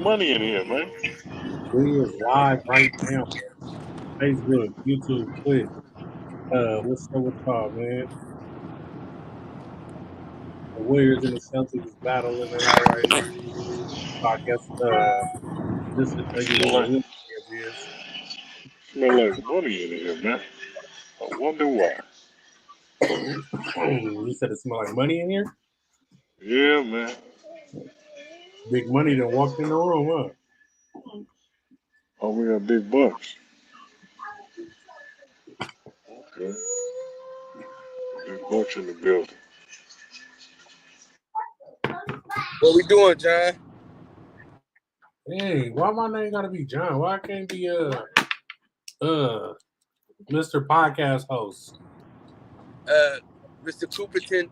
money in here, man. We is live right now. Facebook, YouTube, Twitch. What's up with y'all, man? The Warriors and the Celtics is battling it out right now. So I guess this is Smell who like, the champ is. smell like money in here, man. I wonder why. You said it smell like money in here? Yeah, man. Big money that walked in the room, huh? Oh, we got big bucks. Okay. Big bucks in the building. What we doing, John? Hey, why my name gotta be John? Why I can't be Mr. Podcast Host? Mr. Cooperton,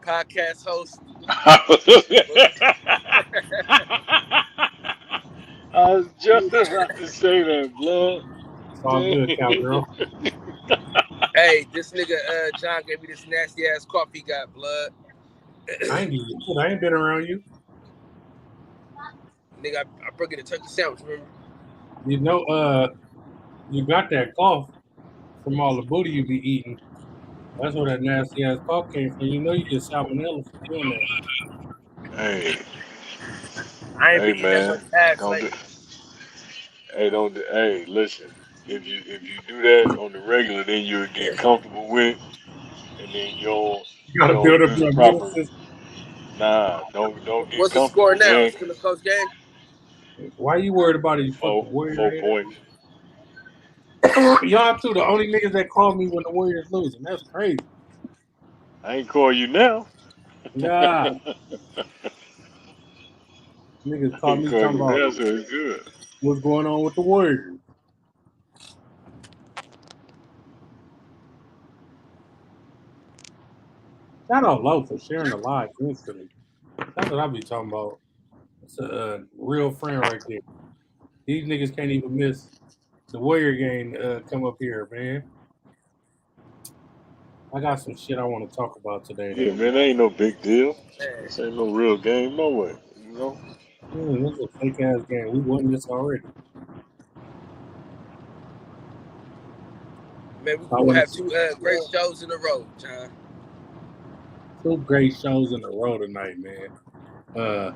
podcast host. I was just about to say that, blood. It's all good, cowgirl. Hey, this nigga John gave me this nasty ass coffee. Got blood. I ain't give you shit. I ain't been around you. Nigga, I bring in a turkey sandwich. Remember? You know, you got that cough from all the booty you be eating. That's where that nasty ass cough came from. You know you get salmonella for doing that. Hey, I ain't hey, been eating that man. much ass Don't do, lately. hey, listen. If you do that on the regular, then you'll get comfortable with it, and then You you gotta don't build up do the your immune proper. system. Nah, don't get What's the score comfortable, now? man. Still a close game? Why you worried about it, you fucking Four warrior points. ass? Y'all two the only niggas that call me when the Warriors losing. That's crazy. I ain't call you now. Nah, I niggas call ain't me call talking you about now, so it's good. what's going on with the Warriors. Shout out low for sharing the live instantly. That's what I be talking about. It's a real friend right there. These niggas can't even miss the Warrior game. Come up here, man. I got some shit I want to talk about today, Yeah, though. man, that ain't no big deal. Man, This ain't no real game, no way. You know? This is a fake ass game. We won this already. man, we I gonna want have to two great shows in a row, John. two great shows in a row tonight, man.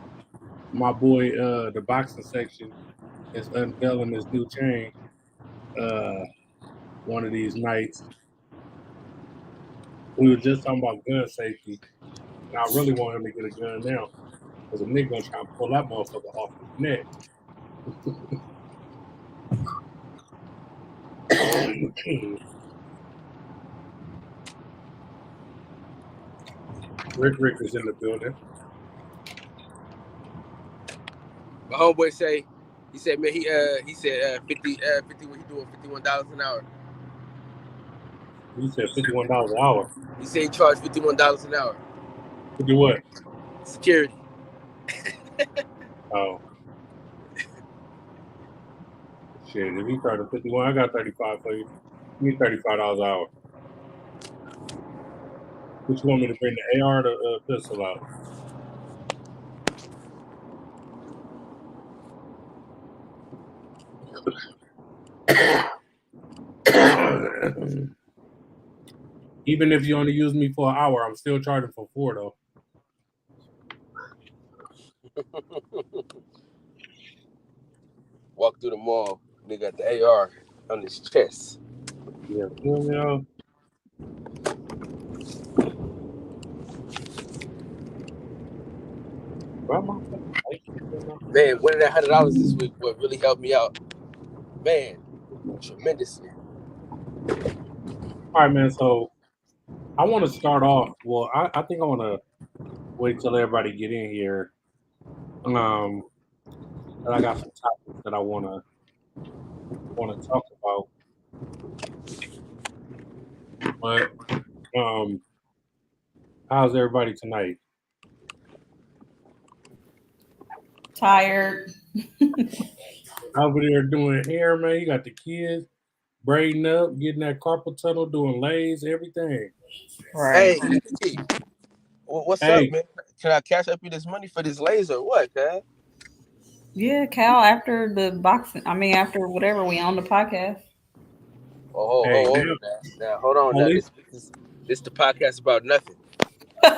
My boy, the boxing section is unveiling his new chain. One of these nights, we were just talking about gun safety, and I really want him to get a gun now because a nigga gonna try to pull that motherfucker off his neck. Rick is in the building. My homeboy say, he said, man, he said 50 what he doing $51 an hour. You said $51 an hour. He said he charged $51 an hour. To do what? Security. Oh shit! If you charge 51, I got 35 for you. Give me $35 an hour. What you want me to bring the AR or the pistol out? Even if you only use me for an hour, I'm still charging for 4 though. Walk through the mall, nigga got the AR on his chest. Yeah, feel me out. Man, winning that $100 this week would really help me out. Man, tremendously. All right, man. So I want to start off. Well, I think I want to wait till everybody get in here. And I got some topics that I want to talk about. But how's everybody tonight? Tired. Over there doing hair, man. You got the kids braiding up, getting that carpal tunnel, doing lays, everything. Right. Hey, E.T., what's up, Hey, man? Can I cash up you this money for this laser or what, man? Yeah, Cal. After the boxing, after whatever we on the podcast. Hey, Hold on now. Hold on now. police, This the podcast about nothing. All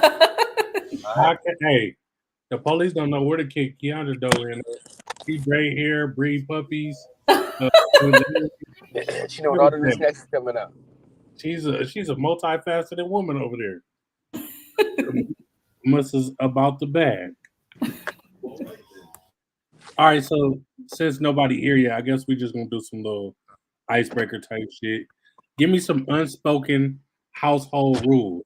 right. hey, the police don't know where to kick Keandra Doe in. She braid hair, breed puppies. She know when all the new snacks is coming out. She's a multifaceted woman over there. Mrs. about the bag. All right, so since nobody here yet, I guess we just gonna do some little icebreaker type shit. Give me some unspoken household rules.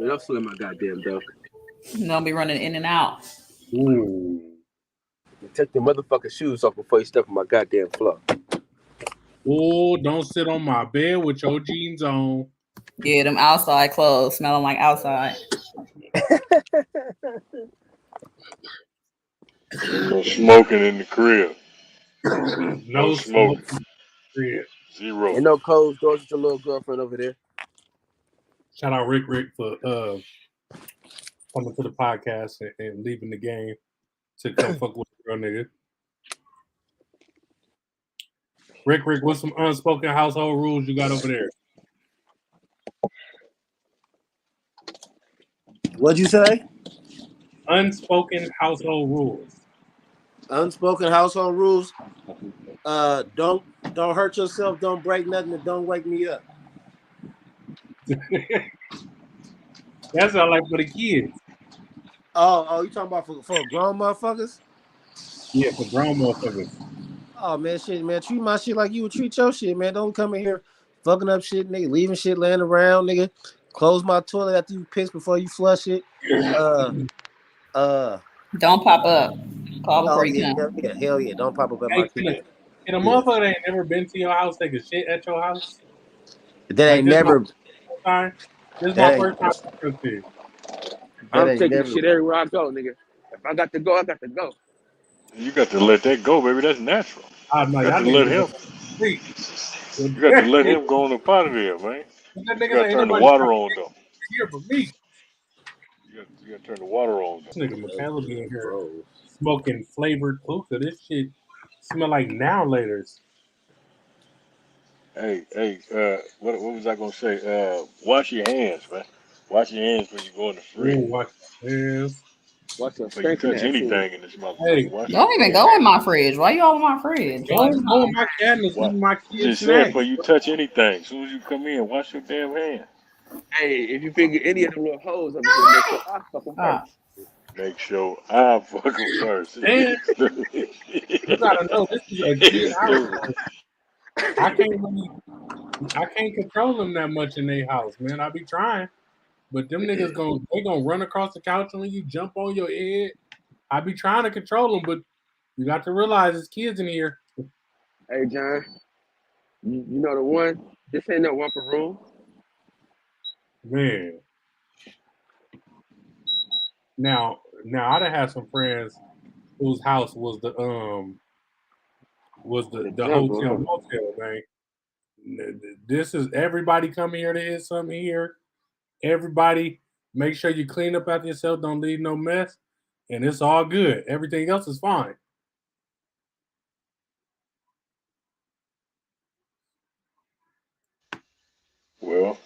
Don't slam my goddamn door. Don't be running in and out. Ooh. Take the motherfucking shoes off before you step on my goddamn floor. Ooh, don't sit on my bed with your jeans on. Yeah, them outside clothes smelling like outside. No smoking in the crib. No smoking. Zero. Ain't no closed doors with your little girlfriend over there. Shout out Rick for coming to the podcast and leaving the game to come fuck with the girl nigga. Rick, what's some unspoken household rules you got over there? What'd you say? Unspoken household rules. Unspoken household rules. Don't hurt yourself. Don't break nothing. And don't wake me up. That's all like for the kids. Oh, you talking about for grown motherfuckers? Yeah, for grown motherfuckers. Oh man, shit, man. Treat my shit like you would treat your shit, man. Don't come in here fucking up shit, nigga. Leaving shit laying around, nigga. Close my toilet after you piss before you flush it. Don't pop up. Call before you come. Hell yeah. Don't pop up at my kid. Can a motherfucker that ain't never been to your house take a shit at your house? That ain't never. This is my first time. I'm taking shit everywhere I go, nigga. If I got to go, I got to go. You got to let that go, baby. That's natural. No, you got to let him. You got to let him go on up out of there, man. You got to turn the water on, though. Here for me. You got to turn the water on. This nigga Michaela be in here smoking flavored hookah. This shit smell like now laters. Hey, what was I gonna say? Wash your hands, man. Wash your hands when you go in the fridge. Wash your hands. Before you touch anything in this motherfucker. Hey, don't even go in my fridge. Why you all in my fridge? Don't go in my cabinets with my kids. Just said before you touch anything. As soon as you come in, wash your damn hands. Hey, if you figure any of them little hoes up here, make sure I fuck them first. Make sure I fuck them first. And you gotta know this is a kid house. I can't control them that much in their house, man. I be trying, but them niggas gonna run across the couch and when you jump on your head. I be trying to control them, but you got to realize there's kids in here. Hey, John, you know the one? This ain't no one per room. Man. Now I done had some friends whose house was the hotel motel, man. This is everybody coming here to hit something here. Everybody make sure you clean up after yourself, don't leave no mess, and it's all good. Everything else is fine. Well,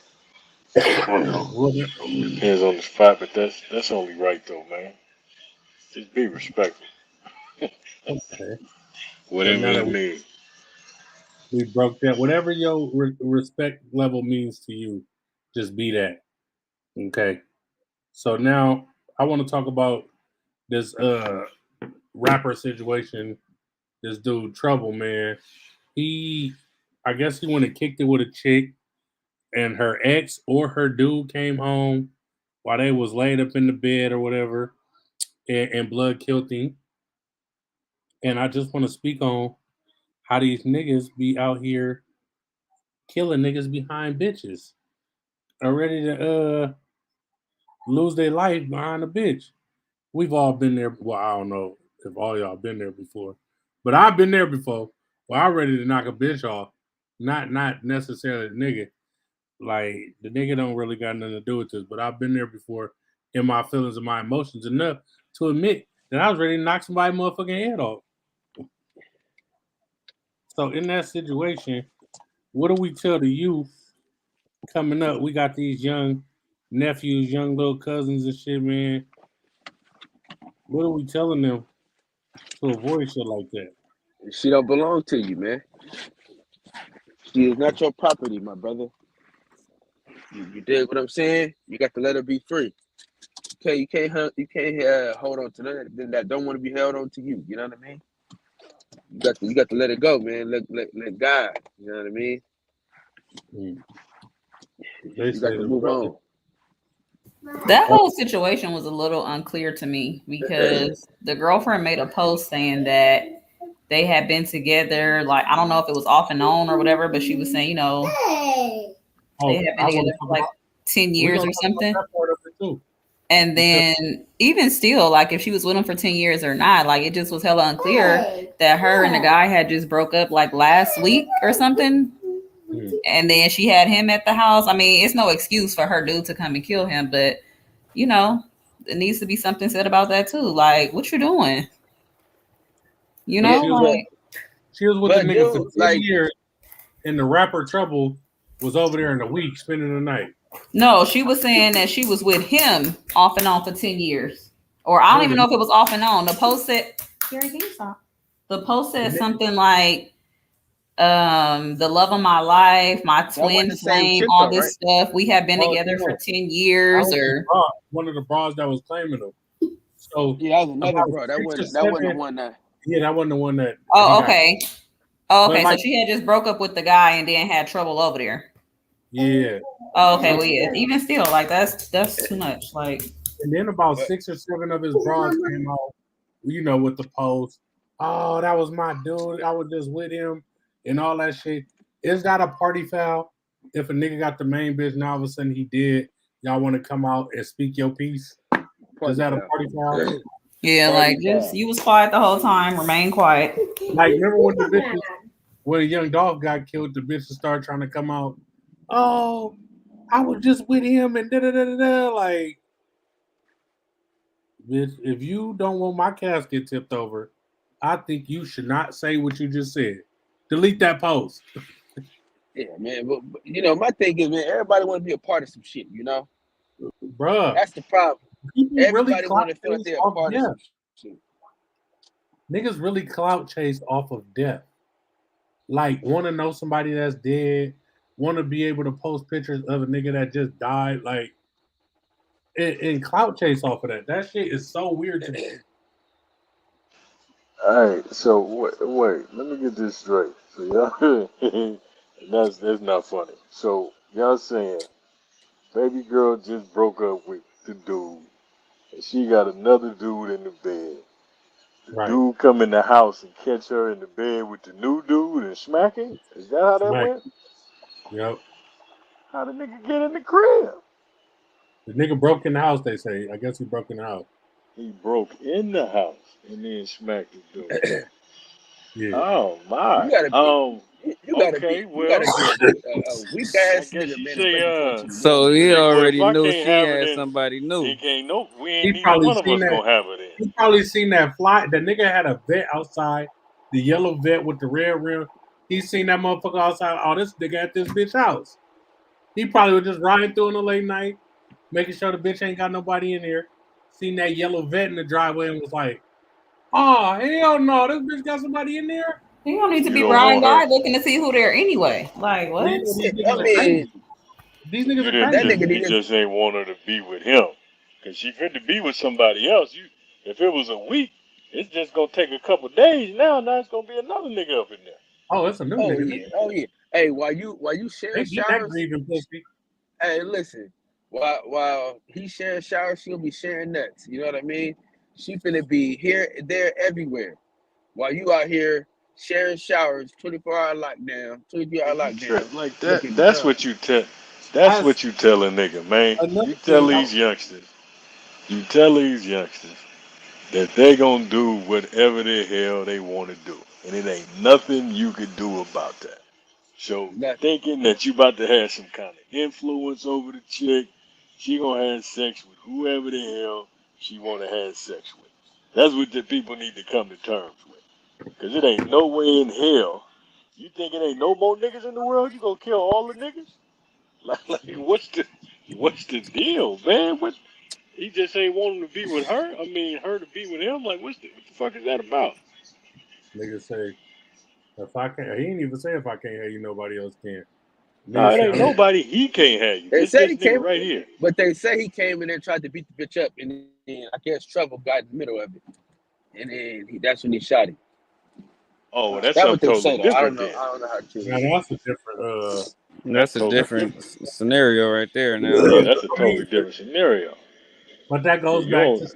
depends on the spot, but that's only right though, man. Just be respectful. Okay. Whatever it means. We broke that. Whatever your respect level means to you, just be that. Okay. So now I want to talk about this rapper situation. This dude Trouble, man. I guess he went and kicked it with a chick, and her ex or her dude came home while they was laid up in the bed or whatever, and blood killed him. And I just want to speak on how these niggas be out here killing niggas behind bitches, are ready to lose their life behind a bitch. We've all been there. Well, I don't know if all y'all been there before, but I've been there before. Well, I'm ready to knock a bitch off, not necessarily the nigga. Like the nigga don't really got nothing to do with this, but I've been there before in my feelings and my emotions enough to admit then I was ready to knock somebody's motherfucking head off. So in that situation, what do we tell the youth coming up? We got these young nephews, young little cousins and shit, man. What are we telling them to avoid shit like that? She don't belong to you, man. She is not your property, my brother. You dig what I'm saying? You got to let her be free. You can't hold on to nothing that don't want to be held on to you. You know what I mean? You got to let it go, man. Let God. You know what I mean? You got to move on. That whole situation was a little unclear to me because the girlfriend made a post saying that they had been together, like, I don't know if it was off and on or whatever, but she was saying, you know, they had been together for like 10 years or something. And then even still, like, if she was with him for 10 years or not, like, it just was hella unclear that her and the guy had just broke up like last week or something. And then she had him at the house. I mean, it's no excuse for her dude to come and kill him, but you know, there needs to be something said about that too. Like, what you doing? You know, she was with the nigga for 10 years, and the rapper Trouble was over there in a week spending the night. No, she was saying that she was with him off and on for 10 years. Or I don't even know if it was off and on. The post said, Gary, can you stop? The post said something like, the love of my life, my twin flame, all this stuff. We have been together for 10 years. Or one of the bras that was claiming them. So yeah, that was another bra. That wasn't the one that. Yeah, that wasn't the one that. Oh, okay. Oh, okay. So she had just broke up with the guy and then had trouble over there. Yeah. Oh, okay. Well, yeah. Even still, like that's too much. Like. And then about 6 or 7 of his bras came out. You know, with the post. Oh, that was my dude. I was just with him. And all that shit. Is that a party foul? If a nigga got the main bitch, now all of a sudden he did, y'all want to come out and speak your piece? Is that a party foul? Yeah, like just you was quiet the whole time, remain quiet. Like, remember when the bitches, when a young dog got killed, the bitches started trying to come out. Oh, I was just with him and da da da da. Like, bitch, if you don't want my casket tipped over, I think you should not say what you just said. Delete that post. Yeah, man. But you know, my thing is, man, everybody want to be a part of some shit, you know? Bruh. That's the problem. Everybody really want to feel like they're a part of some shit. Niggas really clout chase off of death. Like, want to know somebody that's dead, want to be able to post pictures of a nigga that just died. Like, and clout chase off of that. That shit is so weird to me. All right, so wait, let me get this straight. So y'all, that's not funny. So y'all saying baby girl just broke up with the dude, and she got another dude in the bed. The dude come in the house and catch her in the bed with the new dude and smack him? Is that how that went? Yep. How the nigga get in the crib? The nigga broke in the house, they say. I guess he broke in the house. He broke in the house and then smacked the dude. Yeah. Oh my. You gotta okay, well, get a weak ass nigga, man. So he already knew she had somebody new. He can't know. We ain't neither one of us gonna have it. He probably seen that fly. The nigga had a vet outside, the yellow vet with the red rim. He seen that motherfucker outside. Oh, this nigga at this bitch house. He probably was just riding through in the late night, making sure the bitch ain't got nobody in here. Seen that yellow vet in the driveway and was like, oh, hell no, this bitch got somebody in there. You don't need to be riding by looking to see who there anyway. Like, what? These niggas are crazy. He just ain't want her to be with him. Because she fit be with somebody else. If it was a week, it's just going to take a couple days. Now it's going to be another nigga up in there. Oh, it's a new nigga. Yeah. Oh, yeah. Hey, while you sharing showers, hey, listen. While he sharing showers, she'll be sharing nuts. You know what I mean? She finna be here, there, everywhere. While you out here sharing showers, 24-hour lockdown, 23-hour lockdown. Like that. That's what you tell. That's what you tell a nigga, man. You tell these youngsters. You tell these youngsters that they gonna do whatever the hell they want to do, and it ain't nothing you could do about that. So thinking that you about to have some kind of influence over the chick, she gonna have sex with whoever the hell she wanna have sex with. That's what the people need to come to terms with. Because it ain't no way in hell. You think it ain't no more niggas in the world? You gonna kill all the niggas? Like what's the deal, man? What he just ain't wanting to be with her? I mean, her to be with him? Like, what the fuck is that about? Niggas say, if I can't, he ain't even say if I can't have you, nobody else can. Nah, it Niggas ain't say, nobody. He can't have you. They This said he nigga came, right here. but they say he came in and tried to beat the bitch up, and then I guess trouble got in the middle of it, and then that's when he shot him. Oh, well, that's That's what something they say totally though. I don't different know. then. I don't know how true. now It is. that's a different. That's a Totally different scenario right there. Now, Yeah, that's a I mean, totally different scenario. but that Yeah, goes you back don't. to: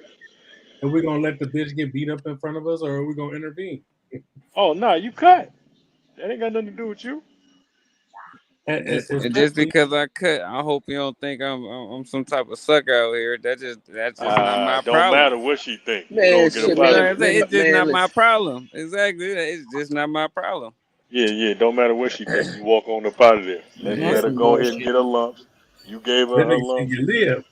are we gonna let the bitch get beat up in front of us, or are we gonna intervene? Oh, nah, you cut. That ain't got nothing to do with you. and just Especially, because I cut, I hope you don't think I'm some type of sucker out here. That's just not my Don't problem. matter what she think. You Man, gonna get shit, up out of No, there. it's just not my listen. problem. Exactly, it's just not my problem. Yeah, don't matter what she think. You walk on up out of there. That's Let her some go ahead and bullshit. get her lumps. You gave her that her nigga say lumps. you live.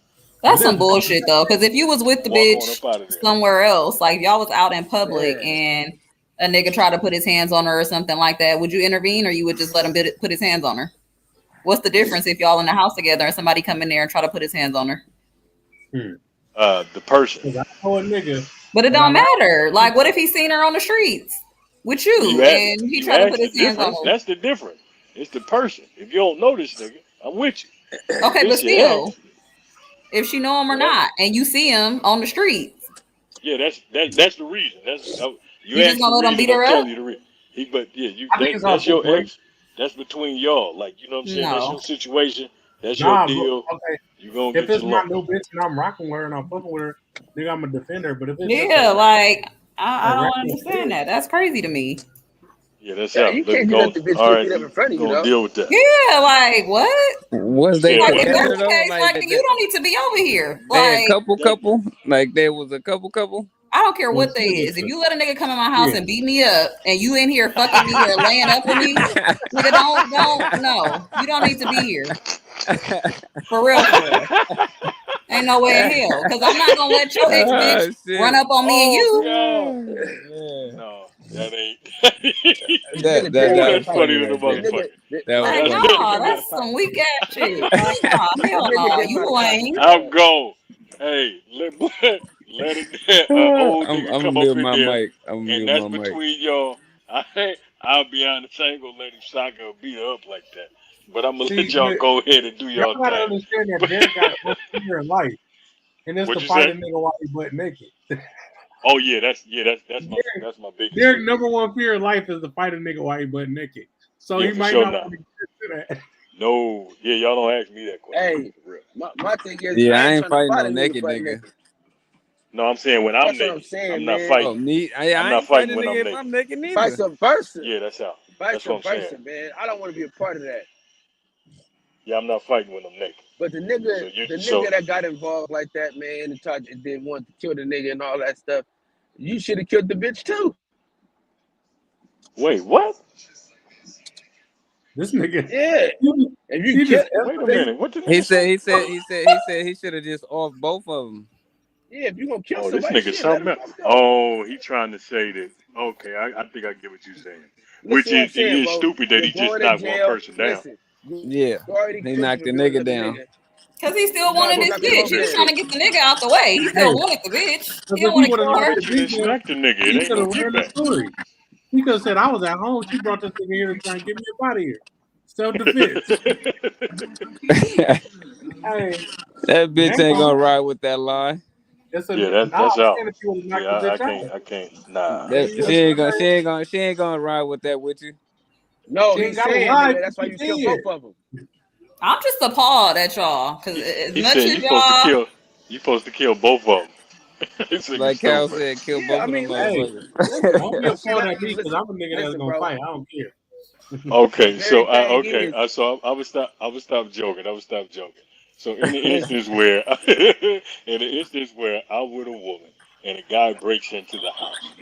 That's some Live. bullshit though. Because if you was with the Walk on bitch up out of there. somewhere else, like if y'all was out in public Man, and a nigga tried to put his hands on her or something like that, would you intervene or you would just let him put his hands on her? What's the difference if y'all in the house together and somebody come in there and try to put his hands on her? The person. Because I know a nigga But it that don't I'm out. matter. Like, what if he seen her on the streets with you and he You tried to put ask the his hands on difference. her? That's the difference. It's the person. If you don't know this nigga, I'm with you. Okay, If but it's your ex, still, if she know him or well, not, and you see him on the streets, that's the reason. You you just asked the gonna let him reason. beat I'm her telling up? you the reason. But yeah, I think it's all that's your situation. ex. That's between y'all. Like, you know what I'm saying? That's No. your situation. That's your Nah, but deal. okay. You gonna If get it's your my lumps. new bitch and I'm rocking with her and I'm fucking with her, nigga, I'm a defender. But if it's just Yeah, like a I don't random understand bitch, that. That's crazy to me. Yeah, that's yeah, out. you Look, can't just let the bitch all get right, beat up in front of you gonna though. deal with that. Yeah, like what? Was You they can't Like do if that. that's together the though? case, Like like then you don't need to be over here. they a Like couple, like there was a couple. I don't care well, what they shit, is. If listen, you let a nigga come in my house yeah. and beat me up, and you in here fucking me or laying up with me, nigga, don't no. You don't need to be here. For real, for real. Ain't no way in hell. Because I'm not gonna let your ex bitch Oh run shit! up on me and Oh you. God. Man. No, that ain't. This nigga That Derek Ooh, gotta was that's fight. funny funny than a right This there. nigga, motherfucker. That was No, Like, this that's funny. nigga nah, Derek gotta that's fight. some weak ass shit. Like, nah, This hell nigga no. Derek You gotta fight ain't. his I'm ass. gone. Hey, let old I'm nigga gonna come up mute in my there, mic. I'm gonna and mute that's my mic. between y'all. I'll be honest, I ain't gonna let him sock or beat her up like that. But I'm gonna let See, y'all go ahead and do y'all y'all gotta thing. understand that But Derek got one fear in life, and it's what to you fight a say? nigga while he butt naked. Oh yeah, that's Derek, my biggest Derek fear. number one fear in life is to fight a nigga while he butt naked. So Yeah, he for might sure not not. want to get into that. No, yeah, y'all don't ask me that question Hey, for real. my thing is Yeah, I I ain't ain't trying to fighting fight no a nigga naked fight nigga. naked. No, I'm saying when I'm That's what I'm naked, saying, I'm not man. Oh, fighting. I I'm not ain't fighting fighting a when I'm nigga if naked. I'm naked neither. Vice versa. Yeah, that's how. Vice That's what I'm saying. versa, man. I don't want to be a part of that. Yeah, I'm not fighting when I'm naked. But the So nigga that got involved like that, man, and tried and didn't want to kill the nigga and all that stuff, you should have killed the bitch too. wait, what? This nigga, Yeah. If you he kill, just Wait a escalated. minute. What the He nigga said say? he should have just off both of them. yeah, if you gonna kill Oh, this somebody, nigga shit, let something him else. fuck go. Oh, he trying to say that. Okay, I think I get what you're saying. Which Listen to what I'm is it saying, is bro. stupid that You're he just going to knocked one jail. person down. Listen, you Yeah, already he killed knocked people the if you want nigga another down. nigga. Cause he still You might as wanted well his knock him bitch. over He was then. trying to get the nigga out the way. He Hey, still wanted the bitch. because He don't if he want to would have kill knocked her. the But you bitch didn't down, smack the nigga. It he ain't could no have ran the kickback. story. He could have said, "I was at home. She brought this nigga here to try and get me up out of here." Self defense. That Hey, bitch ain't ain't gonna. gonna ride with that lie. It's a. Yeah, Nah, that's I'm out. saying if you would have knocked Yeah, the I bitch can't. out, I can't. Nah. That she ain't gonna ride with that with you. No, she ain't he's got to saying, lie. nigga, that's why She you kill did. both of them. I'm just appalled at y'all. Cause He, as he much said as you supposed to y'all, kill. You supposed to kill both of them. This nigga Like Cal stupid. said, kill Yeah, both I of them mean, listen, Hey, listen. don't be But see, appalled at me because listen, I'm a nigga that's listen, gonna bro. fight. I don't care. The Okay, very so thing okay, is, so I would stop. I would stop joking. I would stop joking. So in the instance where, in the instance where I'm with a woman and a guy breaks into the house,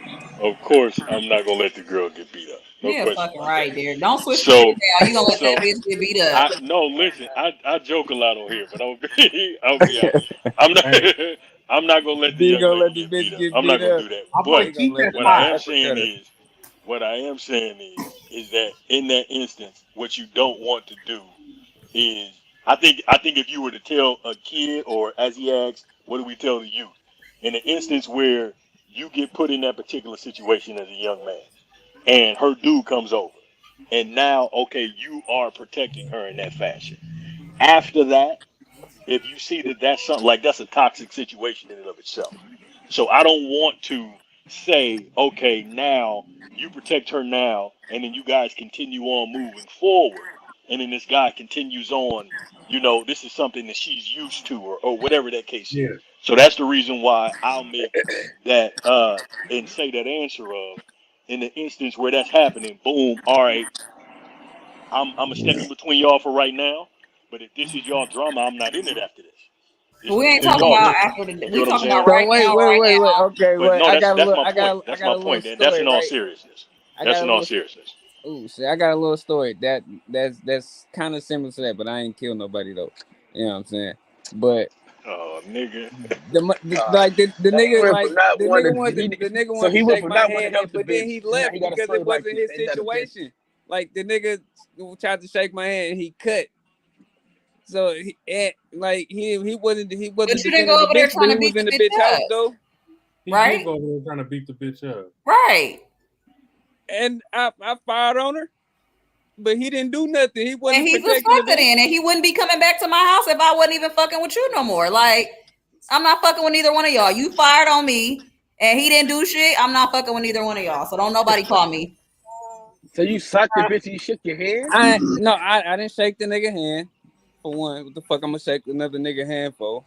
of course I'm not gonna let the girl get beat up. No yeah, question fucking about that. right, Derek. Don't switch the shit So, down. You gonna let that so bitch get beat up? no listen. I joke a lot on here, but I'll be honest. I'm not. Hey, I'm not gonna let the He young gonna lady let the get beat bitch up. get I'm not beat gonna up. do that. I But might He gonna keep let that the what I five. am uppercut saying her. is that in that instance, what you don't want to do is, I think if you were to tell a kid, or as he asked, what do we tell the youth? In an instance where you get put in that particular situation as a young man, and her dude comes over, and now, okay, you are protecting her in that fashion. After that, if you see that that's something like that's a toxic situation in and of itself. So I don't want to say, okay, now you protect her now, and then you guys continue on moving forward, and then this guy continues on. This is something that she's used to, or whatever that case is. Yeah. So that's the reason why I'll make that and say that answer of, in the instance where that's happening, boom, all right, I'm gonna step in between y'all for right now. But if this is y'all drama, I'm not in it after this. But This we this ain't is talking y'all about deal. after the. You get We what I'm talking saying? about So right now, right wait. now. Okay, But wait. no, I got a that's little. my point. I That's got my a little point. That's story, in all right? seriousness. I That's got a in all little. seriousness. Ooh, see, I got a little story that's kind of similar to that, but I ain't killed nobody though. You know what I'm saying? But Oh, nigga. the Now he nigga went from not wanting the nigga so wanted he to went shake from my not wanting hand, to help the but then bitch he to now left he got a because story it like wasn't this. his Ain't that a bitch? situation. Like the nigga tried to shake my hand and he cut. So he wasn't But you didn't defending go the over there bitch, but trying he to was beat in the the bitch bitch house up, though. He right? did go there trying to beat the bitch up. Right. And I fired on her, but he didn't do nothing. He And wasn't he's a protecting the sucker bitch. then, and he wouldn't be coming back to my house if I wasn't even fucking with you no more. Like, I'm not fucking with neither one of y'all. You fired on me, and he didn't do shit. I'm not fucking with neither one of y'all. So don't nobody call me. So you socked the bitch and you shook your hand? I didn't shake the nigga hand. For one, what the fuck I'm gonna shake another nigga hand for?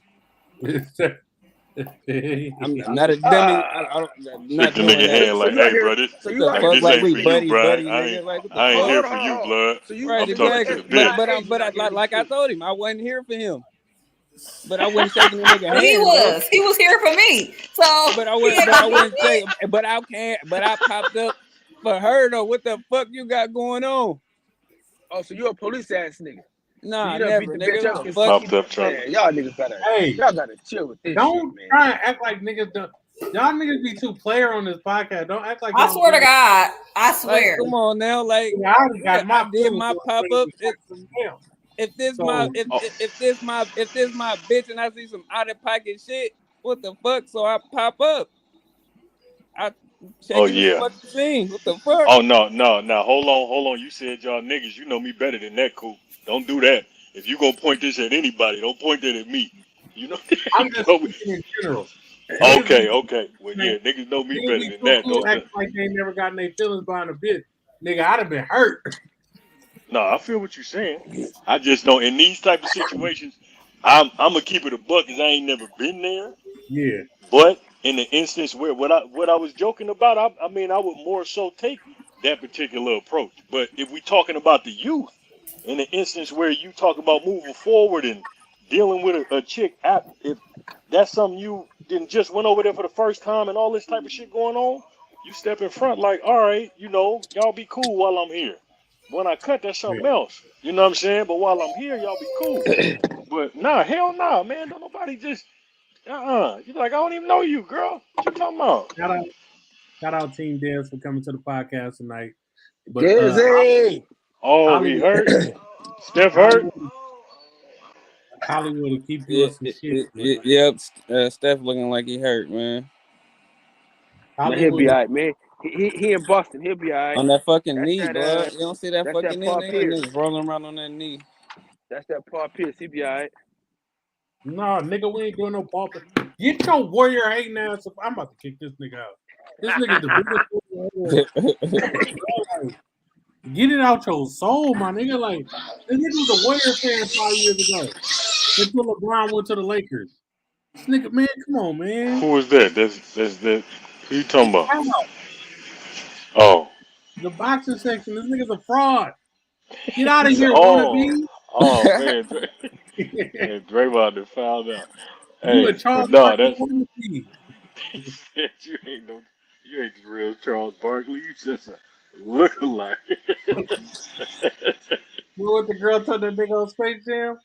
I'm not a dummy. I'm Shake not the doing nigga that. hand So like, you out hey, here? bro, this So What you the out like here fuck? this Like ain't we for doing you, buddy bro. buddy nigga. Like what the I ain't fuck? here hold for on, you, hold on. blood. So you Right, I'm you with talking the to the exactly. bitch. But FBI agent out like here I and shit. told him, I wasn't here for him. But I wasn't shaking the nigga But he hand though. was. He was here for me. So But he ain't I gonna do wouldn't say. But I can't. But I popped up for her though. What the fuck you got going on? Oh, so you a police ass nigga. So Nah, you done beat never, the nigga. bitch What up the because fuck? Popped up trying to. man, Hey, y'all gotta chill with this shit, don't man. try and act like niggas don't. Y'all niggas be too player on this podcast. Don't act like I y'all swear to do. God. I Like, swear. come on now. Like, I already yeah, got I my did feelings my on pop things up. and shot them down. If this my So Oh, if this my bitch and I see some out of pocket shit, what the fuck? So I pop up. I oh checking the yeah. fucking scene. What the fuck? Oh no. Hold on. You said y'all niggas. You know me better than that, cool. Don't do that. If you gonna point this at anybody, don't point that at me. You know. I'm just But speaking in general. Niggas be okay. Well, like, yeah, niggas know me niggas better be than too that. cool Don't. acting like they ain't never gotten their feelings behind a bitch. Nigga, I'd have been hurt. No, I feel what you're saying. I just don't. In these type of situations, I'm gonna keep it a buck because I ain't never been there. Yeah. But in the instance where what I was joking about, I mean, I would more so take that particular approach. But if we talking about the youth, in the instance where you talk about moving forward and dealing with a chick, if that's something you didn't just went over there for the first time and all this type of shit going on, you step in front like, all right, y'all be cool while I'm here. When I cut, that's Yeah. something else. You know what I'm saying? But while I'm here, y'all be cool. But nah, hell nah, man. Don't nobody just You're like, I don't even know you, girl. What you talking about? Shout out Team Dance for coming to the podcast tonight. But Dizzy! Oh, he Hollywood, hurt. Steph hurt. Hollywood, Hollywood will keep you Yeah, in some shit. Man. yep. Steph looking like he hurt, man. Now he'll Hollywood, be alright, man. He in Boston. He'll be alright. On that fucking That's knee, that blood. You don't see that that's that fucking knee, Paul nigga? Pierce. Niggas rolling around on that knee. That's that Paul Pierce. He be alright. nah, nigga, we ain't doing no ball. Get your warrior hating ass up. I'm about to kick this nigga out. This nigga's the biggest warrior ever. Like, get it out your soul, my nigga. Like, this nigga was a Warrior fan 5 years ago. Until LeBron went to the Lakers. This nigga, man, come on, man. Who is that? That's that. Who you talking about? How? Oh, The boxing section. This nigga's a fraud. Get out he of said, here, oh, wannabe. oh man, man, Draymond done found out. You a Hey, but Charles no, Barkley that's wannabe. he said you ain't the real Charles Barkley. You just a lookalike. You know what the girl told that nigga on Space Jam?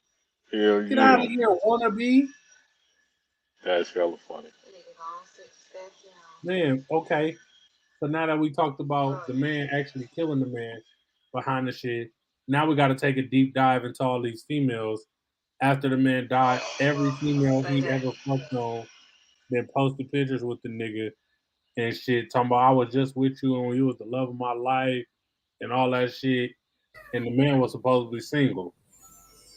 Hell Get out yeah. of here, wannabe. That's hella funny. Man, okay. So now that we talked about the man actually killing the man behind the shit, now we got to take a deep dive into all these females. After the man died, every female he ever fucked on then posted pictures with the nigga and shit, talking about I was just with you and you was the love of my life and all that shit. And the man was supposedly single.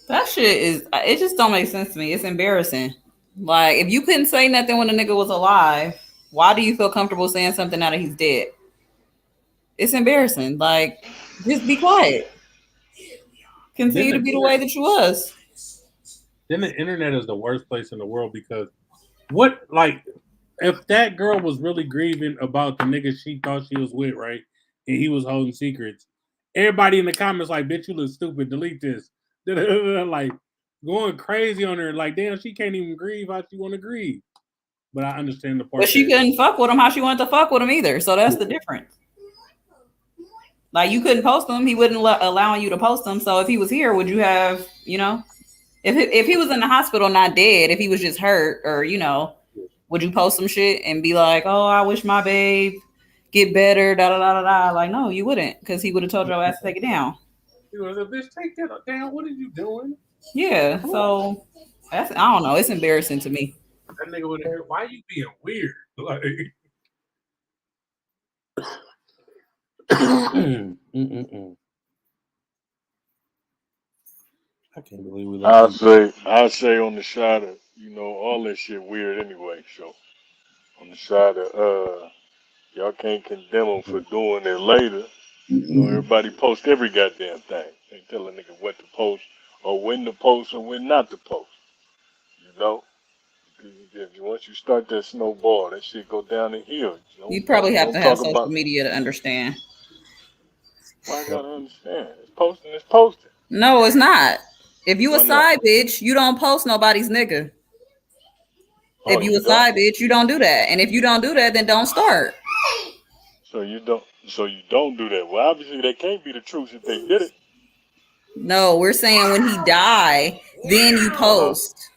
That shit is, it just don't make sense to me. It's embarrassing. Like, if you couldn't say nothing when the nigga was alive, why do you feel comfortable saying something now that he's dead? It's embarrassing. Like, just be quiet. Continue to be the way that you was. Then the internet is the worst place in the world because what, like, if that girl was really grieving about the nigga she thought she was with, right, and he was holding secrets, everybody in the comments like, bitch, you look stupid, delete this. Like, going crazy on her, like, damn, she can't even grieve how she want to grieve. But I understand the part. But she couldn't fuck with him how she wanted to fuck with him either. So that's the difference. Like, you couldn't post him. He wouldn't allowing you to post him. So if he was here, would you have, you know, if he was in the hospital, not dead, if he was just hurt or, you know, would you post some shit and be like, oh, I wish my babe get better, da da da da da? Like, no, you wouldn't, because he would have told your ass to take it down. He was a bitch, take that down. What are you doing? Yeah, so that's, I don't know. It's embarrassing to me. That nigga would have heard, why you being weird? Like, I can't believe we. I say on the side of, you know, all that shit weird anyway. So on the side of y'all can't condemn them for doing it later. You know, everybody post every goddamn thing. They tell a nigga what to post or when to post or when not to post. You know, once you start that snowball, that shit go down the hill. You probably have to have social media to understand. Well, I gotta understand. It's posting. It's posting. No, it's not. If you a side bitch, you don't post nobody's nigga. If you a side bitch, you don't do that. And if you don't do that, then don't start. So you don't do that. Well, obviously that can't be the truth if they did it. No, we're saying when he died, then you post.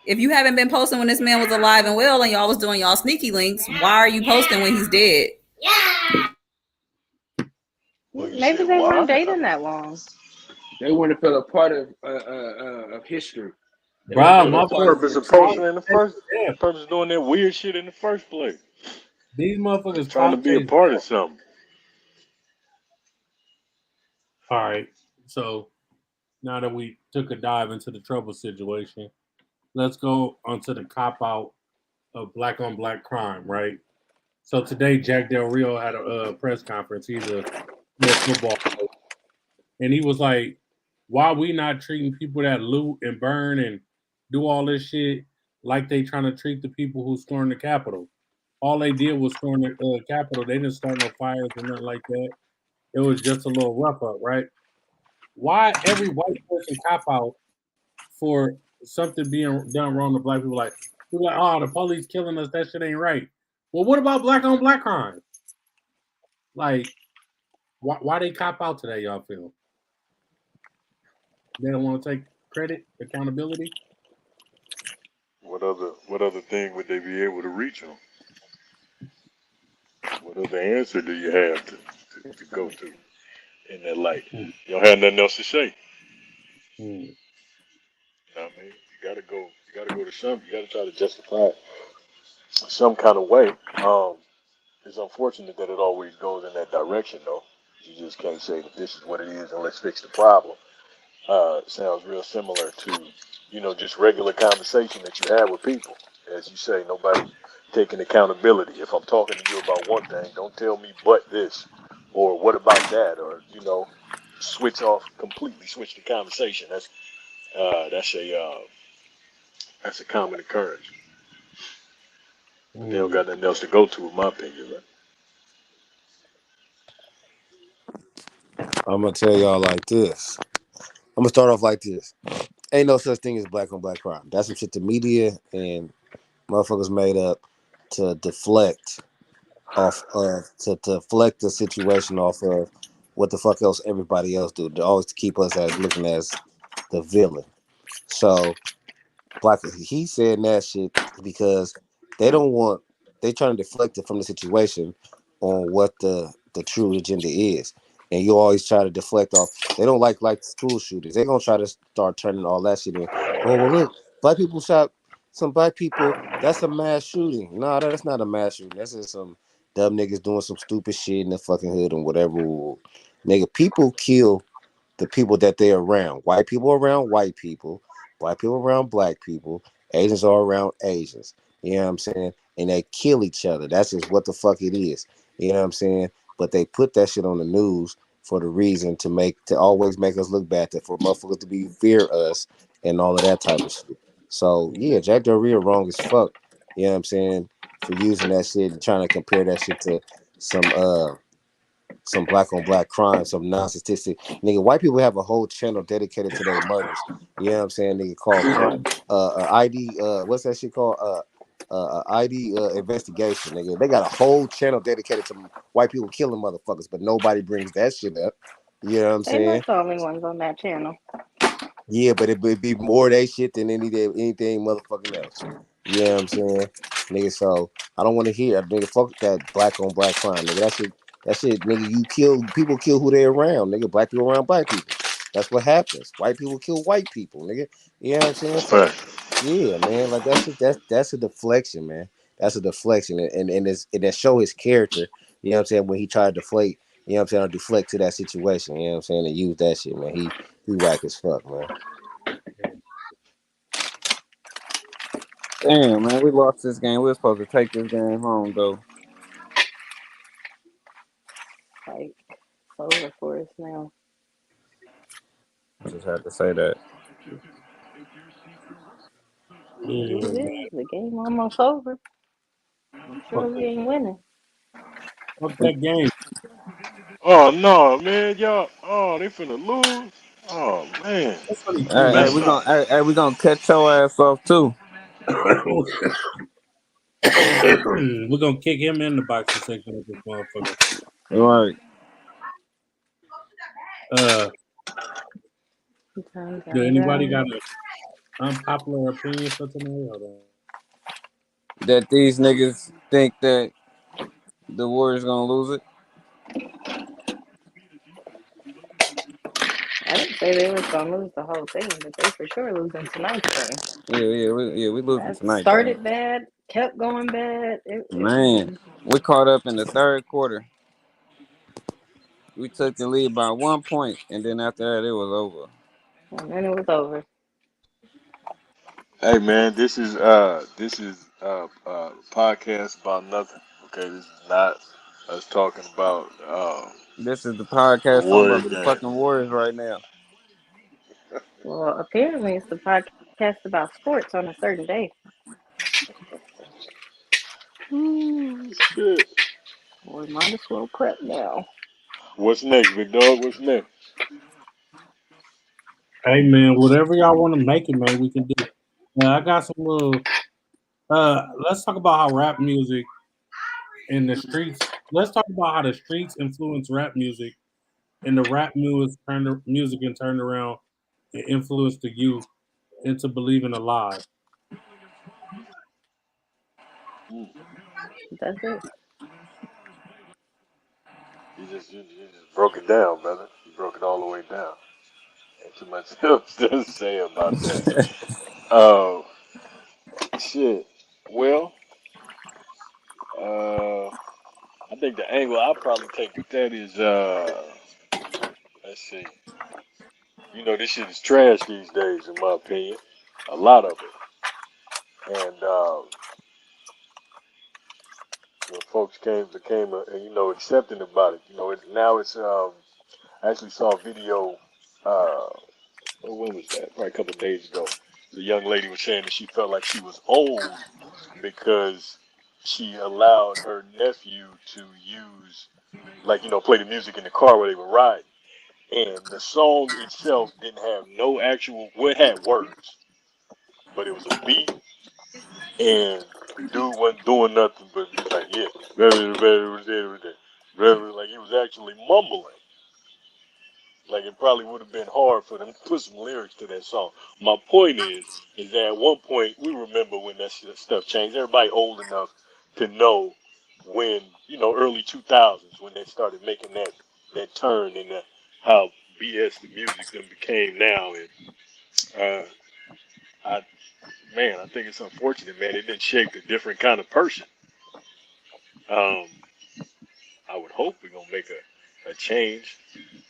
If you haven't been posting when this man was alive and well and y'all was doing y'all sneaky links, why are you posting when he's dead? Maybe they weren't dating that long. They want to feel a part of history. Bro, my purpose of posting in the first, purpose of doing that weird shit in the first place. These motherfuckers trying to be a part of something. All right, so now that we took a dive into the trouble situation, let's go onto the cop out of black on black crime, right? So today, Jack Del Rio had a press conference. He's a football coach, and he was like, "Why we not treating people that loot and burn and do all this shit like they trying to treat the people who stormed the Capitol? All they did was storm the Capitol. They didn't start no fires or nothing like that. It was just a little rough up, right? Why every white person cop out for something being done wrong to black people? Like, people like, oh, the police killing us. That shit ain't right. Well, what about black on black crime? Like, why they cop out today? Y'all feel they don't want to take credit, accountability? What other thing would they be able to reach on? What other answer do you have to go to in that light? You don't have nothing else to say. You know what I mean? You gotta go to something. You gotta try to justify it some kind of way. It's unfortunate that it always goes in that direction, though. You just can't say that this is what it is and let's fix the problem. Sounds real similar to, you know, just regular conversation that you have with people. As you say, nobody taking accountability. If I'm talking to you about one thing, don't tell me but this, or what about that, or, you know, completely switch the conversation. That's a common occurrence. They don't got nothing else to go to, in my opinion, right? I'm gonna tell y'all like this. I'm gonna start off like this. Ain't no such thing as black on black crime. That's some shit the media and motherfuckers made up to deflect off of to deflect the situation off of what the fuck else everybody else do. To always keep us as looking as the villain. So black. He said that shit because they don't want. They trying to deflect it from the situation on what the true agenda is, and you always try to deflect off. They don't like school shooters. They're gonna try to start turning all that shit in. Oh well, look, black people shot some black people. That's a mass shooting. No, that's not a mass shooting. That's just some dumb niggas doing some stupid shit in the fucking hood and whatever. Nigga, people kill the people that they're around. White people around white people, black people around black people, Asians are around Asians. You know what I'm saying? And they kill each other. That's just what the fuck it is. You know what I'm saying? But they put that shit on the news for the reason to always make us look bad, for motherfuckers to be fear us and all of that type of shit. So yeah, Jack Del Rio wrong as fuck. You know what I'm saying? For using that shit and trying to compare that shit to some black on black crime, some non-statistic. Nigga, white people have a whole channel dedicated to their murders. You know what I'm saying? Nigga, called crime, ID, what's that shit called? ID investigation, nigga. They got a whole channel dedicated to white people killing motherfuckers, but nobody brings that shit up. You know what I'm They not saying? the only ones on that channel. Yeah, but it would be more they shit than anything motherfucking else. You know what I'm saying? Nigga, so I don't want to hear nigga, fuck that black on black crime, nigga. That shit, nigga, people kill who they around, nigga. Black people around black people. That's what happens. White people kill white people, nigga. You know what I'm saying? So Fact. yeah, man, like that shit, that's a deflection, man. That's a deflection. And that show his character, you know what I'm saying, when he tried to deflate, you know what I'm saying, or deflect to that situation, you know what I'm saying, and use that shit, man. He whack as fuck, man. Damn, man, we lost this game. We were supposed to take this game home, though. Like, it's over for us now. Just had to say that. Yeah, It man. is. The game almost over. I'm sure Fuck, we ain't winning. fuck that game. Oh no, man, y'all. Oh, they finna lose. Oh man, That's only two Hey, messed games. up. we gonna cut your ass off too. We're gonna kick him in the boxing section of this motherfucker. All right. Uh, Dun, do dun, anybody got dun. an unpopular opinion for tonight? Hold on. That these niggas think that the Warriors gonna lose it. I didn't say they was gonna lose the whole thing, but they for sure losing tonight's game. We losing That tonight though. started bad, kept going bad. Man, we caught up in the third quarter. We took the lead by 1 point, and then after that, it was over. And then it was over. Hey man, this is podcast about nothing. Okay, this is not us talking about This is the the podcast talking Warrior about the game. fucking Warriors right now. Well, apparently it's the podcast about sports on a certain day. Ooh, shit. We might as well prep now. What's next, big dog? What's next? Hey man, whatever y'all want to make it, man, we can do. I got some little. Let's talk about how rap music in the streets. Let's talk about how the streets influence rap music, and the rap music and turned around and influenced the youth into believing a lie. Mm, That's it. you just broke it down, brother. You broke it all the way down. Ain't too much else to say about that. Uh, shit. Well, uh, I think the angle I'll probably take with that is, let's see. You know, this shit is trash these days, in my opinion. A lot of it. And when folks became, accepting about it. I actually saw a video. Uh, when was that? Probably a couple of days ago. The young lady was saying that she felt like she was old because she allowed her nephew to use, like, play the music in the car where they were riding. And the song itself didn't have no actual, well, it had words, but it was a beat, and the dude wasn't doing nothing but he's like, yeah, like he was actually mumbling. Like it probably would have been hard for them to put some lyrics to that song. My point is that at one point we remember when that stuff changed. Everybody old enough to know when early 2000s when they started making that turn in how BS the music then became now. And uh, I I think it's unfortunate, man. It didn't shape a different kind of person. Um, I would hope we're gonna make a change.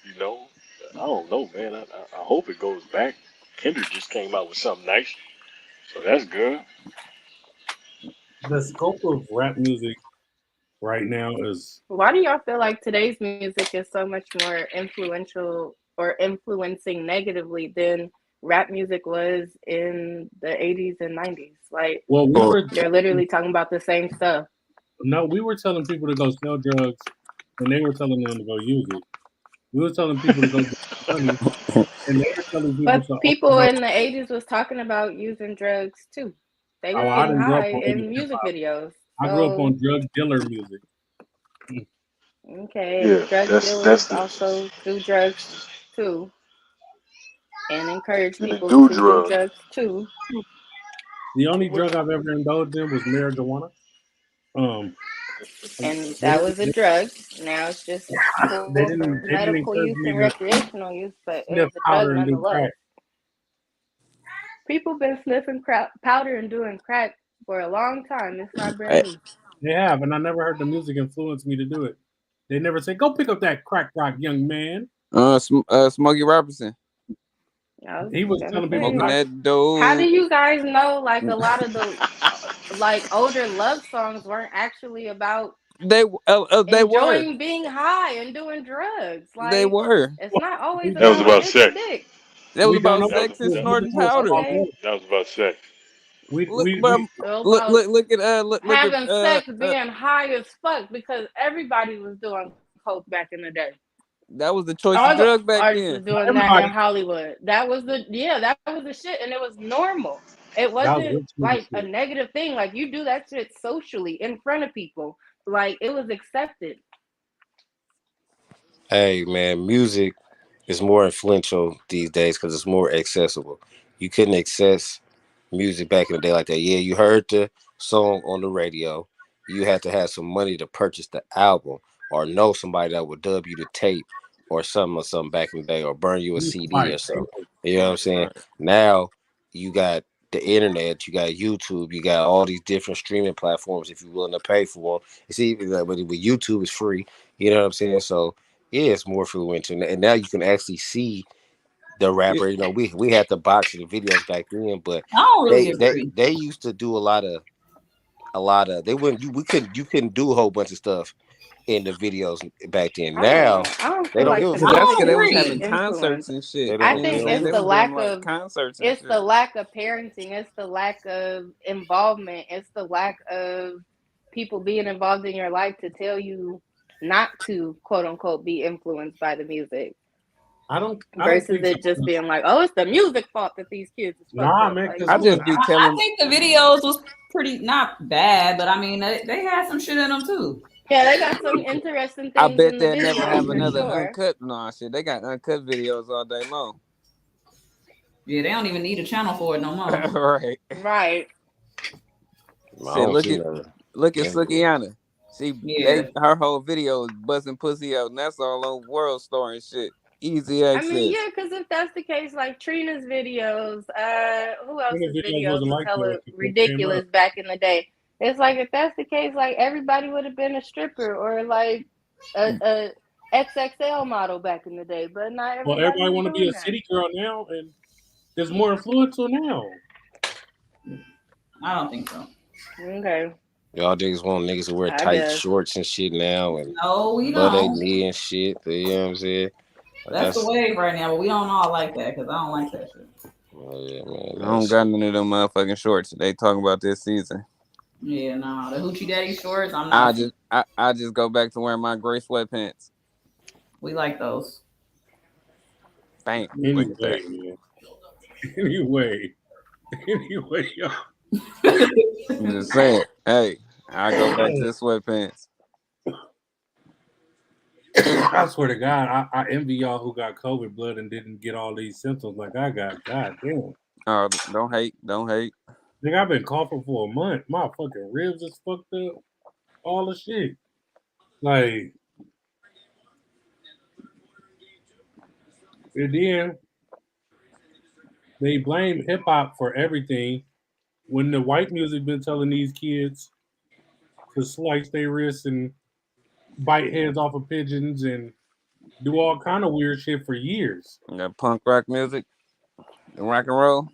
You know, I don't know, man. I hope it goes back. Kendrick just came out with something nice, so that's good. The scope of rap music right now is Why do y'all feel like today's music is so much more influential or influencing negatively than rap music was in the 80s and 90s? Like, well, they're literally talking about the same stuff. we were telling people to go sell drugs, and they were telling them to go use it. We were telling people to go get money, and they were telling people But to people overdose. in the 80s was talking about using drugs too. They was Oh, I getting didn't grow up high on 80s in hip music hop. videos. I grew up So, on drug dealer music. okay, Yeah, drug that's dealers the also do drugs too and encourage and they people do to do drugs. drugs too. The only drug I've ever indulged in was marijuana. Um, And they that didn't, was a drug. Now it's just they for didn't, they didn't medical encourage use me and to recreational use, but it sniff was a drug powder and do nonetheless. crack. People been sniffing powder and doing crack for a long time. It's not brand Hey, new. They have, and I never heard the music influence me to do it. They never say, "Go pick up that crack rock, young man." Smokey Robinson I was He was gonna telling people smoking say, not. that how do dope. you guys know like a lot of the like older love songs weren't actually about They they were enjoying being high and doing drugs? they Like were it's not always We That was don't about know. about shits and sex. dick. that was We don't about know That sex was and because that, music snorting was powder. about Okay. love. that was about sex. Look, We So look, about look at look at having sex, being high as fuck because everybody was doing coke back in the day. that was the choice of All the drug back artists then. was doing that in everybody. Hollywood. That was the shit, and it was normal. It That was wasn't rich nigga like a shit. negative thing. Like you do that shit socially in front of people. Like it was accepted. Hey man, music is more influential these days because it's more accessible. You couldn't access music back in the day like that. Yeah, you heard the song on the radio. You had to have some money to purchase the album or know somebody that would dub you the tape or something back in the day or burn you a You used to CD buy or something. papers. You know what I'm saying? Right. Now you got the internet, you got YouTube, you got all these different streaming platforms if you're willing to pay for them. You see, like, with YouTube it's free. You know what I'm saying? So yeah, it's more influential. And now you can actually see the Yeah, rapper. You know, we had the boxing videos back then, but I don't really they they agree. they used to do a lot of they wouldn't you couldn't do a whole bunch of stuff in the videos back then. I don't Now know. I don't they feel don't like give a the because I fuck. that's don't because music they is was the having agree. concerts influence. and shit. They I don't You know what they I'm think don't saying? it's They the was doing lack like of concerts and it's the shit. lack of parenting. It's the lack of involvement. It's the lack of people being involved in your life to tell you not to quote unquote be influenced by the music I don't versus think so. it just being like, oh, it's the music fault that these kids is fucked Nah, up. man, Like, because I no, it's just not. be I telling. think the videos was pretty not bad, but I mean they had some shit in them too. Yeah, they got some interesting I things bet in the they'll never videos have for another Mhm. sure. uncut. No shit, they got uncut videos all day long. Yeah, they don't even need a channel for it no more. Right. Right. I Said, don't see that. look at Yeah. Sukiana. Yeah. Her whole video is buzzing pussy out, and that's all on World Star and shit. Easy I mean, access. yeah, because if that's the case, like Trina's videos, who Trina else's videos videos wasn't was like that. hella She just came up. ridiculous back in the day? It's like if that's the case, like everybody would have been a stripper or like a XXL model back in the day, but not Well, everybody everybody was want to be doing a that. city girl now, and there's more influential now. I don't think so. Okay, Y'all niggas want niggas to wear I tight guess. shorts and shit now and No, we butt they don't. knee and shit. You know what I'm saying? But That's the that's wave right now, but we don't all like that because I don't like that shit. yeah, man. I don't That's got none of them motherfucking shorts they talking about this season. Yeah, no, the hoochie daddy shorts, I'm not. I just go back to wearing my gray sweatpants. We like those. Bam. Look at that. Anyway, man. Anyway, y'all. I'm just saying. Hey, I go back to the sweatpants. I swear to God, I envy y'all who got COVID blood and didn't get all these symptoms like I got. God damn. Don't hate. Don't hate. Nigga, I've been coughing for a month. My fucking ribs is fucked up. All the shit. Like, and then they blame hip hop for everything when the white music been telling these kids to slice their wrists and bite heads off of pigeons and do all kind of weird shit for years. That punk rock music, and rock and roll.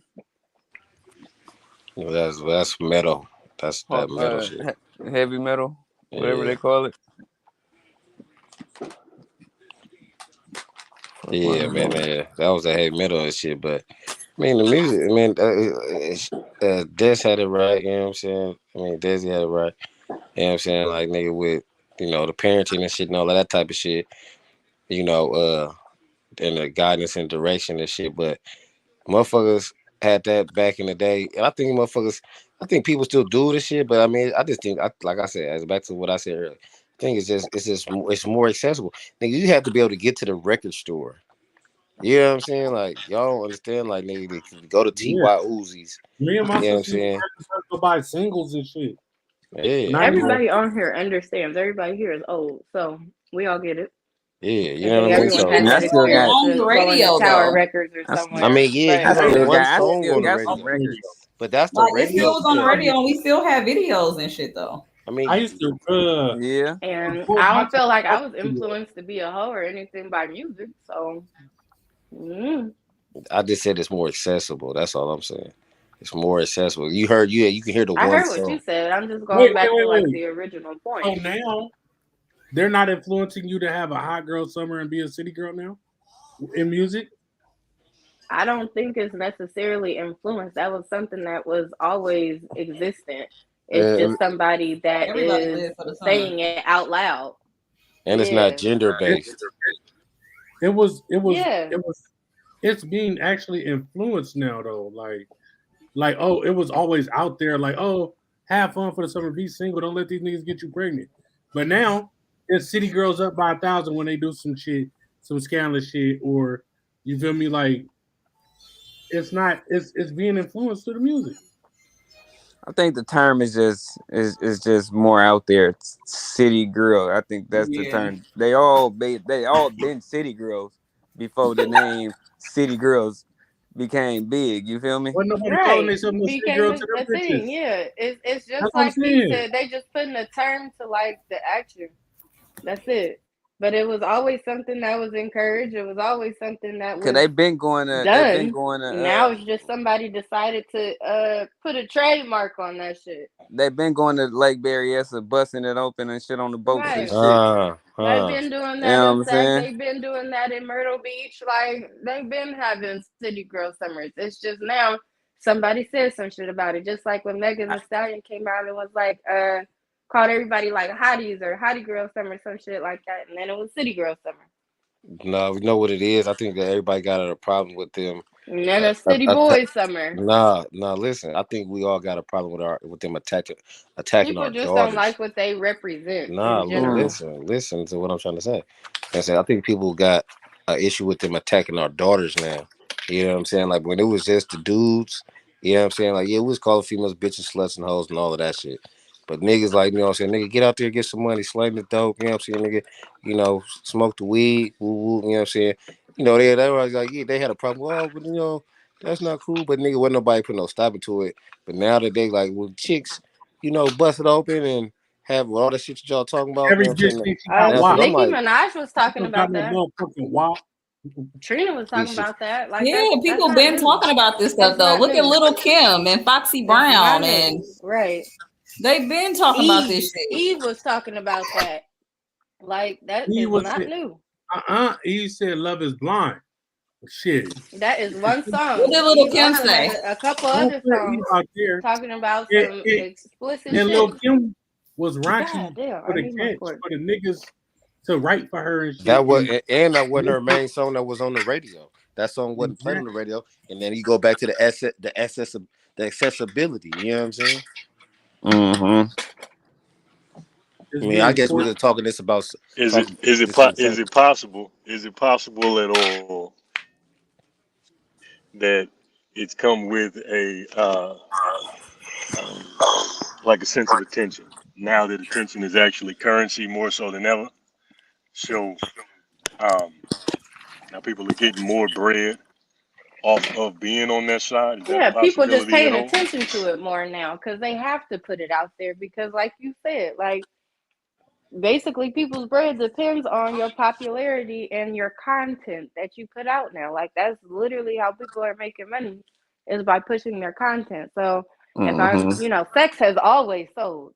That's metal. That's that metal shit. Heavy metal, whatever Yeah. they call it. Yeah, man, that was a heavy metal and shit. But I mean, the music, I mean, Des had it right. You know what I'm saying? I mean, Desi had it right. You know what I'm saying? Like, nigga, with the parenting and shit and all that type of shit. And the guidance and direction and shit. But motherfuckers had that back in the day, and I think people still do this shit. But I mean, I just think, like I said, as back to what I said earlier. I think it's more accessible. Nigga, you have to be able to get to the record store. You know what I'm saying? Like, y'all don't understand. Like, nigga, they can go to T.Y. Uzis. Me and my You know what I'm sister saying? go buy singles and shit. Yeah. Everybody on here understands. Everybody here is old, so we all get it. Yeah, you I know think what I mean? everyone So, had that I still experience got- of On the going radio, to Tower though. Records or somewhere. I mean, yeah, you but heard one I song still on the got some radio. records. But that's the Like, it radio. still was on the stuff. radio, and we still have videos and shit, though. I mean, I used to Yeah. and before I my don't feel like I time- was influenced to be a hoe or anything by music. So, I just said it's more accessible. That's all I'm saying. It's more accessible. You heard, you can hear the I one heard what song. you said. I'm just going back to like wait. the original point. So now they're not influencing you to have a hot girl summer and be a city girl now in music. I don't think it's necessarily influence. That was something that was always existent. It's just somebody that Everybody is live for the summer. saying it out loud. And it's not gender based. It was. Yeah. It's being actually influenced now though. Like oh, it was always out there. Like oh, have fun for the summer, be single, don't let these niggas get you pregnant. But now it's city girls up by 1,000 when they do some shit, some scandalous shit, or you feel me? Like it's not. It's being influenced through the music. I think the term is just more out there. It's city girl. I think that's the term. They all been city girls before the name city girls became big. You feel me? Well, nobody calling themselves a city girl to a them bitches. thing. Yeah, it's just That's like what I'm he saying. said. They just putting a term to like the action. That's it. But it was always something that was encouraged. It was always something that was Cause they been going to. now it's just somebody decided to put a trademark on that shit. They've been going to Lake Berryessa, busting it open and shit on the boats and shit. They've been doing that You know in what I'm saying? They've been doing that in Myrtle Beach. Like they've been having city girl summers. It's just now somebody said some shit about it. Just like when Megan Thee Stallion came out and was like, called everybody like hotties or hottie girl summer, some shit like that, and then it was city girl summer. No, we know what it is. I think that everybody got a problem with them. And then a city boys summer. Nah. Listen, I think we all got a problem with them attacking People our just daughters. don't like what they represent. Nah, listen to what I'm trying to say. I think people got an issue with them attacking our daughters now. You know what I'm saying? Like when it was just the dudes, you know what I'm saying? Like, yeah, we was calling females bitches, sluts, and hoes and all of that shit. But niggas like, you know what I'm saying? Nigga, get out there, get some money, slang the dope, you know what I'm saying? Nigga, smoke the weed, woo, you know what I'm saying? They were like, yeah, they had a problem. Well, but that's not cool. But nigga, wasn't nobody put no stopping to it. But now that they like, well, chicks, bust it open and have all the shit that y'all talking about. Every bitch thinks she got WAP. Nicki Minaj was talking about that. WAP. Trina was talking about that. Like, yeah, people been talking about this stuff though. Look at Little Kim and Foxy Brown, and they've been talking about this shit. Eve was talking about that. Like that is not new. Eve said "Love Is Blind." Shit. That is one song. What did Little Kim say? A couple other songs out there talking about some explicit and shit. Lil' Kim was raunchy for the niggas to write for her and shit. That wasn't her main song that was on the radio. That song wasn't played on the radio. And then you go back to the accessibility. You know what I'm saying? Mm-hmm. It's I mean, I getting guess we tortured. could talking this about Is it talking is it this in the is same. it possible? Is it possible at all that it's come with a um, like a sense of attention? Now that attention is actually currency more so than ever, so um, now people are getting more bread off of being on that side. Is that a Yeah, people just possibility at paying all? attention to it more now because they have to put it out there because, like you said, like basically people's bread depends on your popularity and your content that you put out now. Like that's literally how people are making money is by pushing their content. So if I'm, Mm-hmm. sex has always sold.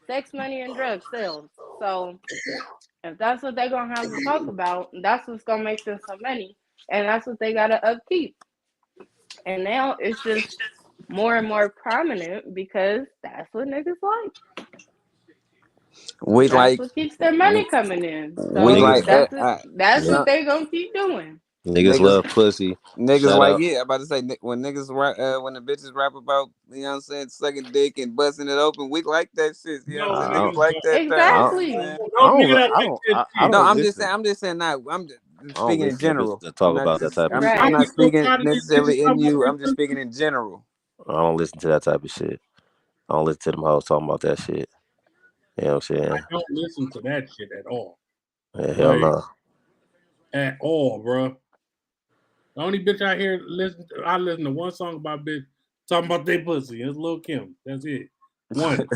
Sex, money, and drugs sells. So if that's what they're gonna have to talk about, that's what's gonna make them some money, and that's what they gotta upkeep. And now it's just more and more prominent because that's what niggas like. We That's like, what keeps their money coming in. we So Niggas, like that. that's niggas, what Some they gonna keep doing. niggas niggas, love pussy. niggas Shout like out. it. I'm about to say when niggas rap, when the bitches rap about, you know what I'm saying, sucking dick and busting it open. We like that shit. You know what I'm No, saying? I Niggas don't. niggas like don't. that I term. You don't. know what I'm Exactly. saying? I No don't. nigga that I like don't. that I shit. No, don't I'm just listen. saying. I'm just saying. Not. I don't Speaking in listen to bitches general. that I'm talk not. about that type of I'm. shit. I'm Right. I not get so speaking tired of these bitches necessarily in talking about you. their I'm just pussy. speaking in general. I don't listen to that type of shit. I don't listen to them hoes talking about that shit. You know what I'm I saying? don't listen to that shit at all. Yeah, hell Like no. at all, bro. The only bitch I hear I listen to one song about bitch talking about their pussy. It's Lil Kim. That's it. One.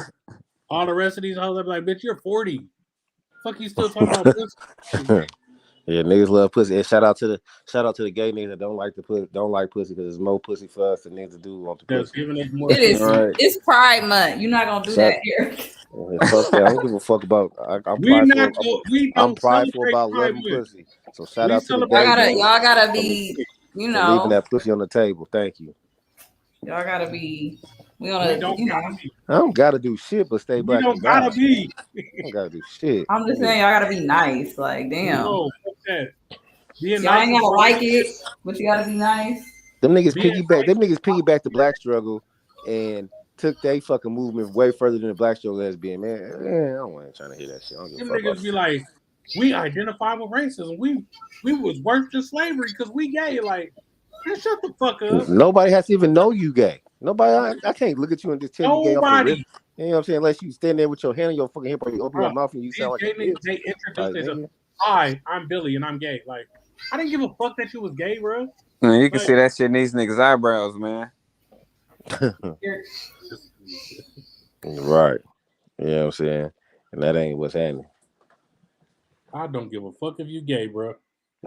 All the rest of these hoes, I'm like, bitch, you're 40. Fuck, you still talking about pussy? Yeah, niggas love pussy. And shout out to the gay niggas that don't like pussy because there's more pussy for us than niggas that do want the That's pussy. giving us more It is. Right. It's Pride Month. You're not gonna do Shut. that here. Fuck that. I don't give a fuck about. I'm We prideful. not go, we I'm don't prideful celebrate about Pride loving Month. pussy. So shout We out to the celebrate gay Y'all niggas gotta for, be. You for leaving know. that pussy on the table. Thank you. Y'all gotta be. We We gonna. don't You know. gotta be. I don't gotta do shit but stay We black don't and gotta proud. be. I don't gotta do shit. I'm just saying, y'all gotta be nice. Like, damn. No, fuck that. Being Y'all nice ain't is gotta fine. like it, but you gotta be nice. Them niggas Being piggyback. nice Them niggas piggyback the black struggle and took they fucking movement way further than the black struggle has been. Man, I don't want trying to hear that shit. I don't give a them fuck about niggas be like, we identify with racism. We was worse than slavery because we gay. Like, man, shut the fuck up. Nobody has to even know you gay. Nobody. I can't look at you and just tell you gay off the rip. Nobody. You know what I'm saying? Unless you stand there with your hand on your fucking hip or you open your Bro, mouth and you sound like these a gay niggas, bitch. they introduce Like, themselves. nigga. Hi, I'm Billy and I'm gay. Like, I didn't give a fuck that you was gay, bro. Man, you can Like, see that shit in these niggas' eyebrows, man. Right. You know what I'm saying? And that ain't what's happening. I don't give a fuck if you gay, bro.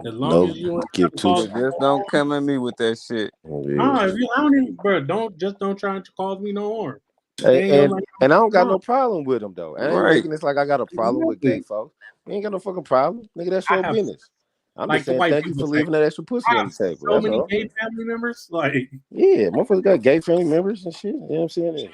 As long Nope. as you ain't Give two. cause Just don't come at me with that shit. nah, if you, I don't even, bro. Don't try to cause me no harm. And I don't got no problem with them though. I ain't Right. making this like I got a problem with gay folks. You ain't got no fucking problem, nigga. That's your have, business. I'm like just the saying white thank you people for say, leaving that extra pussy I on the have table. so That's many all. gay family members. Like, Yeah, motherfuckers got gay family members and shit. You know what I'm saying?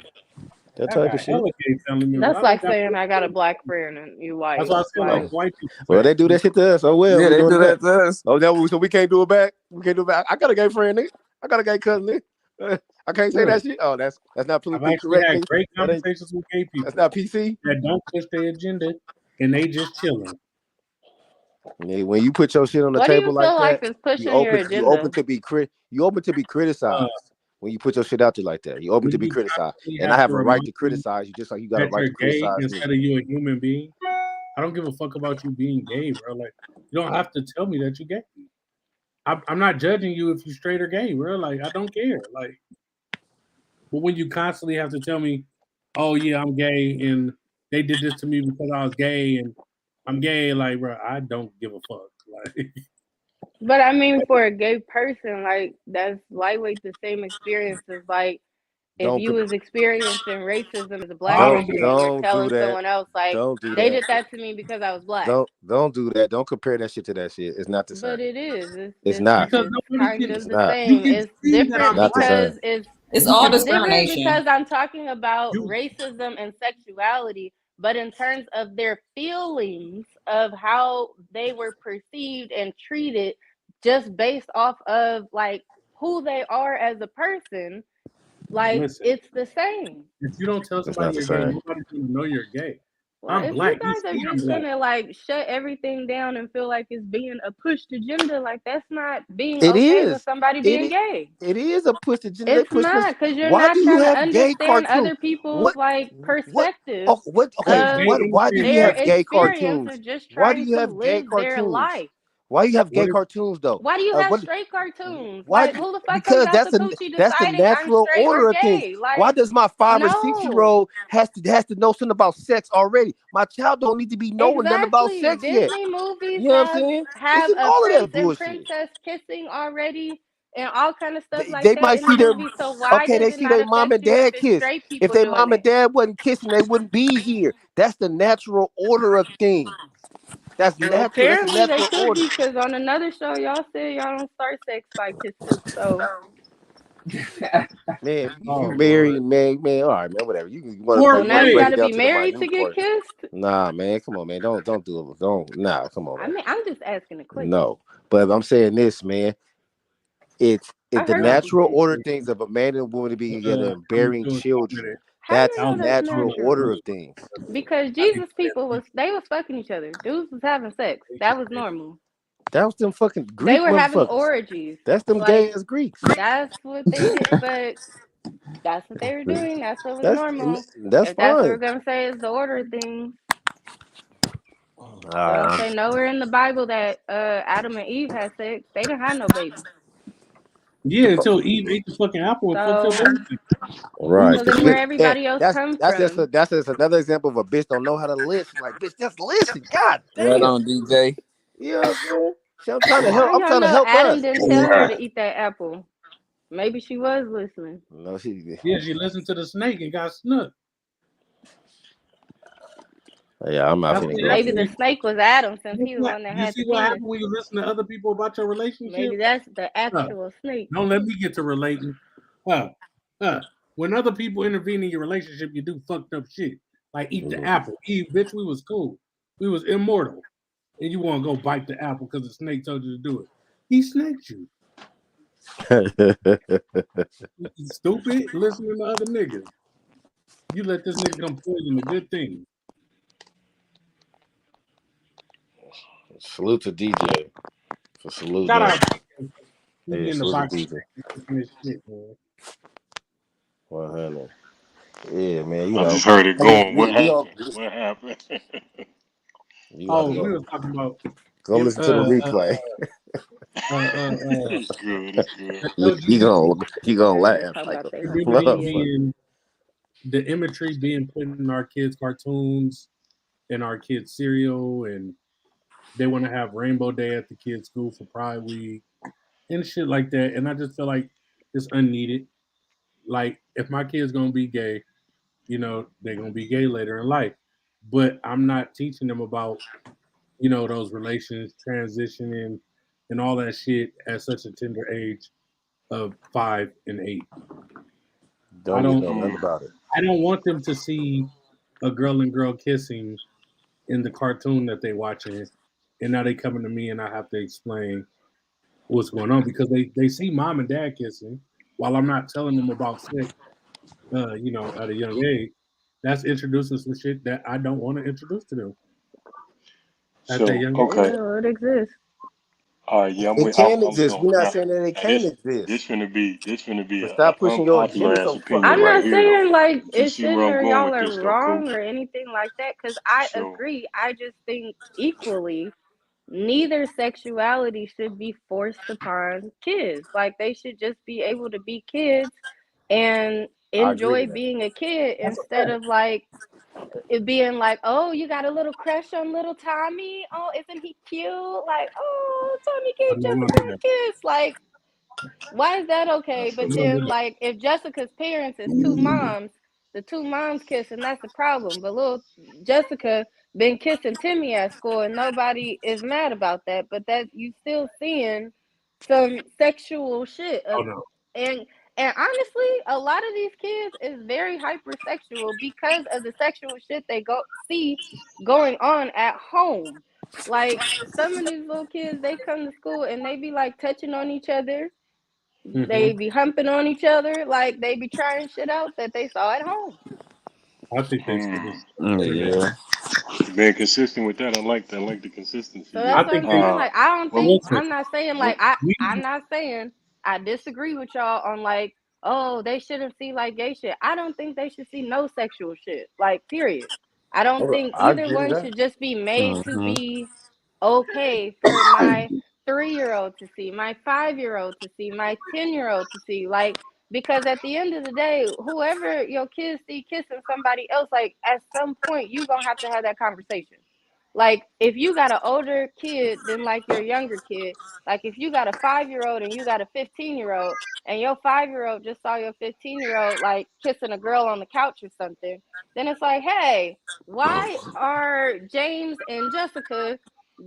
That I type got of shit. hella gay family members. That's I like don't got. saying I got a black friend and you white. That's why I feel like Like, white people Well, say. they do that shit to us. Oh well, Yeah, we they doing do it back. that to us. Oh no, so we can't do it back. We can't do it back. I got a gay friend, nigga. I got a gay cousin, nigga. I can't say that shit. Oh, that's not I've politically actually correct, had nigga. great conversations with gay people. That's not PC. That don't push their agenda and they just chilling. Yeah, when you put your shit on the what do table you feel like like that, is pushing your you open agenda? to be criticized. When you put your shit out there like that, you open to be You criticized. constantly And I have have to a right remind to them criticize you, just like you got a that right you're to gay criticize me. instead of you a human being. I don't give a fuck about you being gay, bro. Like, you don't have to tell me that you're gay. I'm not judging you if you're straight or gay, bro. Like, I don't care. Like, but when you constantly have to tell me, oh yeah, I'm gay and they did this to me because I was gay and I'm gay, like, bro, I don't give a fuck. Like, But I mean, for a gay person, like that's lightweight the same experience as like if Don't you was experiencing racism as a black I don't person give and you're don't do telling that. someone else like Don't do they that. did that to me because I was black. Don't do that. Don't compare that shit to that shit. It's not the But same. it is. It's not. because It's nobody kind can. It's of the not. You same. can It's see that It's different I'm not the black. because same. It's You all can it's different discrimination. because I'm talking about you racism and sexuality, but in terms of their feelings of how they were perceived and treated just based off of like who they are as a person, like listen. it's the same. If you don't tell It's not somebody the you're gay, same. nobody's gonna know you're gay. Well, I'm if you black. You guys are see I'm just black. gonna like shut everything down and feel like it's being a pushed agenda, like that's not being It okay with is. somebody It being is. gay. It is a push agenda. They It's pushing us. not, because you're Why not do you trying to have gay understand cartoons? other people's What? like What? perspectives Oh, what? Okay. Because of gay Why do you their have anything. gay experience cartoons? of just Why do trying you to have gay live their cartoons? life. Why you have gay What is cartoons though? Why do you have What? straight cartoons? Why? Like, who the fuck comes Because out the coochie that's the deciding I'm natural straight or order of things. gay? Why Like, does my 5 or 6 year no. old has to know something about sex already? My child don't need to be knowing nothing about Exactly. sex yet. Disney movies You know what I'm saying? have It's in a all of prince that and bullshit. princess kissing already and all kind of stuff like They that might in the see their movie. So why okay. does They it see not their mom affect and you if dad it's kiss. straight If people their doing mom and it? dad wasn't kissing, they wouldn't be here. That's the natural order of things. That's Well, natural. That's the apparently they natural could order. be, because on another show y'all said y'all don't start sex by kissing. So Man, Oh, you Lord. married, man. All right, man. Whatever. You want so now you to break got it to down be to the married to minute get part. kissed. Nah, man. Come on, man. Don't do it. Nah, come on, I man. mean, I'm just asking a question. No, but I'm saying this, man. It's I the heard natural you. order things of a man and woman to be together and I'm bearing doing children. How That's you the know that's natural order natural? of things. Because Jesus people was fucking each other. Dudes was having sex. That was normal. That was them fucking They Greek were having motherfuckers. orgies. That's them Like, gay ass Greeks. that's what they did. But that's what they were doing. That's what was normal. That's If that's what we're fine. gonna say is the order of things. Don't Uh, say nowhere in the Bible that Adam and Eve had sex. They didn't have no baby. Yeah, until Eve ate the fucking apple and fucked So, up everything. right. so then where everybody else come from? That's just another example of a bitch don't know how to listen. Like, bitch, just listen. God Right damn. on, DJ. You know what I'm saying? See, I'm trying to help. How I'm y'all trying to know help Adam us. didn't tell her to eat that apple? Maybe she was listening. No, she. Yeah, she listened to the snake and got snuck. Yeah, I'm not That's finna what go. Maybe happened. the snake was Adam, since he the one that You had see the what penis. happened when you listen to other people about your relationship? Maybe that's the actual snake. Don't let me get to relating. When other people intervene in your relationship, you do fucked up shit. Like eat the apple. Eve, bitch, we was cool. We was immortal. And you want to go bite the apple because the snake told you to do it. He snaked you. You stupid, listening to other niggas. You let this nigga come poison the good thing. Salute to DJ for saluting. Shout out. Yeah, In the salute box. to DJ. This shit, man. 100. Yeah, man. You I know, just heard it going. What happened? You What happened? Oh, we were talking about. go listen to the replay. It's good. It's good. You gonna laugh Talk like about a they motherfucker. The imagery being put in our kids' cartoons and our kids' cereal, and they want to have Rainbow Day at the kids' school for Pride Week and shit like that. And I just feel like it's unneeded. Like, if my kid's gonna be gay, they're gonna be gay later in life. But I'm not teaching them about, those relations, transitioning, and all that shit at such a tender age of 5 and 8. Don't know nothing about it. I don't want them to see a girl and girl kissing in the cartoon that they watching, and now they coming to me and I have to explain what's going on, because they see mom and dad kissing while I'm not telling them about sex, at a young age. That's introducing some shit that I don't want to introduce to them at that young age. Okay. Well, it exists. All right, yeah, It can I'm exist. going. We're not Now, saying that it can't exist. this finna be But a stop pushing your unpopular agenda ass so fucking. opinion I'm right not here, though. saying like You it see where shouldn't I'm or going y'all with are this, though, Coop? wrong or anything like that, because I So, agree. I just think equally neither sexuality should be forced upon kids. Like, they should just be able to be kids and I agree enjoy with that. being a kid, instead of like it being like, oh, you got a little crush on little Tommy. Oh, isn't he cute? Like, oh, Tommy I gave don't want Jessica to do a that. kiss. Like, why is that okay? I But feel you. then, like, if Jessica's parents is two moms, the two moms kiss, and that's the problem. But little Jessica been kissing Timmy at school, and nobody is mad about that. But that you still seeing some sexual shit. Oh no. And honestly, a lot of these kids is very hypersexual because of the sexual shit they see going on at home. Like, some of these little kids, they come to school and they be like touching on each other. They be humping on each other. Like, they be trying shit out that they saw at home. I think they should. Yeah. being consistent with that, I like the consistency So there. that's I what I'm think saying. that, Like, I don't Well, think listen, I'm not saying well, like we, I'm not saying I disagree with y'all on like, oh, they shouldn't see like gay shit. I don't think they should see no sexual shit. Like, period. I don't think I either agree with one that. should just be made to Hmm. be okay for my 3-year-old to see, my 5-year-old to see, my 10-year-old to see. Like, because at the end of the day, whoever your kids see kissing somebody else, like at some point you gonna have that conversation. Like, if you got an older kid than like your younger kid, like if you got a 5-year-old and you got a 15-year-old, and your 5-year-old just saw your 15-year-old like kissing a girl on the couch or something, then it's like, hey, why are James and Jessica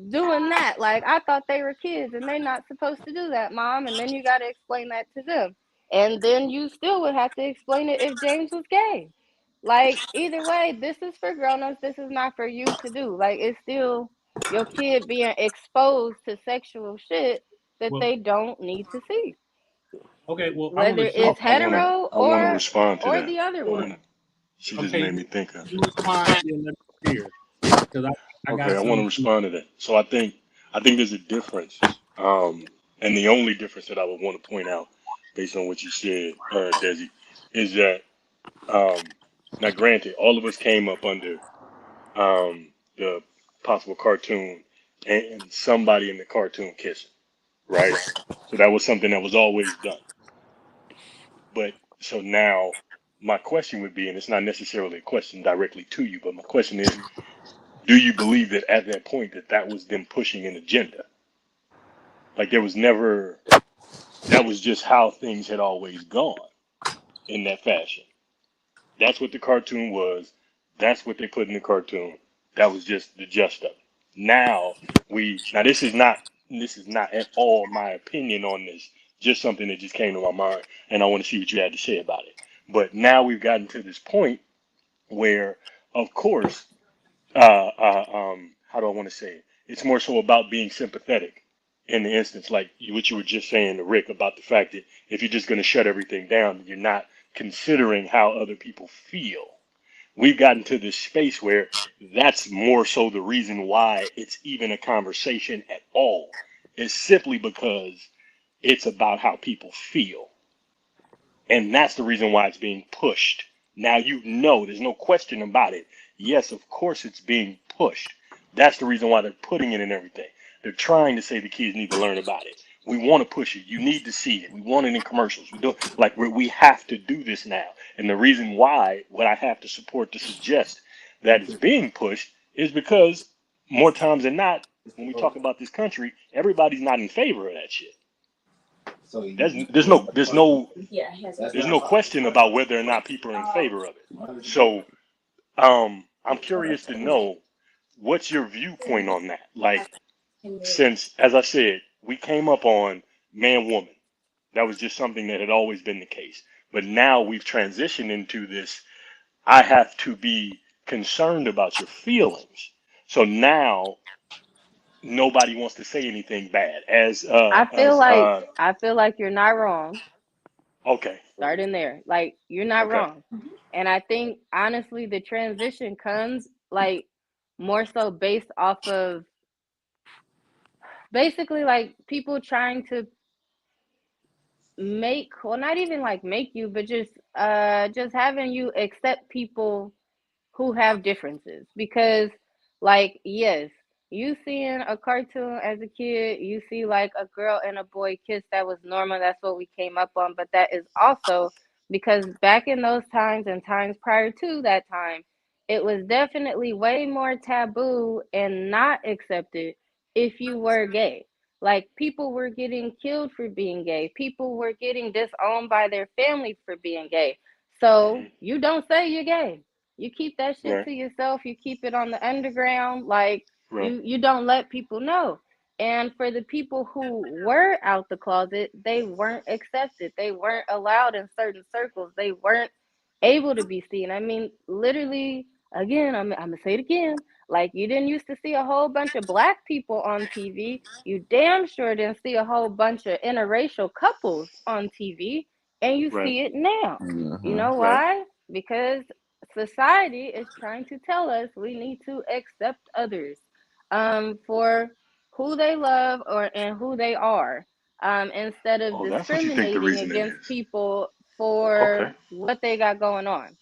doing that? Like, I thought they were kids and they're not supposed to do that, mom. And then you got to explain that to them. And then you still would have to explain it if James was gay. Like, either way, this is for grown-ups. This is not for you to do. Like, it's still your kid being exposed to sexual shit that well, they don't need to see, okay, well, I want whether to I, show. it's I wanna hetero I wanna respond to or that. the other I one. wanna. She just Okay, made me think of. you respond, then let me hear, because I Okay, got I want to some. respond to that. So I think there's a difference, and the only difference that I would want to point out, based on what you said, Desi, is that um, now granted, all of us came up under the possible cartoon and somebody in the cartoon kissing, right? So that was something that was always done. But so now my question would be, and it's not necessarily a question directly to you, but my question is, do you believe that at that point that was them pushing an agenda? Like there was never, that was just how things had always gone in that fashion. That's what the cartoon was. That's what they put in the cartoon. That was just the gist of it. Now this is not at all my opinion on this. Just something that just came to my mind, and I want to see what you had to say about it. But now we've gotten to this point where, of course, how do I want to say it? It's more so about being sympathetic in the instance, like what you were just saying to Rick about the fact that if you're just going to shut everything down, you're not considering how other people feel. We've gotten to this space where that's more so the reason why it's even a conversation at all. It's simply because it's about how people feel. And that's the reason why it's being pushed. Now you know, there's no question about it. Yes, of course it's being pushed. That's the reason why they're putting it in everything. They're trying to say the kids need to learn about it. We want to push it. You need to see it. We want it in commercials. We don't like we have to do this now. And the reason why what I have to support to suggest that it's being pushed is because more times than not, when we talk about this country, everybody's not in favor of that shit. There's no question about whether or not people are in favor of it. So I'm curious to know what's your viewpoint on that. Like, since, as I said, we came up on man woman, that was just something that had always been the case. But now we've transitioned into this. I have to be concerned about your feelings. So now nobody wants to say anything bad. I feel like you're not wrong. Okay, Start in there. Like, you're not okay, wrong. And I think honestly the transition comes like more so based off of basically like people trying to make, well, not even like make you, but just having you accept people who have differences. Because like, yes, you seeing a cartoon as a kid, you see like a girl and a boy kiss, that was normal, that's what we came up on. But that is also because back in those times and times prior to that time, it was definitely way more taboo and not accepted if you were gay. Like, people were getting killed for being gay, people were getting disowned by their family for being gay. So hmm, you don't say you're gay, you keep that shit right, to yourself. You keep it on the underground. Like, right, you don't let people know. And for the people who were out the closet, they weren't accepted. They weren't allowed in certain circles. They weren't able to be seen. I mean, literally, again, I'm gonna say it again. Like, you didn't used to see a whole bunch of black people on TV. You damn sure didn't see a whole bunch of interracial couples on TV. And you right, see it now. You Hmm. know right. why? Because society is trying to tell us we need to accept others for who they love and who they are, instead of Oh, that's what you think the discriminating reason against is. people Okay. for what they got going on.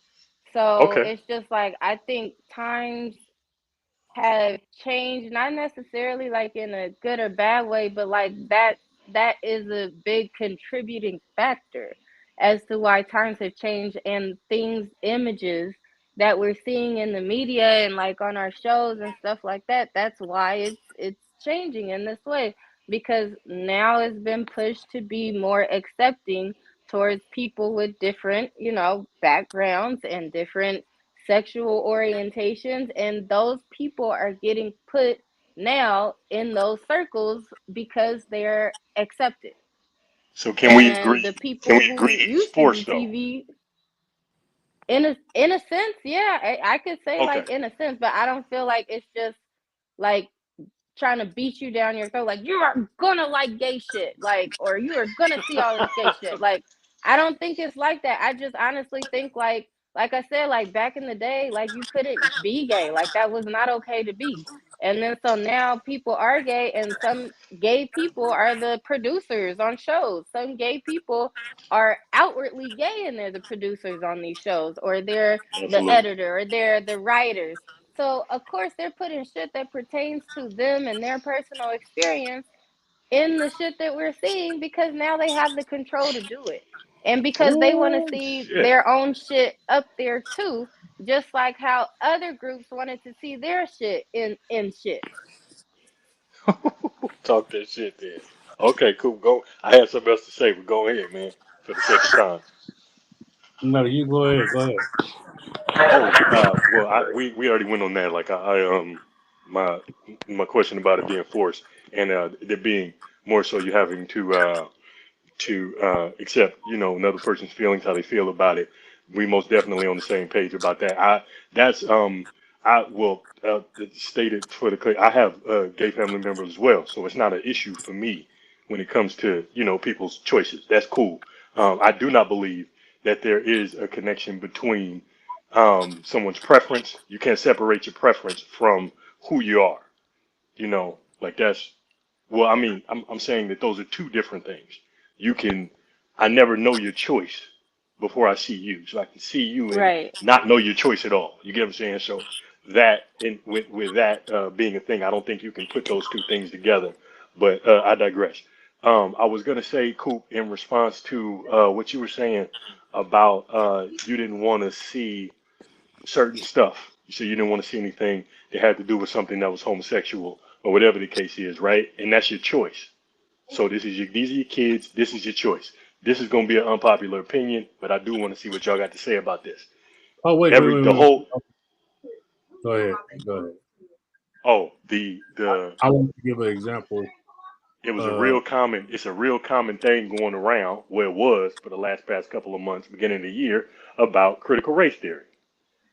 So Okay. it's just like I think times have changed, not necessarily like in a good or bad way, but like that is a big contributing factor as to why times have changed and things, images that we're seeing in the media and like on our shows and stuff like that. That's why it's changing in this way, because now it's been pushed to be more accepting towards people with different, backgrounds and different sexual orientations, and those people are getting put now in those circles because they're accepted. So can we And the agree? Can people we agree who it's used to do forced though? TV, in a sense, yeah, I could say Okay. like in a sense, but I don't feel like it's just like trying to beat you down your throat, like you are gonna like gay shit, like, or you are gonna see all this gay shit. Like, I don't think it's like that. I just honestly think like I said, like back in the day, like you couldn't be gay, like that was not okay to be. And then so now people are gay, and some gay people are the producers on shows. Some gay people are outwardly gay and they're the producers on these shows, or they're the Absolutely. editor, or they're the writers. So of course they're putting shit that pertains to them and their personal experience in the shit that we're seeing, because now they have the control to do it. And because they want to Oh see shit. their own shit up there too, just like how other groups wanted to see their shit in shit. Talk that shit then. Okay, cool. Go. I had something else to say, but go ahead, man. For the sake of time. No, you go ahead. Go ahead. Oh, well, we already went on that. Like my my question about it being forced and there being more so you having to accept, another person's feelings, how they feel about it. We most definitely on the same page about that. That's I will state it for the clear. I have gay family members as well, so it's not an issue for me when it comes to people's choices. That's cool. I do not believe that there is a connection between someone's preference. You can't separate your preference from who you are. Like that's well, I mean, I'm saying that those are two different things. You can, I never know your choice before I see you, so I can see you and Right. not know your choice at all. You get what I'm saying? So that, and with that being a thing, I don't think you can put those two things together. But I digress. I was gonna say, Coop, in response to what you were saying about you didn't want to see certain stuff. You said you didn't want to see anything that had to do with something that was homosexual or whatever the case is, right? And that's your choice. So these are your kids. This is your choice. This is going to be an unpopular opinion, but I do want to see what y'all got to say about this. Oh, wait, wait, Every wait, the wait. whole Go ahead. Go ahead. oh the I want to give an example. it was a Uh, real common it's a real common thing going around, where it was for the past couple of months, beginning of the year, about critical race theory.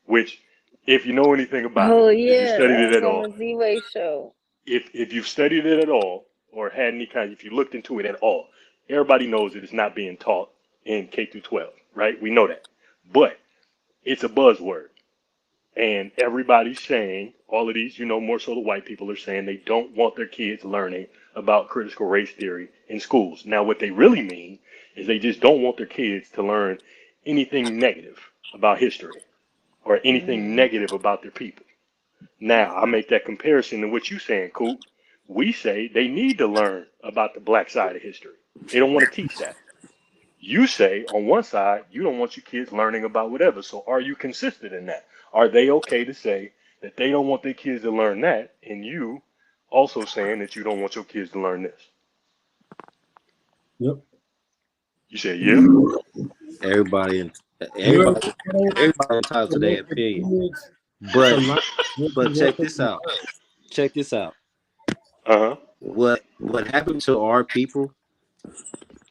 Which, if you know anything about it, Oh if you yeah, studied that it was at on all, the Z-Way show. if you've studied it at all or had any kind, if you looked into it at all, everybody knows that it's not being taught in K through 12, right? We know that, but it's a buzzword, and everybody's saying all of these, more so the white people are saying they don't want their kids learning about critical race theory in schools. Now, what they really mean is they just don't want their kids to learn anything negative about history or anything Hmm. negative about their people. Now, I make that comparison to what you're saying, Coop. We say they need to learn about the black side of history. They don't want to teach that. You say on one side, you don't want your kids learning about whatever. So are you consistent in that? Are they okay to say that they don't want their kids to learn that, and you also saying that you don't want your kids to learn this? yep. You say, yeah? Everybody, You're everybody, everybody entitled to their opinion. But check this out. Check this out. Uh-huh. What happened to our people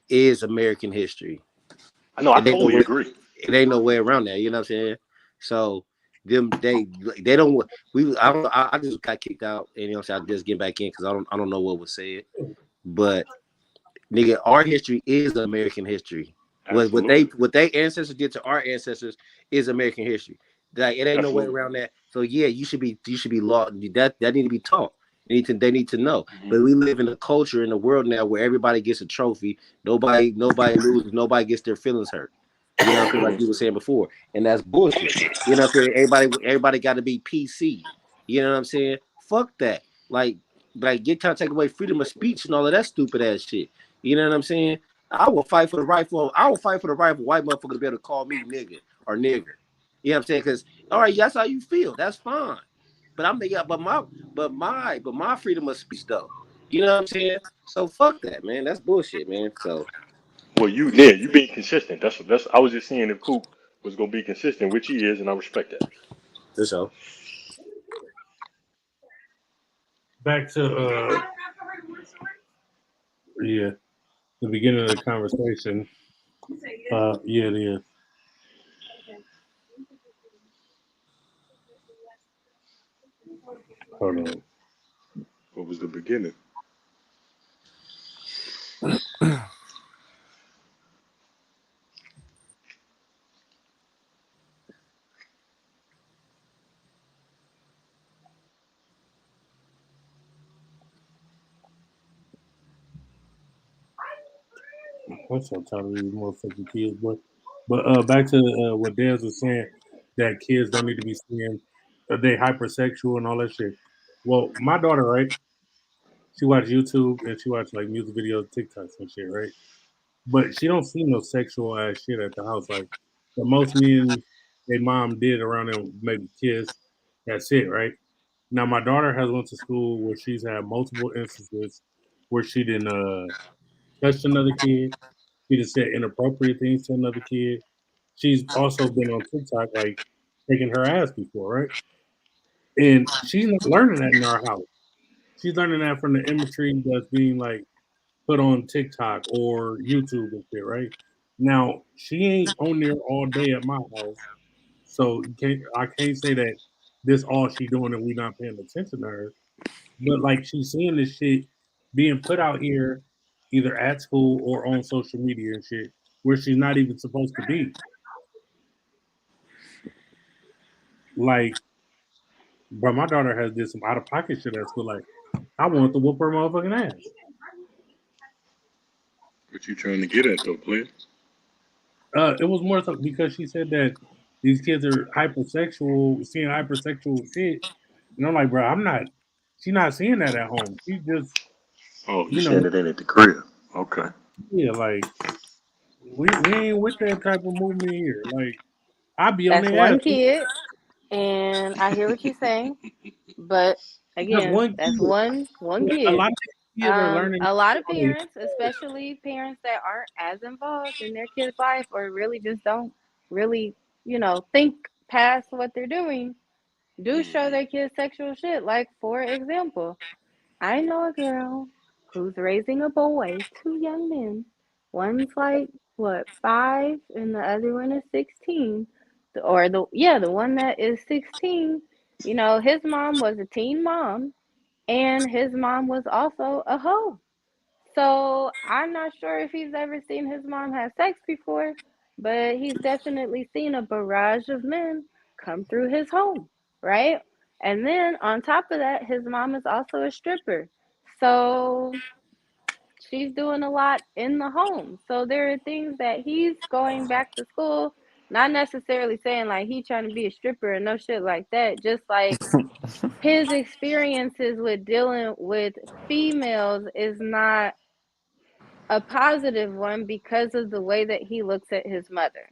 is American history. I know, I It ain't no totally way, agree. it ain't no way around that. You know what I'm saying? So they don't I just got kicked out, and I just get back in because I don't know what was said. But nigga, our history is American history. Absolutely. What they ancestors did to our ancestors is American history. Like it ain't no way Absolutely. around that. So yeah, you should be law that need to be taught. They need to know. Hmm. But we live in a culture in the world now where everybody gets a trophy. Nobody loses. Nobody gets their feelings hurt. You know what I'm saying? Like Hmm. you were saying before, and that's bullshit. You know what I'm saying? Everybody got to be PC. You know what I'm saying? Fuck that. Like get trying to take away freedom of speech and all of that stupid ass shit. You know what I'm saying? I will fight for the right for. I will fight for the right for white motherfucker to be able to call me nigga or nigger. You know what I'm saying? Because all right, that's how you feel. That's fine. But I'm the yeah, but my freedom of speech though. You know what I'm saying? So fuck that, man. That's bullshit, man. So Well, you being consistent. That's. I was just seeing if Coop was gonna be consistent, which he is, and I respect that. that's all. Back to yeah, the beginning of the conversation. Yeah, it is. Hold on. What was the beginning? I'm so tired of these motherfucking kids, boy. But back to what Dez was saying, that kids don't need to be seeing they hypersexual and all that shit. Well, my daughter, right? She watch YouTube and she watch like music videos, TikToks and shit, right? But she don't see no sexual ass shit at the house. Like the most me and their mom did around them maybe kiss. That's it, right? Now my daughter has went to school where she's had multiple instances where she didn't touch another kid. She just said inappropriate things to another kid. She's also been on TikTok like taking her ass before, right? And she's not learning that in our house. She's learning that from the imagery that's being like put on TikTok or YouTube and shit, right? Now she ain't on there all day at my house, so I can't say that this all she doing and we not paying attention to her. But like she's seeing this shit being put out here, either at school or on social media and shit, where she's not even supposed to be. Like, bro, my daughter has did some out of pocket shit at school. Like, I want to whoop her motherfucking ass. What you trying to get at though, player? It was more so because she said that these kids are hypersexual, seeing hypersexual shit, and I'm like, bro, I'm not. She's not seeing that at home. She just, Oh, you you know, saying it ain't at the crib? Okay. yeah, like we ain't with that type of movement here. Like, I be on That's their ass. one kid, and I hear what you're saying, but That's again, one that's kid. one A kid. lot of kids are learning. A lot of parents, especially parents that aren't as involved in their kids' life or really just don't really, think past what they're doing, do show Hmm. their kids sexual shit. Like, for example, I know a girl who's raising a boy, two young men. One's like what, 5 and the other one is 16. Or the one that is 16, his mom was a teen mom and his mom was also a hoe. So I'm not sure if he's ever seen his mom have sex before, but he's definitely seen a barrage of men come through his home, right? And then on top of that, his mom is also a stripper. So she's doing a lot in the home. So there are things that he's going back to school, not necessarily saying like he trying to be a stripper and no shit like that, just like his experiences with dealing with females is not a positive one because of the way that he looks at his mother.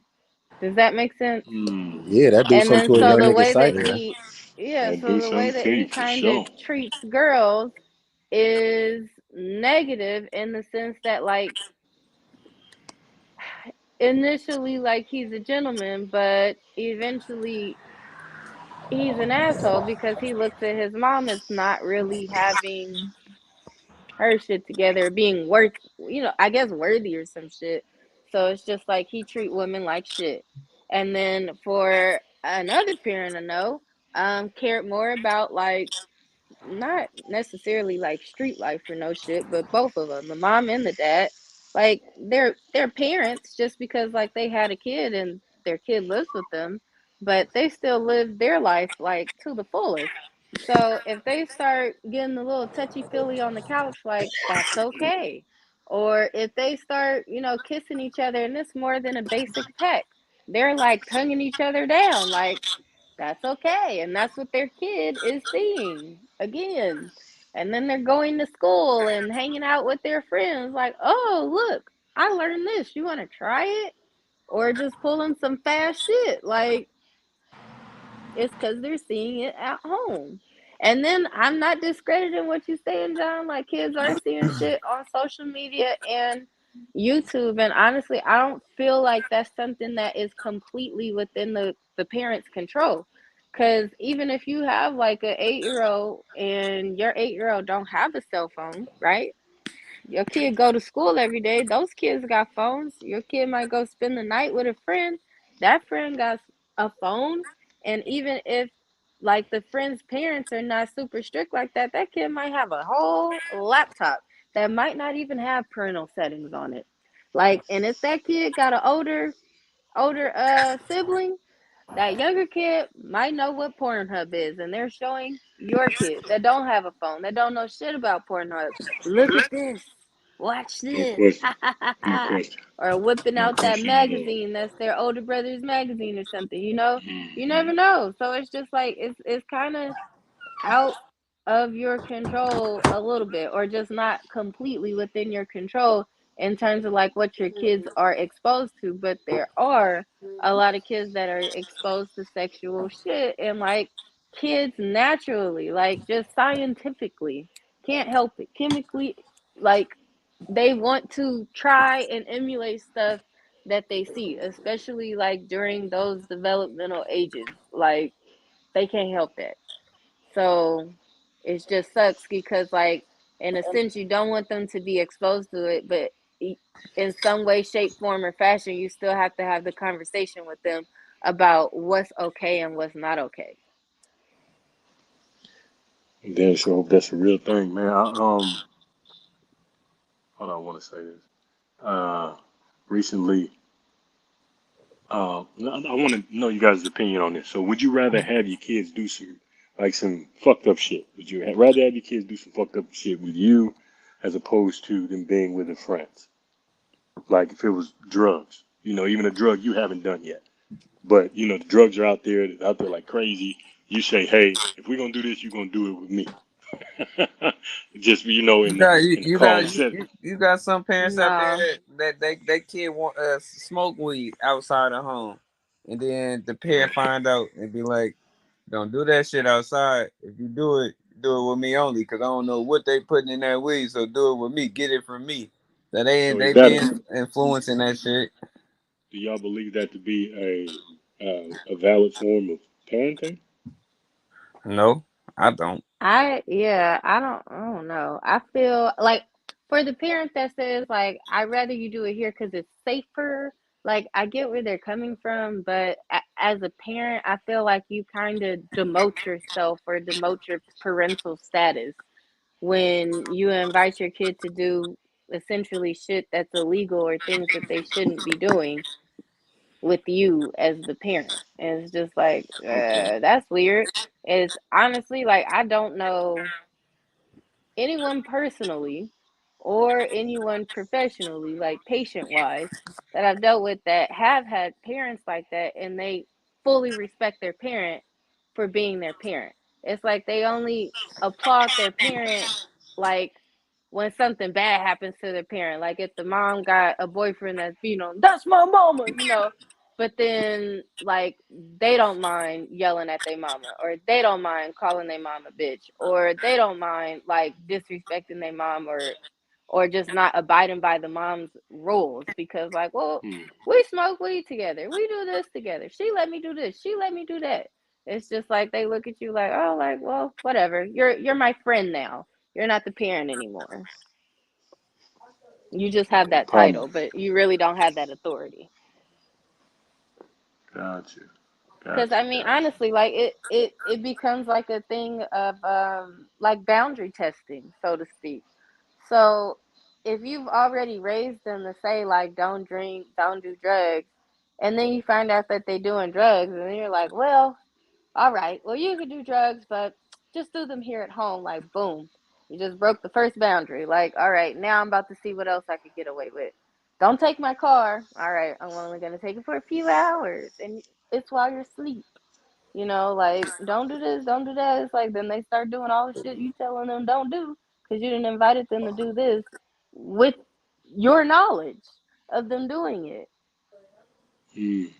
Does that make sense? Hmm. Yeah, that do And something then to a so young the nigga way that psyche. he yeah, That so do the way something that to he you for kind of sure. treats girls is negative in the sense that like initially like he's a gentleman, but eventually he's an asshole because he looks at his mom as not really having her shit together, being worth, I guess worthy or some shit. So it's just like he treat women like shit. And then for another parent I know, cared more about like not necessarily like street life or no shit, but both of them, the mom and the dad, like they're parents just because like they had a kid and their kid lives with them, but they still live their life like to the fullest. So if they start getting a little touchy feely on the couch, like that's okay. Or if they start, kissing each other and it's more than a basic peck, they're like tonguing each other down, like that's okay. And that's what their kid is seeing again. And then they're going to school and hanging out with their friends, like, oh, look, I learned this. You want to try it? Or just pulling some fast shit. Like, it's because they're seeing it at home. And then I'm not discrediting what you're saying, John. Like, kids are seeing shit on social media and YouTube. And honestly, I don't feel like that's something that is completely within the parents' control. Because even if you have like an 8-year-old and your 8-year-old don't have a cell phone, right? Your kid go to school every day. Those kids got phones. Your kid might go spend the night with a friend. That friend got a phone. And even if like the friend's parents are not super strict like that, that kid might have a whole laptop that might not even have parental settings on it. Like, and if that kid got an older sibling, that younger kid might know what Pornhub is, and they're showing your kid that don't have a phone, that don't know shit about Pornhub. Look at this. Watch No this. question. No question. Or whipping No out that question at all. magazine that's their older brother's magazine or something. You never Mhm. know. So it's just like it's kind of out of your control a little bit, or just not completely within your control in terms of like what your kids are exposed to. But there are a lot of kids that are exposed to sexual shit, and like kids naturally, like just scientifically, can't help it. Chemically, like they want to try and emulate stuff that they see, especially like during those developmental ages. Like they can't help that. So it just sucks because, like, in a sense, you don't want them to be exposed to it, but in some way, shape, form, or fashion, you still have to have the conversation with them about what's okay and what's not okay. And then so hope that's a real thing, man. Hold on, I want to say this. Recently, I want to know you guys' opinion on this. So, would you rather have your kids do some fucked up shit? Would you rather have your kids do some fucked up shit with you, as opposed to them being with their friends? Like if it was drugs, even a drug you haven't done yet, but the drugs are out there like crazy. You say, hey, if we're gonna do this, you're gonna do it with me. Just You in got you, the you calm got you, setting. you you got some parents out there No, that they kid want smoke weed outside of home, and then the Right. parent find out and be like, "Don't do that shit outside. If you do it with me only, because I don't know what they putting in that weed. So do it with me. Get it from me." That So is they that been influencing that shit. do y'all believe that to be a valid form of parenting? No, I don't. yeah, I don't know. I feel like for the parent that says like I'd rather you do it here because it's safer. Like I get where they're coming from, but as a parent, I feel like you kind of demote yourself or demote your parental status when you invite your kid to do essentially shit that's illegal or things that they shouldn't be doing with you as the parent. And it's just like, Okay. that's weird. It's honestly like, I don't know anyone personally or anyone professionally, like patient wise, that I've dealt with that have had parents like that and they fully respect their parent for being their parent. It's like they only applaud their parent like when something bad happens to their parent. Like if the mom got a boyfriend that's beating on, that's my mama. But then like they don't mind yelling at their mama, or they don't mind calling their mom a bitch, or they don't mind like disrespecting their mom, or just not abiding by the mom's rules because like, well, Hmm. we smoke weed together, we do this together, she let me do this, she let me do that. It's just like they look at you like, oh, like, well, whatever, you're my friend now, you're not the parent anymore. You just have that Pump. title, but you really don't have that authority. Gotcha. Because Gotcha. I mean, Gotcha. honestly, like it becomes like a thing of like boundary testing, so to speak. So if you've already raised them to say like don't drink, don't do drugs, and then you find out that they're doing drugs, and then you're like, well, all right, well, you can do drugs, but just do them here at home. Like, boom, you just broke the first boundary. Like, all right, now I'm about to see what else I could get away with. Don't take my car. All right, I'm only gonna take it for a few hours, and it's while you're asleep. You know, like, don't do this, don't do that. It's like then they start doing all the shit you telling them don't do because you didn't invited them to do this with your knowledge of them doing it. Mm.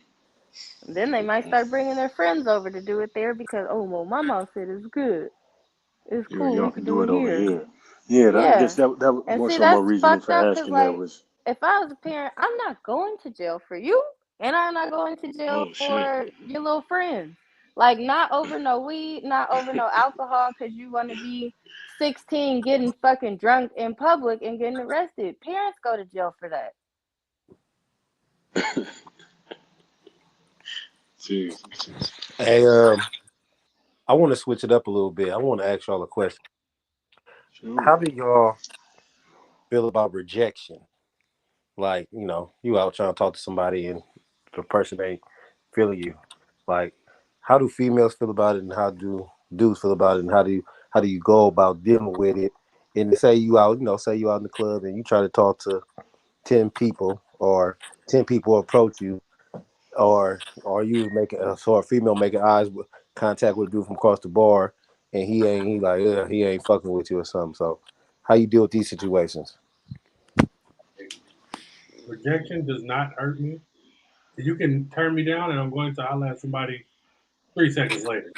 And then they might start bringing their friends over to do it there because, oh, well, my mom said it's good. It's Yeah, cool. y'all We can can do do it it over here. here. Yeah, I guess Yeah. that was And more see, so my that's reasoning fucked for up because, asking that like, was, if I was a parent, I'm not going to jail for you, and I'm not going to jail oh shit. for your little friends. Like, not over no weed, not over no alcohol, because you want to be 16 getting fucking drunk in public and getting arrested. Parents go to jail for that. Jesus. Hey, I want to switch it up a little bit. I want to ask y'all a question. How Sure. do y'all feel about rejection? Like, you know, you out trying to talk to somebody and the person ain't feeling you. Like, how do females feel about it, and how do dudes feel about it, and how do you go about dealing with it? And say you out, say you out in the club and you try to talk to 10 people, or 10 people approach you, or you making so a female making eyes with contact with a dude from across the bar, and he ain't fucking with you or something. So, how you deal with these situations? Rejection does not hurt me. You can turn me down, and I'm going to holler at somebody 3 seconds later.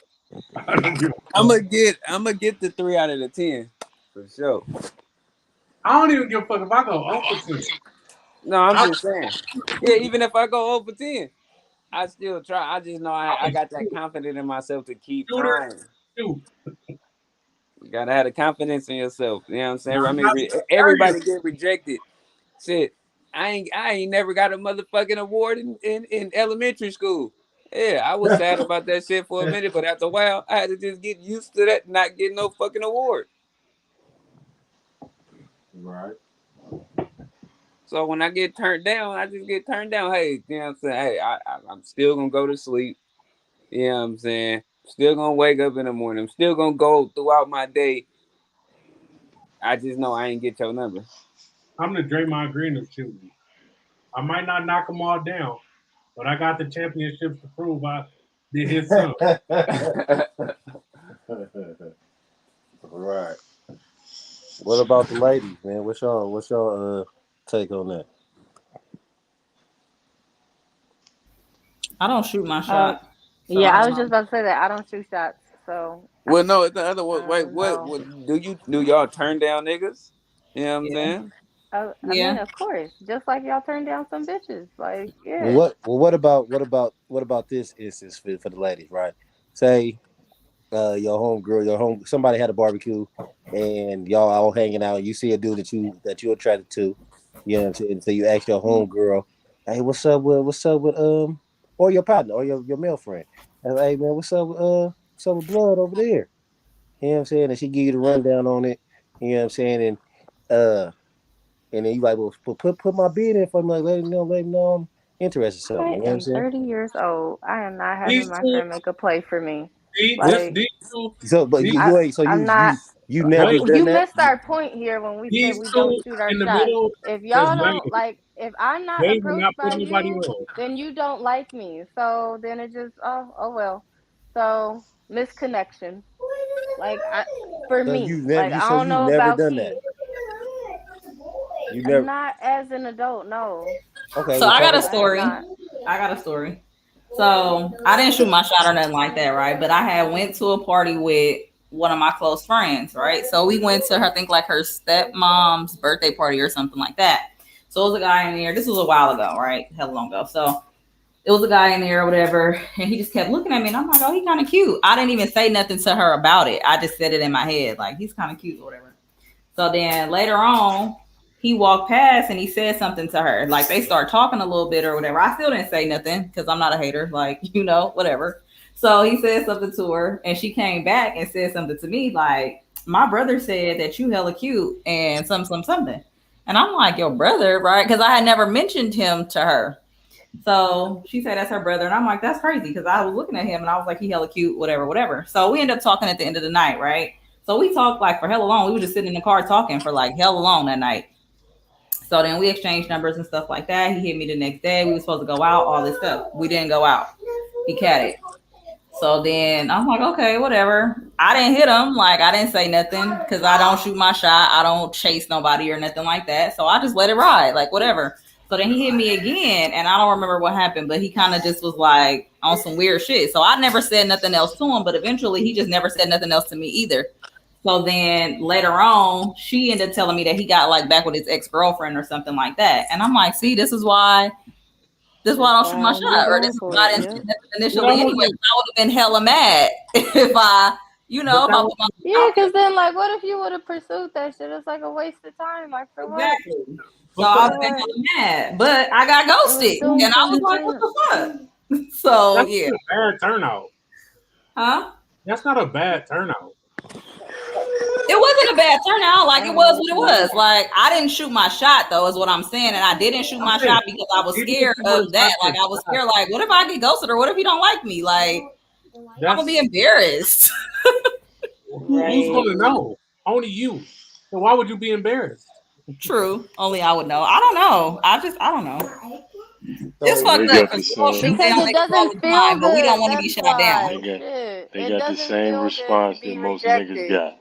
I don't give a I'm fuck. gonna get the 3 out of the 10 for sure. I don't even give a fuck if I go 0 for 10. No, I'm I just saying. Yeah, even if I go over 10, I still try. I just know I would got that confidence in myself to keep shoot her trying. too. You gotta have the confidence in yourself. You know what I'm saying? Now, I I'm mean, not everybody serious. get rejected. Shit, I ain't never got a motherfucking award in elementary school. Yeah, I was sad about that shit for a minute, but after a while, I had to just get used to that not getting no fucking award. Right. So when I get turned down, I just get turned down. Hey, you know what I'm saying? Hey, I'm still gonna go to sleep. You know what I'm saying? Still gonna wake up in the morning. I'm still gonna go throughout my day. I just know I ain't get your number. I'm the Draymond Green of shooting. I might not knock them all down, but I got the championships to prove I did his son. Right. What about the ladies, man? What's your take on that? I don't shoot my shot. So Yeah, I I don't was just know. about to say that. I don't shoot shots, so Well, no, the other one. I Wait, don't know. what do y'all turn down niggas? You know what I'm Yeah. saying? I mean, Yeah. of course, just like y'all turn down some bitches. Like, Well, yeah. what about this instance for the ladies, right? Say your home somebody had a barbecue and y'all all hanging out, and you see a dude that you attracted to, you know what I'm saying? So you ask your home girl, hey, what's up with or your partner or your male friend. And, hey man, what's up with blood over there? You know what I'm saying? And she give you the rundown on it, you know what I'm saying? And then you like, well, put my bid in for me, like let him know I'm interested in something. I You know what I'm am saying? 30 years old. I am not having These my two, friend make a play for me. What? Like, these two, So, but these, you ain't. So I'm not. you never wait, done You that. missed our point here when we said these we don't two shoot our in the shot. middle If was y'all don't Wayne. like, if I'm not Wayne will approached not put by nobody you, on. then you don't like me. So then it just, oh well. So misconnection. Like for So me, like I don't you've know never about done that. Key. You never. Not as an adult, no. Okay, So well I got a talk. I have story. not. I got a story. So I didn't shoot my shot or nothing like that, right? But I had went to a party with one of my close friends, right? So we went to her, I think like her stepmom's birthday party or something like that. So it was a guy in there. This was a while ago, right? Hell long ago. So it was a guy in there or whatever, and he just kept looking at me, and I'm like, oh, he kind of cute. I didn't even say nothing to her about it. I just said it in my head, like he's kind of cute or whatever. So then later on, he walked past and he said something to her. Like they start talking a little bit or whatever. I still didn't say nothing because I'm not a hater, like, whatever. So he said something to her and she came back and said something to me like, my brother said that you hella cute and something. And I'm like, your brother, right? Because I had never mentioned him to her. So she said that's her brother, and I'm like, that's crazy because I was looking at him and I was like, he hella cute, whatever, whatever. So we ended up talking at the end of the night, right? So we talked like for hella long. We were just sitting in the car talking for like hella long that night. So then we exchanged numbers and stuff like that. He hit me the next day. We were supposed to go out, all this stuff. We didn't go out. He catted. So then I'm like, okay, whatever. I didn't hit him. Like, I didn't say nothing because I don't shoot my shot. I don't chase nobody or nothing like that. So I just let it ride, like, whatever. So then he hit me again, and I don't remember what happened, but he kind of just was like on some weird shit. So I never said nothing else to him, but eventually he just never said nothing else to me either. So then later on, she ended up telling me that he got like back with his ex-girlfriend or something like that. And I'm like, see, this is why I don't shoot my shot, or this is why I didn't say nothing initially anyway. I would have been hella mad if I, if I put my yeah, because then like, what if you would have pursued that shit? It's like a waste of time. Like for exactly. what? So I would have been hella mad, but I got ghosted, and I was like, what the fuck? So That's yeah, a bad turnout. huh? That's not a bad turnout. It wasn't a bad turnout. Like, it was what it was. Like, I didn't shoot my shot, though, is what I'm saying. And I didn't shoot my shot because I was scared of that. Like, I was scared, like, what if I get ghosted, or what if he don't like me? Like, I'm going to be embarrassed. Who's going to know? Only you. So why would you be embarrassed? True. Only I would know. I don't know. I don't know. It's So fucked they up got the because people same. shoot down Because it niggas all doesn't the feel time, but we don't good. want to be That's shot down. why. They got Shit. they It got the doesn't same feel good response to that be most niggas rejected. got.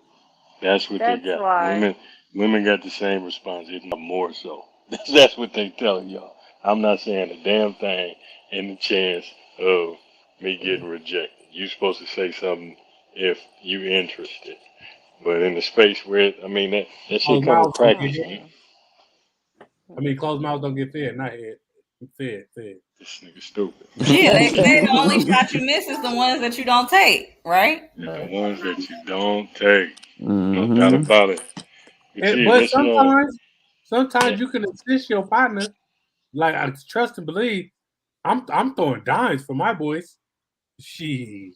That's what they That's got. why. Women got the same response, if not more so. That's what they telling y'all. I'm not saying a damn thing in the chance of me getting rejected. You supposed to say something if you interested. But in the space where that shit Closed come with mouths don't practice, get man. fed. I mean, closed mouths don't get fed, not head. Fed. This nigga stupid. Yeah, they say the only shot you miss is the ones that you don't take, right? The ones that you don't take. No Mm-hmm. doubt about it. But sometimes you can assist your partner. Like, I trust and believe. I'm throwing dimes for my boys. She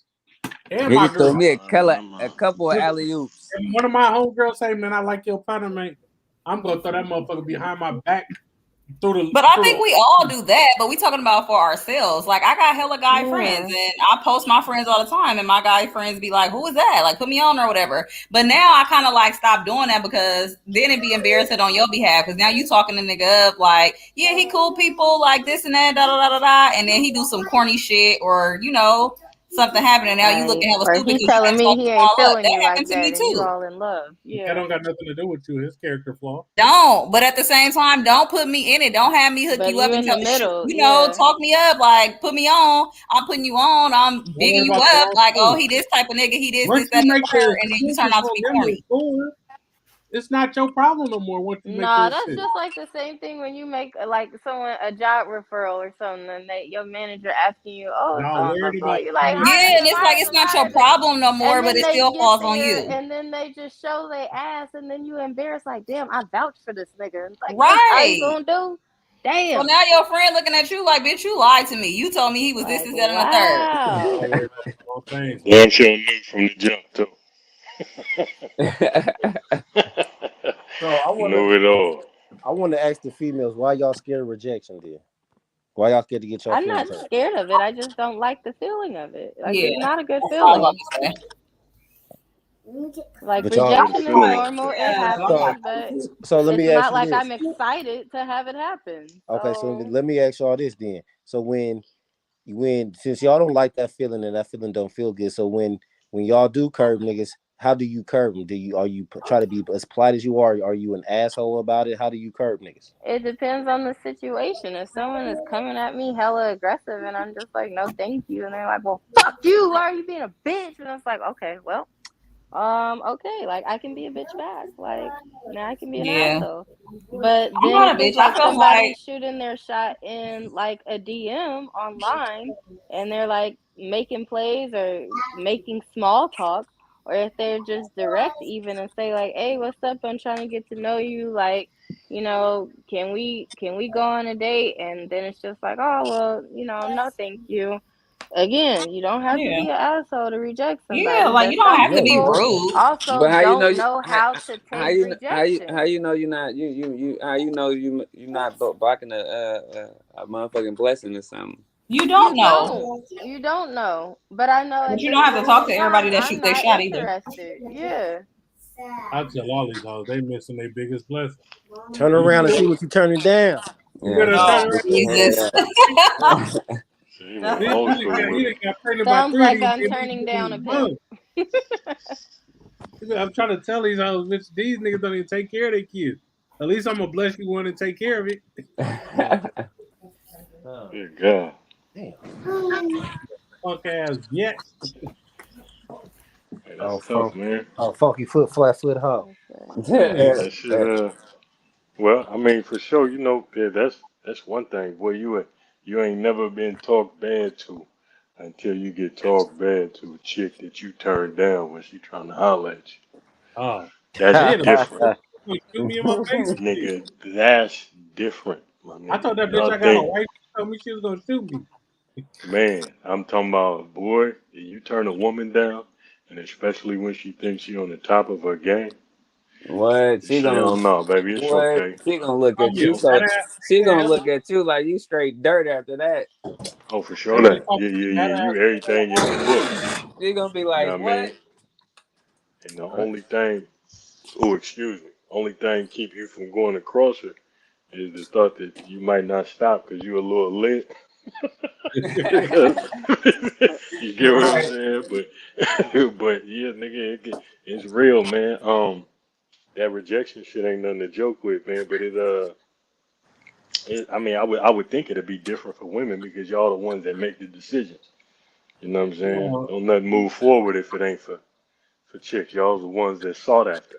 and He my just threw girl. me a couple of alley oops. And one of my homegirls say, "Man, I like your partner, mate. I'm gonna throw that motherfucker behind my back But I think we all do that, but we talking about for ourselves. Like, I got hella guy friends, and I post my friends all the time, and my guy friends be like, who is that? Like, put me on or whatever. But now I kind of like stop doing that because then it be embarrassing on your behalf because now you talking the nigga up like, yeah, he cool people, like this and that, da da da da da, and then he do some corny shit or, something happening. Now you looking hella Or stupid he because you telling been me talking he them ain't all up. feeling That you like happened to that me and you too. all in love. That Yeah. don't got nothing to do with you. His character flaw. Don't, but at the same time, don't put me in it. Don't have me hook But you up you and in the tell middle, talk me up, like put me on. I'm putting you on. I'm Don't bigging worry you about the up, wrong like, oh, thing. he this type of nigga, he this, Once that, you and the make third, the and then you turn decision out to for be them to corny. score, it's not your problem no more. Once you make the Nah, that's decision. just like the same thing when you make like someone a job referral or something, and your manager asking you, "Oh, Y'all so and so already call know. you like Yeah, and it's like hire it's them, not your hire them," problem no more, and but then it they still get falls on there, you. and then they just show their ass, and then you embarrassed, like, "Damn, I vouched for this nigga." And it's like, that's all you Right. gonna do? Damn. So now your friend looking at you like, bitch, you lied to me. You told me he was this, Like, that, and the third. wow. Don't worry about the wrong things. Damn sure knew from the jump too. So I Knew it all. want to ask the females, why y'all scared of rejection, dear? Why y'all scared to get your I'm not feelings hurt? scared of it. I just don't like the feeling of it. Like, Yeah, it's not a good that's all I feeling. was gonna say. Like, But y'all, What the rejection is feeling? normal. It Yeah, happens, but so let it's me ask not you like this. I'm excited to have it happen. Okay, so So let me ask y'all this then. So when since y'all don't like that feeling and that feeling don't feel good, so when y'all do curve niggas, how do you curve them? Are you try to be as polite as you are? Are you an asshole about it? How do you curve niggas? it depends on the situation. If someone is coming at me hella aggressive and I'm just like, no, thank you, and they're like, well, fuck you, why are you being a bitch? And it's like, okay, well, okay, like I can be a bitch back. Like now I can be an yeah. asshole. But I'm then not if a bitch. it's I like feel somebody like shooting their shot in like a DM online and they're like making plays or making small talk, or if they're just direct even and say like, hey, what's up? I'm trying to get to know you. Like, can we go on a date? And then it's just like, oh well, no, thank you. Again, you don't have to Yeah. be an asshole to reject somebody. Yeah, like But you don't some have to be people rude. also But how you know don't you know how to how take you rejection. how you know you're not you how you know you not blocking a motherfucking blessing or something. You don't know. You don't know. But I know But at you this don't have to moment talk in to everybody time, that I'm shoot their not shot either. interested. Yeah. I tell all these hoes they missing their biggest blessing. Turn around and see what you're turning down. You Yeah, better so Oh turn around. Jesus. So he went He old done school got, with he it. done got pregnant by Sounds 3 of like these I'm niggas turning within down a a pimp. month. I'm trying to tell these hoes, bitch, these niggas don't even take care of their kids. At least I'm gonna bless you one and take care of it. Good God. Punk ass bitch. Hey, Oh, that's tough, man. funky foot, flat foot hoe. Man, That shit. Well, I mean, for sure, yeah, that's one thing. Boy, you ain't never been talked bad to until you get talked bad to a chick that you turned down when she trying to holler at you. oh, That's damn, different, shoot me in my face. nigga. That's different, my I told nigga. that bitch Y'all I got a think, wife. She told me she was gonna shoot me. man? I'm talking about, boy. You turn a woman down, and especially when she thinks she on the top of her game, what you she say, gonna "Oh no, baby, it's what okay." she gonna look Call at me a you fat so ass she gonna nigga. look at you like you straight dirt after that. Oh, for sure That bitch that. called Yeah, me yeah, a fat yeah. You ass everything in the book. She gonna be You know like, what I what? mean? And the only thing, oh, excuse me, only thing keep you from going across her is the thought that you might not stop because you're a little lit. Because you get what I'm right. saying? But yeah, nigga, it's real, man. That rejection shit ain't nothing to joke with, man. But I mean, I would think it'd be different for women because y'all the ones that make the decisions. You know what I'm saying? Well, Don't nothing move forward if it ain't for chicks. Y'all the ones that sought after.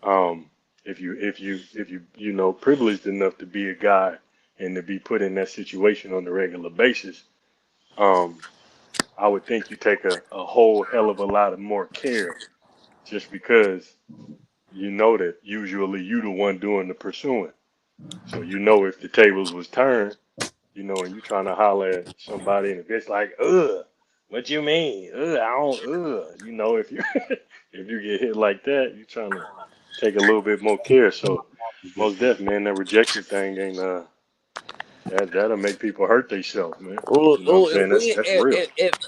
Um, if you privileged enough to be a guy and to be put in that situation on a regular basis, um, I would think you take a whole hell of a lot of more care just because you know that usually you the one doing the pursuing. So if the tables was turned, and you trying to holler at somebody and the bitch like, what you mean? I don't, if you if you get hit like that, you trying to take a little bit more care. So most definitely, man, that rejection thing ain't that'll make people hurt themselves, man. Oh, You know what I'm oh, saying? That's real.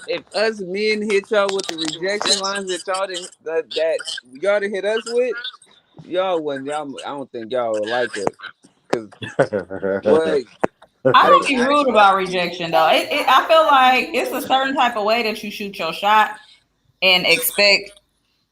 if us men hit y'all with the rejection lines that y'all done hit us with, I don't think y'all would like us. Cause what I I don't be rude about rejection though. I feel like it's a certain type of way that you shoot your shot and expect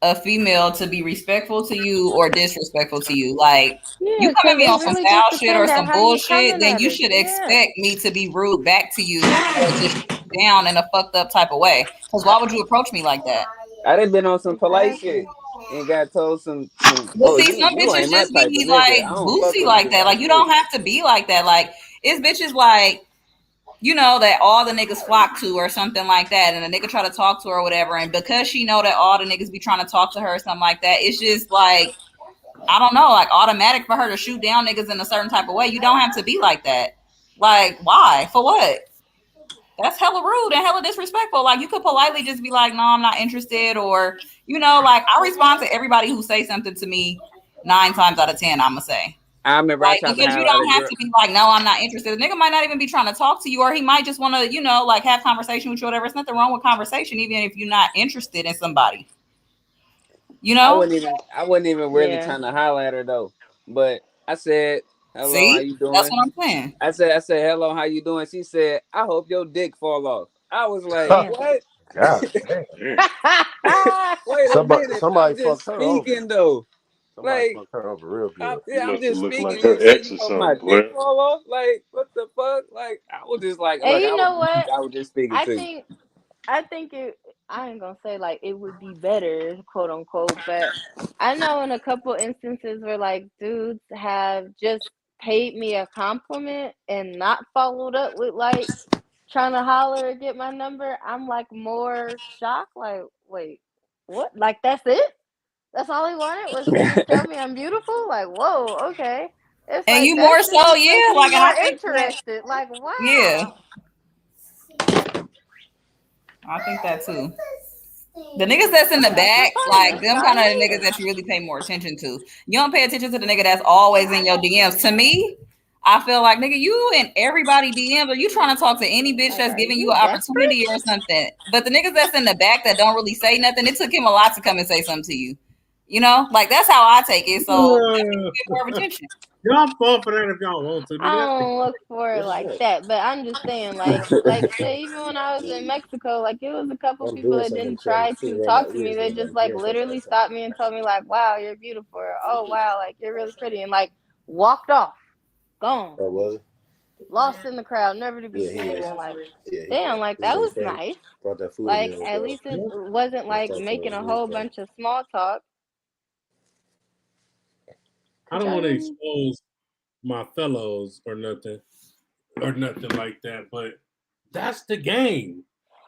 a female to be respectful to you or disrespectful to you. Like you Yeah, come at because me it on some really foul just shit or depends on some how you bullshit, coming then at you us. should Yeah. expect me to be rude back to you or to shoot you down in a fucked up type of way. Because why would you approach me like that? done been on some polite shit Exactly. and got told some But oh see, some you ain't bitches my just type of be nigga. like I don't fuck boozy with like niggas that. like Like you you. don't have to be like that. Like it's bitches like that all the niggas flock to or something like that, and a nigga try to talk to her or whatever, and because she know that all the niggas be trying to talk to her or something like that, it's just like I don't know, like automatic for her to shoot down niggas in a certain type of way. You don't have to be like that. Like why? For what? That's hella rude and hella disrespectful. Like you could politely just be like, no, I'm not interested, or like I respond to everybody who say something to me 9 times out of 10. I'ma say. I remember I Like, tried to because you highlight a don't have girl. to be like, no, I'm not interested. The nigga might not even be trying to talk to you, or he might just want to, like have conversation with you, whatever. It's nothing wrong with conversation, even if you're not interested in somebody. I wasn't even really Yeah. trying to highlight her though. But I said, hello, how See, you that's doing? what I'm saying. I said, hello, how you doing? She said, I hope your dick fall off. I was like, Damn. what? God damn. Damn. Wait a minute. Somebody I'm just fucked her over. speaking though. Somebody Like fucked her over real good. You I'm must have just looked speaking. like You her say ex you or hope my something, dick boy. fall off? Like, what the fuck? Like, I was just like, And you I was know what? I was just speaking I to you. think I think I ain't gonna say like it would be better, quote unquote, but I know in a couple instances where like dudes have just paid me a compliment and not followed up with like trying to holler or get my number. I'm like more shocked, like, wait, what? Like that's it? That's all he wanted was to just tell me I'm beautiful? Like, whoa, okay. It's And like you that more shit so, just makes yeah. me Like, and more I think that, interested. Like, yeah. wow. I think that too. The niggas that's in the back, like them kind of niggas that you really pay more attention to. You don't pay attention to the nigga that's always in your DMs. To me, I feel like nigga, you in everybody DMs, or you trying to talk to any bitch that's giving you an opportunity or something. But the niggas that's in the back that don't really say nothing, it took him a lot to come and say something to you. You know, like that's how I take it. So get more attention. Y'all fall for that if y'all want to. I don't look for it like that, but I'm just saying, like shit, even when I was in Mexico, like it was a couple people that didn't try to talk to me. They just like literally stopped me and told me like, "Wow, you're beautiful," or "Oh wow, like you're really pretty," and like walked off, gone, lost in the crowd, never to be seen again. Like, damn, like that was nice. Like at least it wasn't like making a whole bunch of small talk. I don't want to expose my fellows or nothing like that, but that's the game.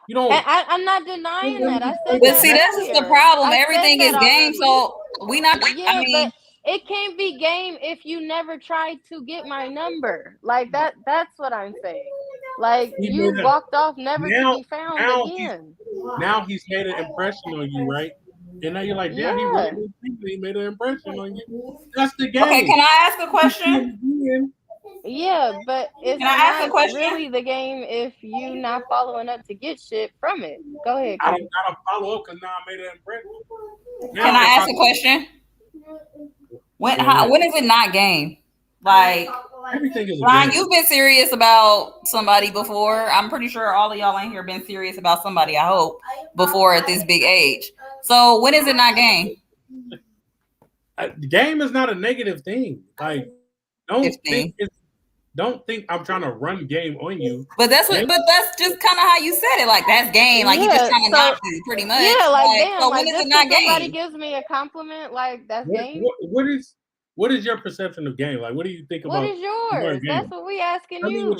You don't. I'm not denying that. I said, but see, that's just the problem. Everything is game, so we not. Yeah, I mean, but it can't be game if you never tried to get my number. Like that. That's what I'm saying. Like you walked off, never to be found again. Now he's made an impression on you, right? And now you're like, damn, he made an impression on you. That's the game. Okay, can I ask a question? Yeah, but it's can I ask a question? Really the game if you not following up to get shit from it. Go ahead. I don't gotta follow up because now I made an impression. Can I ask a question? When is it not game? Like, everything is Ryan, you've been serious about somebody before. I'm pretty sure all of y'all in here been serious about somebody, I hope, before at this big age. So when is it not game? Game is not a negative thing. Like, don't think I'm trying to run game on you. But that's just kind of how you said it. Like that's game. Like you just trying to knock you, pretty much. Yeah, like damn. So like when is it not game? Somebody gives me a compliment, like that's game. What is your perception of game? Like, what do you think about? What is yours? That's what we asking you.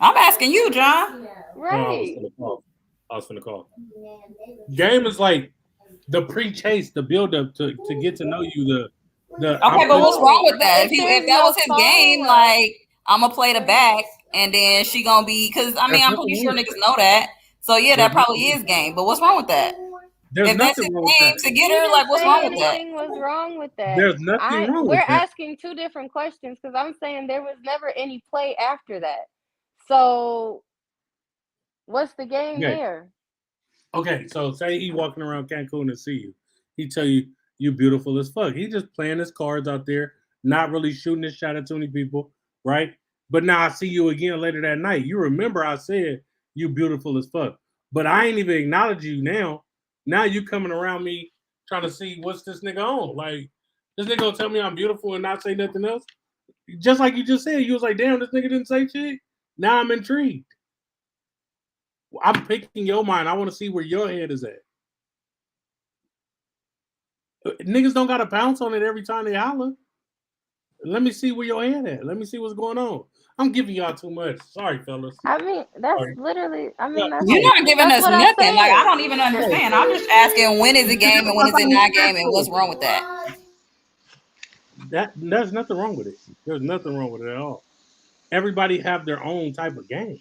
I'm asking you, John. Right. I was finna call. Game is like the pre-chase, the build-up to get to know you. The okay, but what's wrong with that? If that was his game, like I'm gonna play the back, and then she gonna be because I mean I'm pretty sure niggas know that. So yeah, that probably is game. But what's wrong with that? There's nothing wrong with that. To get her, like what's wrong with that? What's wrong with that? There's nothing wrong with that. We're asking two different questions because I'm saying there was never any play after that. So what's the game there? Okay, so say he walking around Cancun and see you. He tell you you beautiful as fuck. He just playing his cards out there, not really shooting his shot at too many people, right? But now I see you again later that night. You remember I said you beautiful as fuck. But I ain't even acknowledge you now. Now you coming around me trying to see what's this nigga on. Like, this nigga gonna tell me I'm beautiful and not say nothing else? Just like you just said, you was like, damn, this nigga didn't say shit. Now I'm intrigued. I'm picking your mind. I want to see where your head is at. Niggas don't got to pounce on it every time they holler. Let me see where your head at. Let me see what's going on. I'm giving y'all too much. Sorry, fellas. I mean, that's literally. I mean, that's you're not giving us nothing. Like I don't even understand. I'm just asking when is it game and when is it not game and what's wrong with that? There's nothing wrong with it. There's nothing wrong with it at all. Everybody have their own type of game.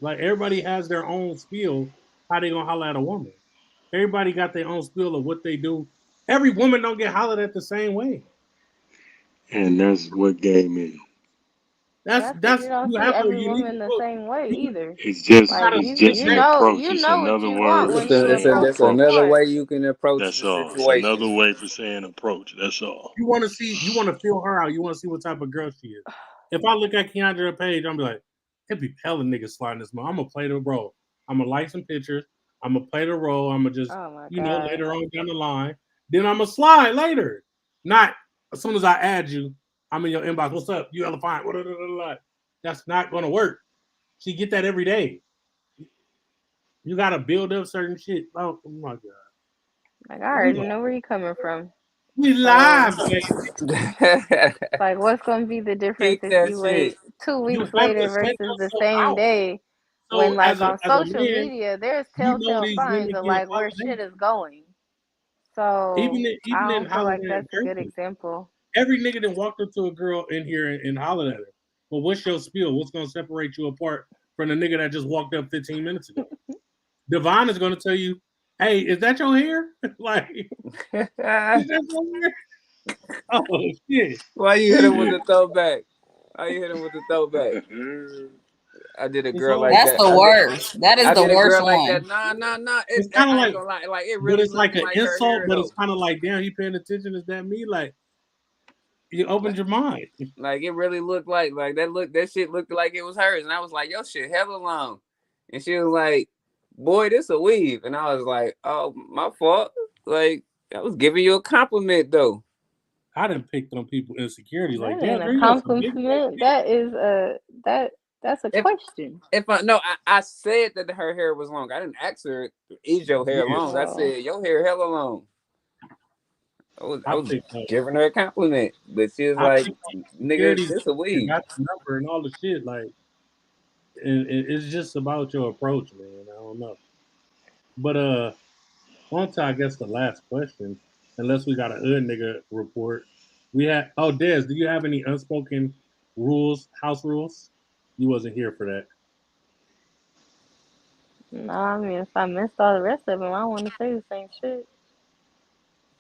Like everybody has their own spiel how they gonna holler at a woman. Everybody got their own spiel of what they do. Every woman don't get hollered at the same way. And that's what game is. That's you don't see every woman the same way either. It's just like, it's just an approach. You it's know another word. That's another way you can approach. That's all. It's another way for saying approach. That's all. You want to feel her out. You want to see what type of girl she is. If I look at Keandra Page, I'm be like, it be hella niggas sliding this month. I'm gonna play the role. I'm gonna like some pictures. I'm gonna play the role. I'm gonna just, later on down the line. Then I'm gonna slide later. Not as soon as I add you, I'm in your inbox. What's up? You hella fine. That's not gonna work. She get that every day. You gotta build up certain shit. Oh my god. Like I already know where you coming from. We live, baby. Like what's gonna be the difference if you wait 2 weeks later versus the same day? So when like on social media, there's telltale signs of like where shit is going. So even I don't feel like that's a good example. Every nigga that walked up to a girl in here and hollered at her, well, what's your spiel? What's gonna separate you apart from the nigga that just walked up 15 minutes ago? Devon is gonna tell you, hey, is that your hair? Like, is that your hair? Oh shit. Why you hit him with the throwback? Why you hit him with the throwback? I did a It's girl all- like That's that. the worst. That is I the did a worst girl like one. that. Nah. It's kind of I ain't like, gonna lie. Like it but really it's like looked an like her insult, hair but it's though. kind of like, damn, you paying attention? Is that me? Like, you opened your mind. Like it really looked like that shit looked like it was hers. And I was like, yo, shit hella long. And she was like, boy, this a weave. And I was like, oh, my fault. Like, I was giving you a compliment though. I didn't pick on people insecurities. Like, That damn, ain't girl, a you got some big compliment. That is that's a If question. I said that her hair was long. I didn't ask her, is your hair yeah. long? I Oh. said, your hair hella long. I I was picked on giving her a compliment. But she was I like, picked on nigga, insecurities this a and weave. got the number and all the shit. Like, and it's just about your approach, man. I don't know. But on to I guess the last question, unless we got a hood nigga report. We had Des, do you have any unspoken rules, house rules? You wasn't here for that. No, I mean if I missed all the rest of them, I want to say the same shit.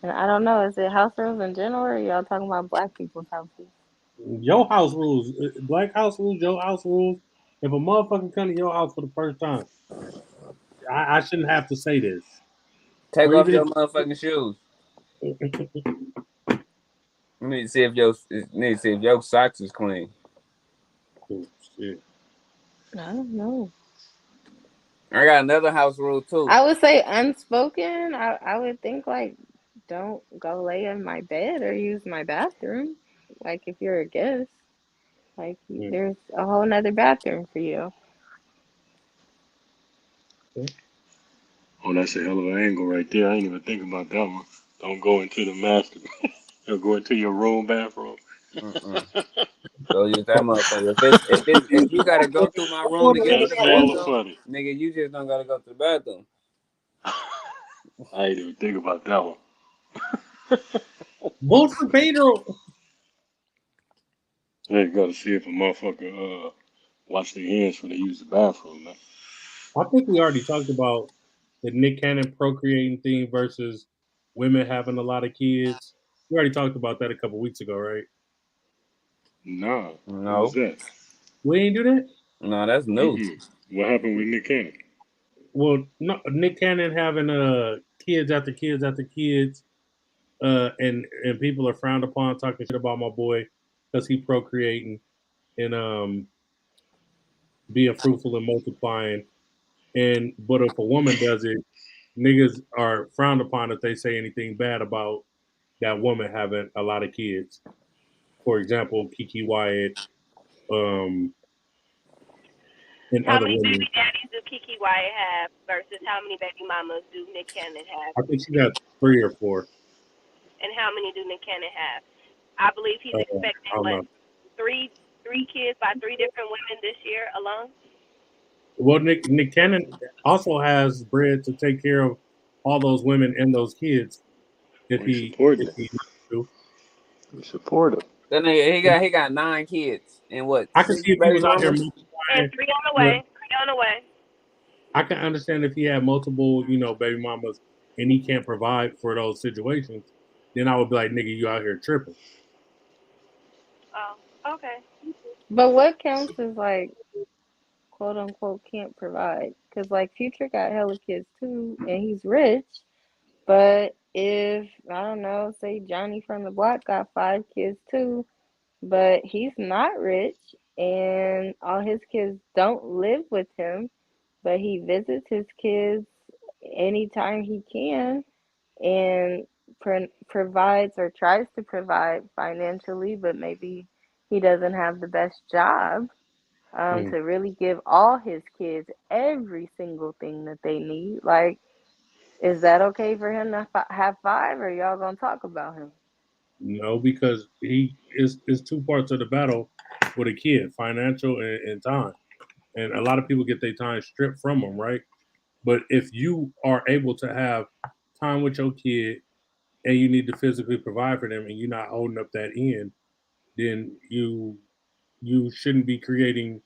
And I don't know, is it house rules in general, or y'all talking about black people's houses? Your house rules, black house rules, your house rules. If a motherfucker come to your house for the first time, I shouldn't have to say this. Take Or off even your motherfucking shoes. if We need to see if your socks is clean. oh, shit. I don't know. I got another house rule too. I would say unspoken. I would think like don't go lay in my bed or use my bathroom. Like if you're a guest, like there's a whole nother bathroom for you. Oh, that's a hell of an angle right there. I ain't even think about that one. Don't go into the master. Don't go into your room bathroom. Go use that motherfucker. If you gotta go through my room to get to That's the hella bathroom, funny. nigga, you just don't gotta go to the bathroom. I ain't even think about that one. Bolster Pedro. You gotta see if a motherfucker wash their hands when they use the bathroom, man. I think we already talked about the Nick Cannon procreating thing versus women having a lot of kids. We already talked about that a couple weeks ago, right? Nah. What was No, that? We ain't do that? no, that's new. What happened with Nick Cannon? Well, no, Nick Cannon having kids after kids after kids, and people are frowned upon talking shit about my boy because he procreating and being fruitful and multiplying. And but if a woman does it, niggas are frowned upon if they say anything bad about that woman having a lot of kids. For example, Kiki Wyatt, and How other many women. baby daddies do Kiki Wyatt have versus how many baby mamas do Nick Cannon have? I think she got 3 or 4. And how many do Nick Cannon have? I believe he's I expecting don't know. three kids by 3 different women this year alone. Well, Nick Cannon also has bread to take care of all those women and those kids if We he supporting it. needs to. We support it. That nigga, he got 9 kids and what, I can 6 see if he baby was out here mamas? And multiplying, 3 on the but way. 3 on the way. I can understand if he had multiple, baby mamas and he can't provide for those situations, then I would be like, nigga, you out here tripping. Oh, okay. But what counts as like quote unquote can't provide? Because like Future got hella kids too, and he's rich. But if I don't know, say Johnny from the block got 5 kids too, but he's not rich, and all his kids don't live with him, but he visits his kids anytime he can and provides or tries to provide financially, but maybe he doesn't have the best job to really give all his kids every single thing that they need. Like, is that okay for him to have 5, or y'all gonna talk about him? No, because he is 2 parts of the battle with a kid, financial and time. And a lot of people get their time stripped from them, right? But if you are able to have time with your kid and you need to physically provide for them and you're not holding up that end, then you you shouldn't be creating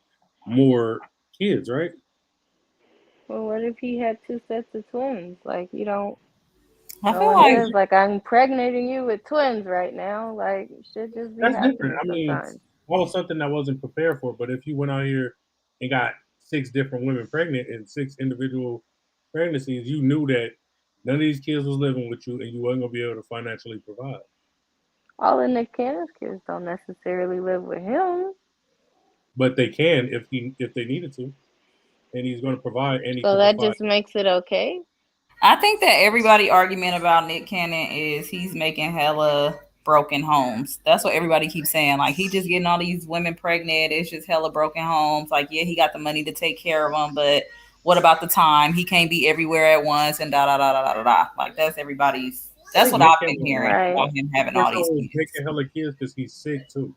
more kids, right? Well, what if he had two sets of twins? Like, you don't. I No feel one like says like I'm impregnating you with twins right now. Like, shit just be That's different. happening I mean, sometimes. that was something I wasn't prepared for. But if you went out here and got 6 different women pregnant and 6 individual pregnancies, you knew that none of these kids was living with you, and you wasn't gonna be able to financially provide. All of Nick Cannon's kids don't necessarily live with him. But they can if they needed to, and he's going to provide, and he So can that provide. just makes it okay. I think that everybody argument about Nick Cannon is he's making hella broken homes. That's what everybody keeps saying. Like he just getting all these women pregnant. It's just hella broken homes. Like yeah, he got the money to take care of them, but what about the time? He can't be everywhere at once and da da da da da da da. Like that's everybody's. That's what Nick I've been Cannon, hearing Right. about him having Nick all Cannon these was kids. making hella kids because he's sick too,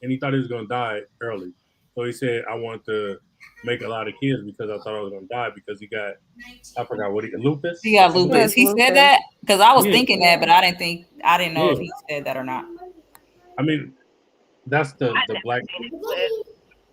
and he thought he was going to die early. So he said, "I want to make a lot of kids because I thought I was going to die because he got I forgot what lupus." He got He lupus. has He said lupus. that because I was Yeah, thinking that, but I didn't know if yeah. he said that or not. I mean, that's the I never black. seen his clip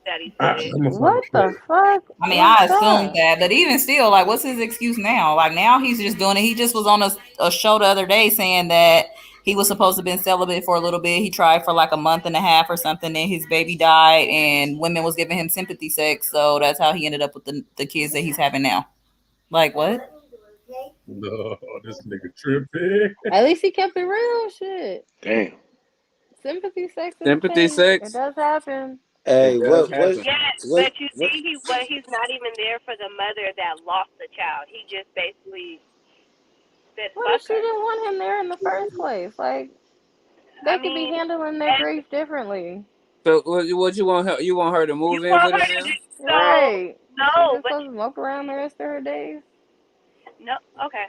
that he I'm said. gonna find What the clip. the fuck? I mean, What's I assumed that? that, but even still, like, what's his excuse now? Like, now he's just doing it. He just was on a show the other day saying that he was supposed to have been celibate for a little bit. He tried for like a month and a half or something, and his baby died, and women was giving him sympathy sex. So that's how he ended up with the kids that he's having now. Like, what? No, this nigga tripping. At least he kept it real. Shit. Damn. Sympathy sex is a Sympathy thing. It sex. does happen. Hey, It does what happen. Yes, what but you what? see, he's not even there for the mother that lost the child. He just basically said, What if "Fuck she her." didn't want him there in the first place? Like, I they could be mean, handling their and grief differently. So what you want her? You want her to you move in want with her him to now? do so? Right. She No, just but supposed to smoke around the rest of her days. no. Okay,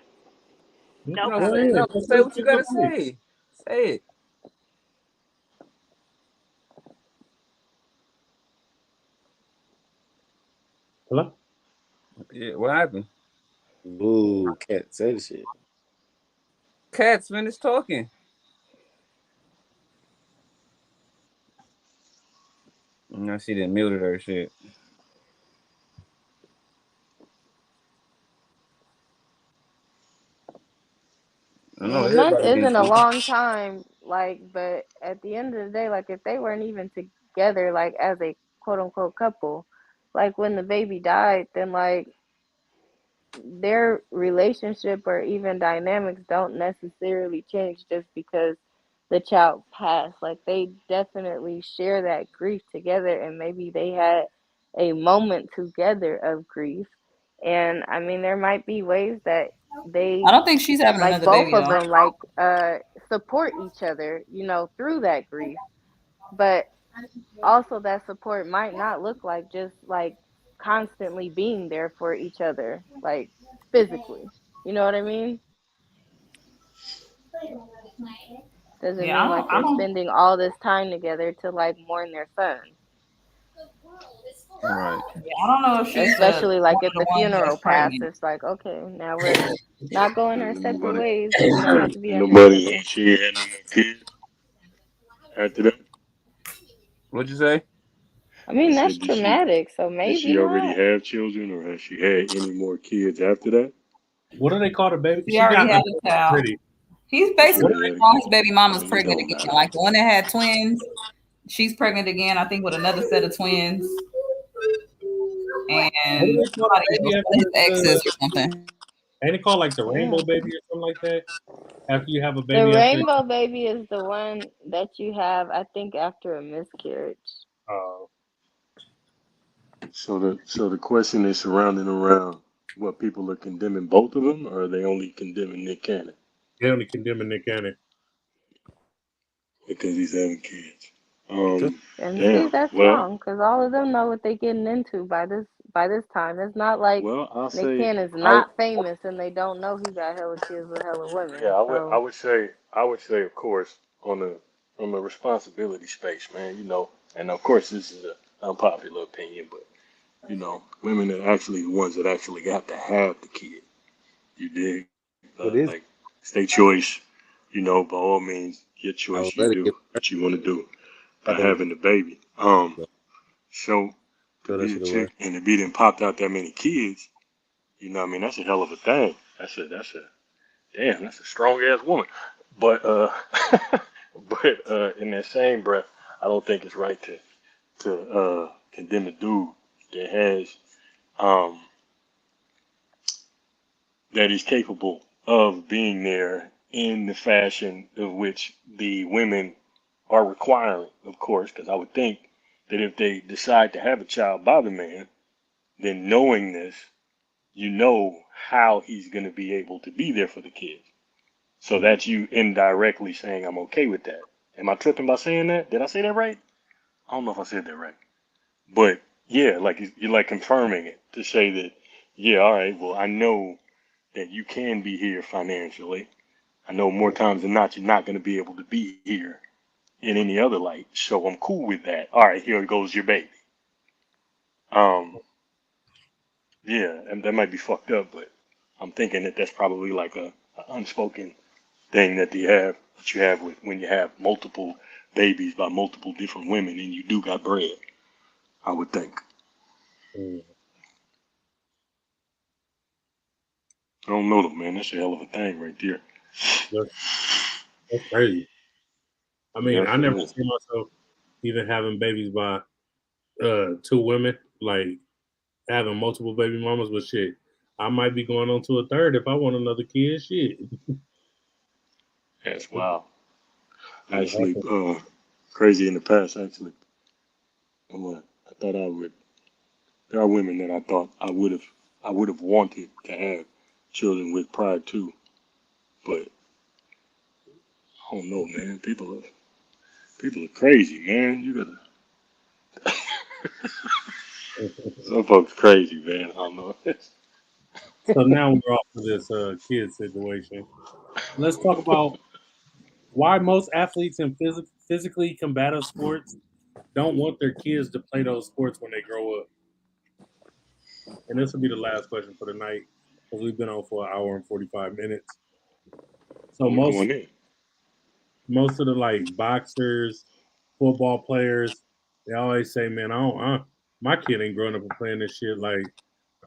no No, Go say comment. ahead. no. Let's Say let's what you get real gotta quick. say. Say it. Hello? Yeah, what happened? Ooh, can't say the shit. Cat's finished talking. No, she didn't muted her shit. I know A month everybody been isn't a tweaking. long time, like, but at the end of the day, like, if they weren't even together, like, as a quote unquote couple, like, when the baby died, then, like, their relationship or even dynamics don't necessarily change just because the child passed. Like, they definitely share that grief together, and maybe they had a moment together of grief. And I mean, there might be ways that they I don't think she's having like another both baby of though. them like support each other, you know, through that grief. But also that support might not look like just like constantly being there for each other, like physically. You know what I mean? Doesn't Yeah, mean like I they're don't. spending all this time together to like mourn their son. Right. Yeah, I don't know if she's Especially like one if of the the ones that's funeral passed, pregnant. it's like, okay, now we're not going our Ain't separate nobody, ways, but we don't have to be ain't at the nobody, funeral. she ain't had no more kids after that. What'd you say? I I mean, that's said, traumatic, so did maybe she already not. have children, or has she had any more kids after that? What do they call the baby? She She already got had a child. already. He's Oh, she basically What? already had a on kid. his baby mama's Well, it pregnant don't again. matter. Like the one that had twins, she's pregnant again. I think with another set of twins, What and do they call the somebody else, baby one of his after exes the? or something. Ain't it called like the rainbow Yeah. baby or something like that? After you have a The baby after. rainbow baby is the one that you have, I think, after a miscarriage. So the question is surrounding around what people are condemning both of them, or are they only condemning Nick Cannon They only condemning Nick Cannon. because he's having kids? Just And see, Damn. that's wrong, because all of them know what they're getting into by this time. It's not like Well, I'll Nick say Cannon's I not famous and they don't know he got hella kids with hella yeah, women. I So would say of course on the from a responsibility space, man, you know, and of course this is an unpopular opinion, but you know, women are actually the ones that actually got to have the kid. You dig? what Like is it? it's their choice, you know, by all means, your I was choice, you let it get do what you want to do by after the having the baby. So to Throw that be a shit away. chick and to be then popped out that many kids, you know what I mean? That's a hell of a thing. That's a strong ass woman. But in that same breath, I don't think it's right to condemn a dude that has um that is capable of being there in the fashion of which the women are requiring, of course, because I would think that if they decide to have a child by the man, then knowing this, you know how he's going to be able to be there for the kids. So that's you indirectly saying, I'm okay with that. Am I tripping by saying that? Did I say that right? I don't know if I said that right. But yeah, like you're like confirming it to say that, yeah, all right, well, I know that you can be here financially. I know more times than not, you're not going to be able to be here in any other light. So I'm cool with that. All right, here goes your baby. Um, yeah, and that might be fucked up, but I'm thinking that that's probably like a unspoken thing that you have with when you have multiple babies by multiple different women and you do got bread. I would think. Mm. I don't know though, man. That's a hell of a thing right there. That's, that's crazy. I mean, Yes, I it never is. see myself even having babies by two women, like having multiple baby mamas, but shit, I might be going on to a third if I want another kid. Shit. That's wild. Yeah, Actually, crazy in the past. Actually, I thought I would. There are women that I thought I would have wanted to have children with prior to, but I don't know, man. People are crazy, man. You gotta. Some folks crazy, man. I don't know. So now we're off to this kid situation. Let's talk about why most athletes in physically combative sports don't want their kids to play those sports when they grow up. And this will be the last question for the night because we've been on for an hour and 45 minutes. So We going in. most of the like boxers, football players, they always say, "Man, my kid ain't growing up and playing this shit. Like,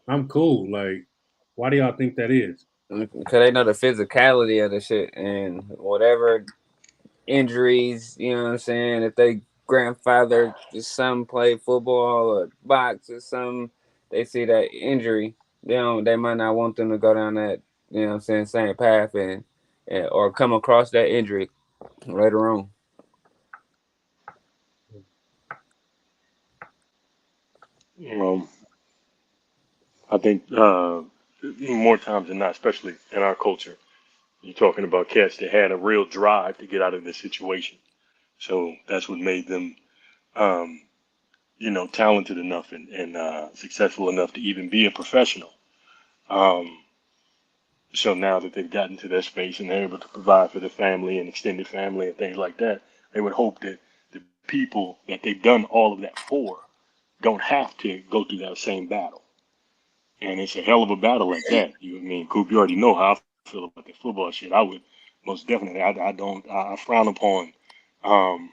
I'm cool. Like, why do y'all think that is?" Because they know the physicality of the shit and whatever injuries, you know what I'm saying? If they grandfather, son played football or box or something, they see that injury, they might not want them to go down that, you know what I'm saying, same path and or come across that injury later on. Um, I think more times than not, especially in our culture, you're talking about cats that had a real drive to get out of this situation. So that's what made them, um, talented enough and successful enough to even be a professional. Um, so now that they've gotten to that space and they're able to provide for their family and extended family and things like that, they would hope that the people that they've done all of that for don't have to go through that same battle. And it's a hell of a battle at that. I mean, Coop, you already know how I feel about the football shit. I would most definitely. I don't. I frown upon. Um,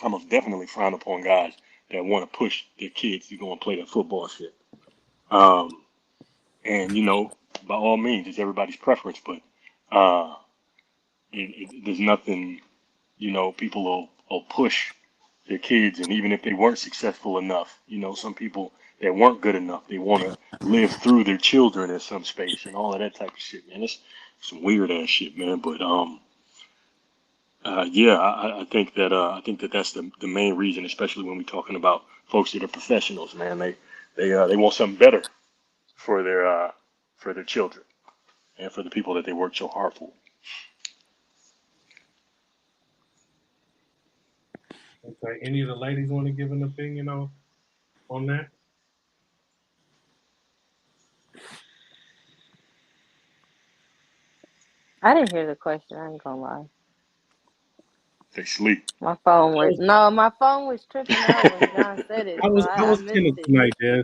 I most definitely frown upon guys that want to push their kids to go and play that football shit. Um, and by all means, it's everybody's preference, but uh, there's nothing. People will push their kids, and even if they weren't successful enough, some people that weren't good enough, they want to live through their children in some space and all of that type of shit, man. It's some weird ass shit, man. But yeah, I think that that's the main reason, especially when we're talking about folks that are professionals, man. They want something better for their children and for the people that they work so hard for. Okay. Any of the ladies want to give an opinion on that? I didn't hear the question. I ain't gonna lie. They sleep. My phone was tripping out when John said it, so I I was missed tennis it. tonight, Des.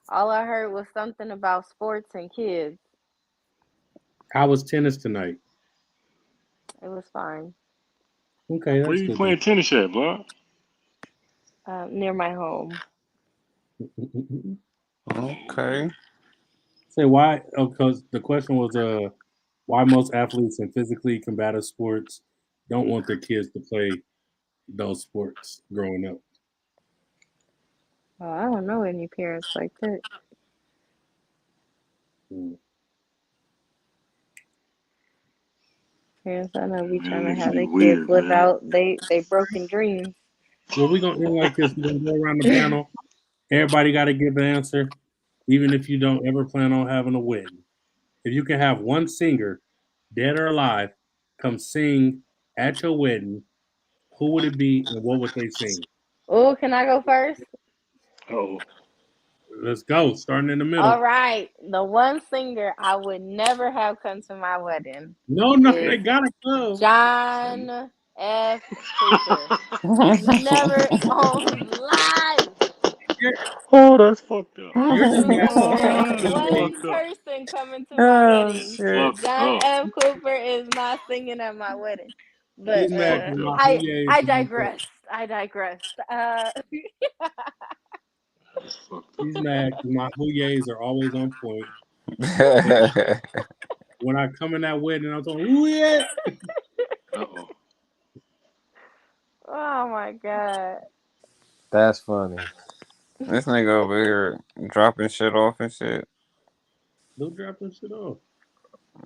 All I heard was something about sports and kids. How was tennis tonight? It was fine. Okay, Where that's you good. playing tennis at, bro? near my home. Okay. Say why? Oh, because the question was why most athletes in physically combative sports don't want their kids to play those sports growing up. Oh, I don't know any parents like that. Mm. Parents I know be trying Man, to it can have be their kids weird, live man. out they broken dreams. Well, we're gonna end like this. We're gonna go around the panel. Everybody got to give an answer, even if you don't ever plan on having a wedding. If you can have one singer, dead or alive, come sing at your wedding, who would it be and what would they sing? Oh, can I go first? Oh, Let's go. Starting in the All middle. right. The one singer I would never have come to my wedding No, they is gotta come. John F. Cooper. Never on life. oh, that's fucked up. You're I just would asking not questions. want That's one fucked up. person coming to my Oh wedding. shit. Fucked John up. F. Cooper is not singing at my wedding. But He's mad Fucked because up. my I Huye I is on point. digressed. I digressed. That's fucked up. He's mad because my Huyes are always on point. When I come in that wedding, I'm talking Huye. Uh-oh. Oh my god. That's funny. This nigga over here dropping shit off and shit. Don't drop that shit off.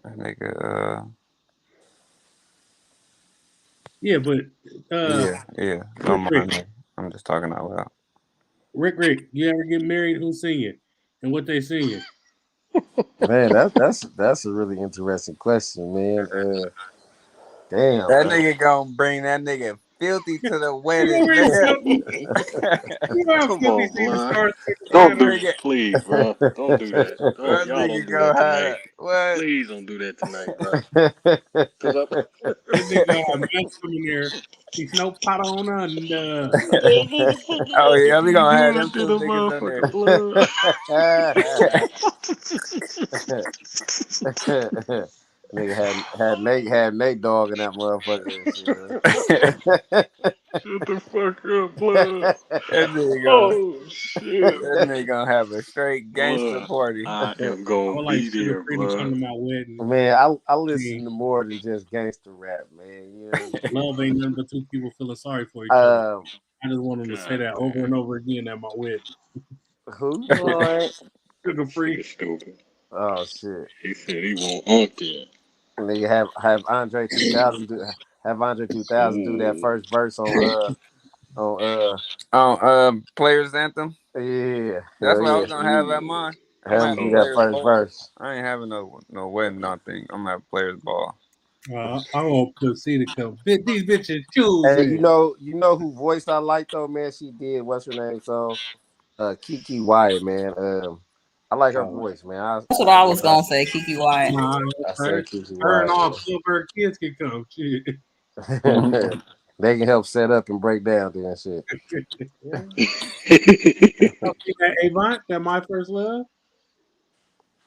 That nigga, Yeah, but yeah. Don't Rick, mind me. I'm just talking out loud. Rick, you ever get married? Who's singing and what they singing? Man, that's a really interesting question, man. Damn, That nigga gonna bring that nigga filthy to the You wedding, gonna man. bring you gonna have Come Filthy on, sing the blood. Stars Don't do Nigga, that, please, bro. Don't do that. that Y'all don't nigga do that gonna have tonight. that. What? Please don't do that tonight, bro. Cause I. That nigga gonna have Max coming there. He snow pot on under. Oh yeah, we gonna have Good them to two the niggas on there. motherfucking blood. Nigga had Nate dog in that motherfucker and shit. Shut the fuck up, blood. That nigga gonna, Oh shit, that nigga gonna have a straight gangster blood. party. I am I gonna would like be Sugar there, Free to come blood. to my wedding. Man, I listen See, to more than just gangster rap, man. You know love ain't nothing but two people feeling sorry for each what other. I mean? I just want them to say God that over damn. and over again at my wedding. Who? Lord. Sugar Free. Nigga stupid. Oh shit. He said he want unk there. Nigga have Andre 2000 do that Ooh. first verse on Players anthem. yeah, That's hell what I was yeah. gonna have at Ooh. mine. I'm Have him having do that Oh. players first ball. verse. I ain't having no wedding nothing. I'm gonna have players ball. I'm gonna proceed to come. These bitches Hey, choosing. you know who voice I like though, man? She did what's her name? So Kiki Wyatt, man. I like her Oh, voice, man. That's what I was gonna say, Kiki Wyatt. nah, I her, say Kiki her and Wyatt, all Silver kids can come. Shit. man. They can help set up and break down there and shit. That Avant, that My First Love.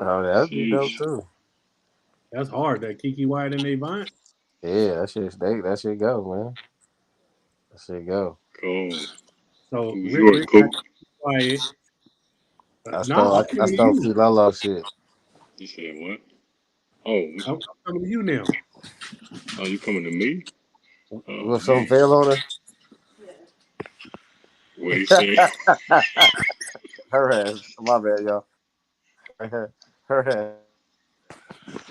Oh, that'd be dope Sheesh. too. That's hard. That Kiki White and Avant. Yeah, that shit go, man. That shit go. Cool. So Who's Rick yours, got Coop? Kiki Wyatt. I No, stole I'm I coming to stole you. P Lolo shit. You said what? Oh, I'm coming to you now. oh, you coming to me? Oh, What something man. fell on her? What he say? Her ass. My bad, y'all. Her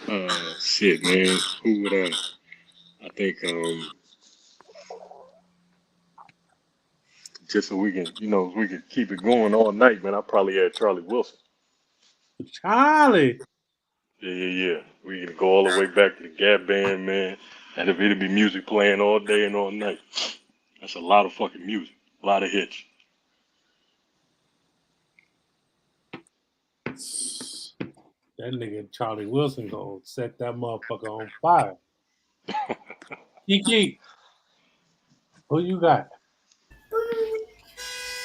ass. Shit, man. Who would I think, just so we can, we can keep it going all night, man. I probably had Charlie Wilson. Charlie. Yeah. We can go all the way back to the Gap Band, man. And if it'd be music playing all day and all night. That's a lot of fucking music. A lot of hits. That nigga Charlie Wilson gonna set that motherfucker on fire. Kiki, who you got?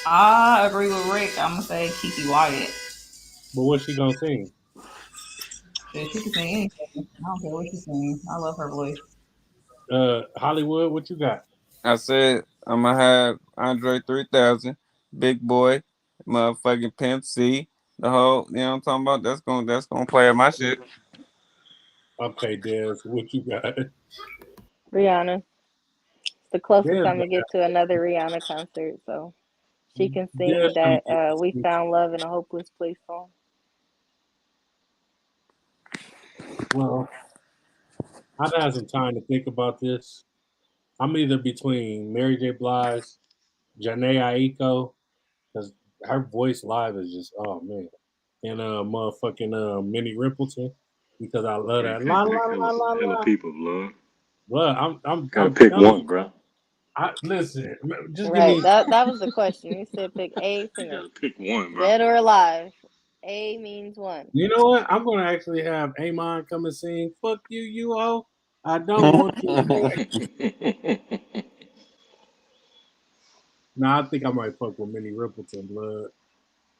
I agree with Rick. I'm gonna say Kiki Wyatt. But what's she gonna sing? She can sing anything. I don't care what she sings. I love her voice. Hollywood, what you got? I said I'm gonna have Andre 3000, Big Boy, motherfucking Pimp C, the whole. You know what I'm talking about? That's gonna play at my shit. Okay, Des, what you got? Rihanna. It's the closest Des, I'm gonna get to another Rihanna concert, so she can Des sing gonna that get "We this. Found Love in a Hopeless Place" song. Well, I've had some time to think about this. I'm either between Mary J. Blige, Janae Aiko, because her voice live is just oh man, and motherfucking Minnie Rimpleton because I love You that can't la pick la la hella, la hella la. people, blood. Well, Gotta I'm pick telling you, one, bro. listen, just give Right. me. That was the question. You said pick a You singer, gotta pick one, bro. dead or alive. A means one. You know what? I'm gonna actually have Amon come and sing "Fuck You, You Ho." I don't want you back. Nah, I think I might fuck with Minnie Rimpleton, blood.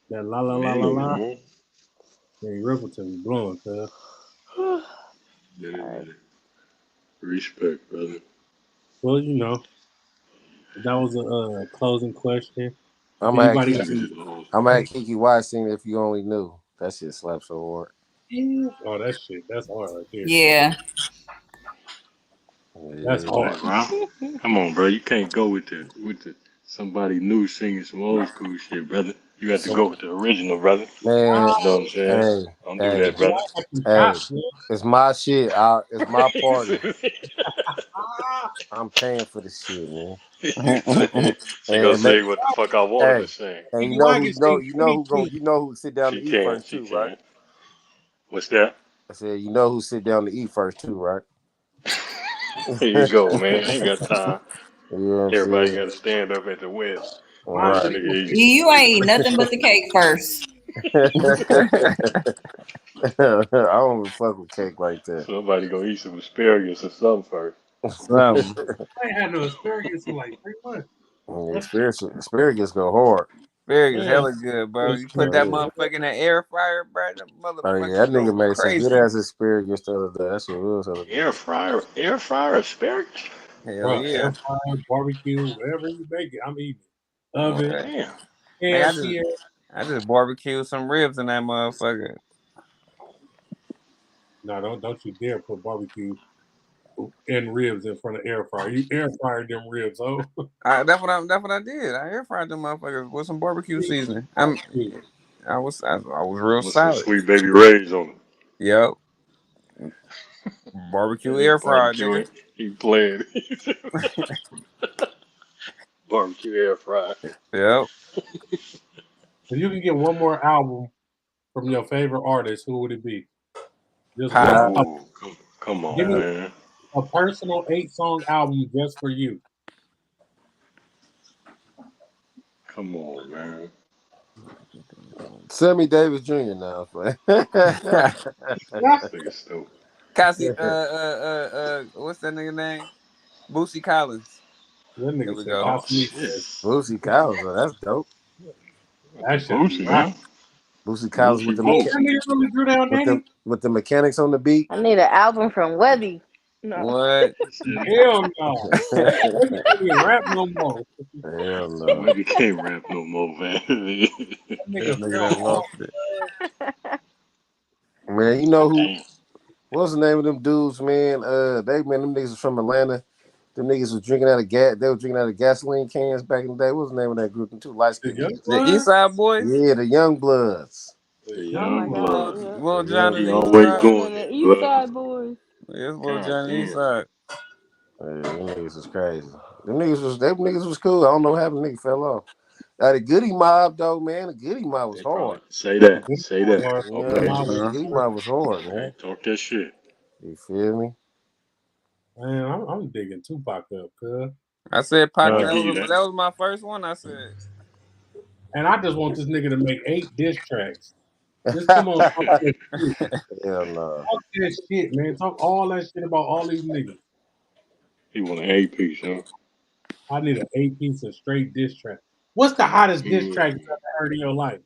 That la la la la Minnie, la. huh? Minnie Rimpleton be blowing, cuz. All Minnie, right. Minnie. Respect, brother. Well, you know, that was a closing question. If I'm gonna anybody got Kiki. Oh, I'm gonna Kiki White sing If You Only Knew. That shit slaps so hard. oh that shit, that's hard right there. Yeah. That's Yeah. come hard. on, bro. Come on, bro. You can't go with the somebody new singing some old school shit, brother. You have to go with the original, brother. Man, You know what I'm saying? hey, Don't do hey, that, brother. I can hey. shots, man. It's my shit. It's my party. Ah, I'm paying for the shit, man. She gonna And say what the fuck I wanted to hey, sing. and nigga, why I can sing Sweet Tea? you know who sit down to She eat can, first she too, right? can. What's that? I said, you know who sit down to eat first too, right? Here you go, man. Ain't got time. You know what I'm Everybody saying? got to stand up at the wedding. Why This Right. nigga? nigga You ain't eat nothing but the cake first. I don't fuck with cake like that. somebody gonna eat some asparagus or something first. Something. I ain't had no asparagus in like 3 months. Yeah, That shit asparagus go hard. Asparagus man, hella good, bro. was You put that terrible. Yeah. motherfucker in the air fryer, bro. That Oh yeah, motherfucker that go nigga made some good crazy. ass asparagus the other day. That shit was hella good. Air fryer asparagus. Hell Bro, yeah. air fryer, barbecue, whatever you make it, I'm eating it. Oven, What? Damn. Nigga, KFC. I just barbecued some ribs in that motherfucker. No, don't you dare put barbecue and ribs in front of air fryer. You air fryer them ribs, oh. That's what I did. I air fried them motherfuckers with some barbecue seasoning. I was real With some solid. sweet baby rays on it. Yep. Barbecue And he air fried, barbecue nigga. it. He playing. barbecue air fry. Yep. If you could get one more album from your favorite artist, who would it be? Just one. Pop. Ooh, come Give on, me man. a personal 8-song album just for you. Come on, man. Sammy Davis Jr. now, man. Yeah. This nigga stupid. Cassie, what's that nigga name? Boosie Collins. That There nigga we said go. Oh, Casamigos. shit. Boosie Collins, man, that's dope. That should be Boosie, right. man. Boosie Collins with Boosie, the Oh, Boosie. that nigga really drew down Danny? with the mechanics on the beat. I need an album from Webby. No. What? Hell no. Webby can't even rap no more. Hell no. Webby can't rap no more, man. That This nigga nigga fell done off. lost it. Man, you know who? Damn. What's the name of them dudes, man? Them niggas was from Atlanta. Them niggas was drinking out of gas. They were drinking out of gasoline cans back in the day. What was the name of that group? Them two light The skinned young niggas. The blood? East Side Boys? Yeah, the Young Bloods. The The Oh young my young blood. God. blood. Yeah. The Lil John Young and He the East Bloods. always Side? John doing and the that, East blood. Side Boys. Yes, Lil God John and the East damn. Side. Yeah, them niggas was crazy. Them niggas was cool. I don't know how the nigga fell off. The Goody Mob though, man. The Goody Mob was They hard. probably say that. Good Say that. hard. You know what I Okay. mean? The Uh-huh. Goody Mob was hard, Hey, man. talk that shit. You feel me? Man, I'm digging Tupac up, cuz. I said Pac. I'll Uh, That give you was that. that was my first one. I said. And I just want this nigga to make 8 diss tracks. Just come on, talk that shit. Hell no. Talk that shit, man. Talk all that shit about all these niggas. He want an A piece, huh? I need an 8 piece of straight diss track. What's the hottest diss track you Mm. ever heard in your life?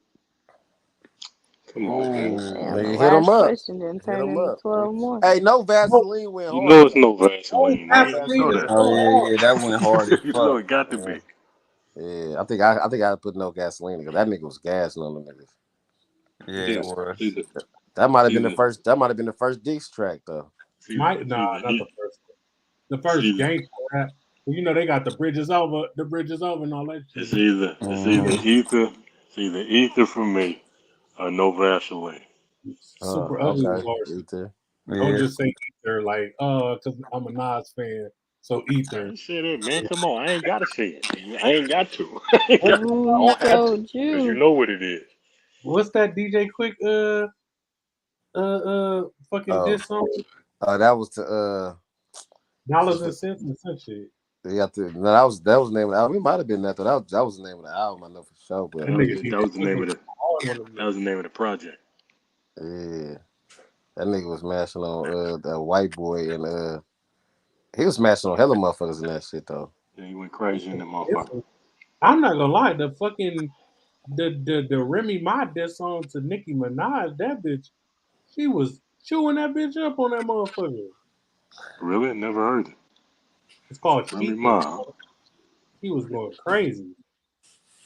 Come on, man. Damn, the Nigga, hit him last up. question didn't Hit turn him into up. 12 more. Hey, no No, Vaseline went You know hard it's no though. Vaseline, No nigga. You know Vaseline is Vaseline that. went so Oh yeah, hard. hard. yeah, that went hard as You know fuck. it got to be. Yeah, I think I put no gasoline because that nigga was gassing on them niggas. Yeah, Yeah. it was. See the That might have see been the the first. That might have been the first diss track though. see the Might nah, see the not the heat. first. The See first the gangster rap. Well, you know they got the bridges over, and all that shit. it's either ether for me or no Vaseline. Super ugly Okay. bars. Ether. Don't Yeah. just say ether like, because I'm a Nas fan. So I ether. ain't said it, man. Come on, I ain't gotta say it. I ain't got to. I Who don't have to, told cause you you? know what it is. What's that DJ Quick fucking Oh, diss song? that was to Dollars and Cents and some shit. you have to. No, that was the name of the album. It might have been that though. That was the name of the album. I know for sure. But That That was nigga the, DJ that was the Quick name was of the hard on them that was the niggas. name of the project. yeah, that nigga was smashing on that white boy and he was smashing on hella motherfuckers in that shit though. And he went crazy in the It's, motherfucker. I'm not gonna lie, the Remy Ma diss song to Nicki Minaj, that bitch, she was chewing that bitch up on that motherfucker. Really? Never heard it. It's called Remy Ether. Ma. He was going crazy.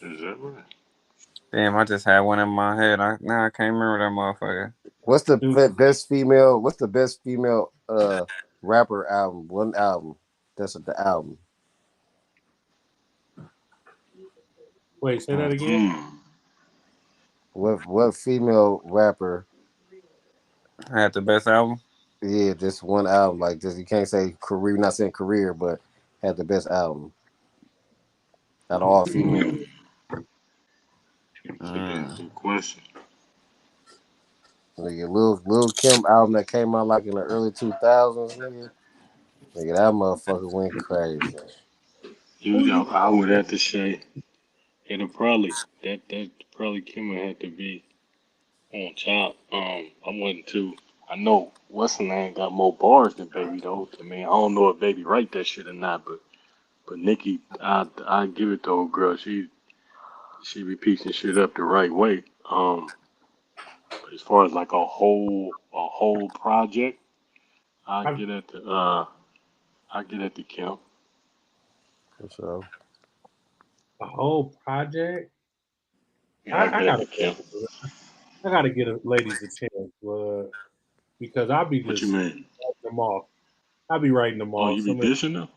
Is that right? Damn, I just had one in my head. Now I can't remember that motherfucker. What's the Dude, best female? What's the best female rapper album? One album. That's the album. wait, say that again. What female rapper? Had the best album. Yeah, just one album. Like just you can't say career. Not saying career, but had the best album out of all female. That's a damn good question. Nigga, Lil Kim album that came out like in the early 2000s, nigga. Nigga, that motherfucker went crazy. I would have to say it'll probably that probably Kimmer had to be on top. I wasn't too. I know what's the name got more bars than Baby though. I mean, I don't know if Baby write that shit or not, but Nicki, I give it to old girl. She repeats the shit up the right way. But as far as like a whole project, I I, get at the Kim. For sure. a whole project. Yeah, I I get at gotta the Kim. I gotta get ladies a chance, but because I'll be What you just mean? writing them off. I'll be writing them Oh, off. you be Some of dissing them?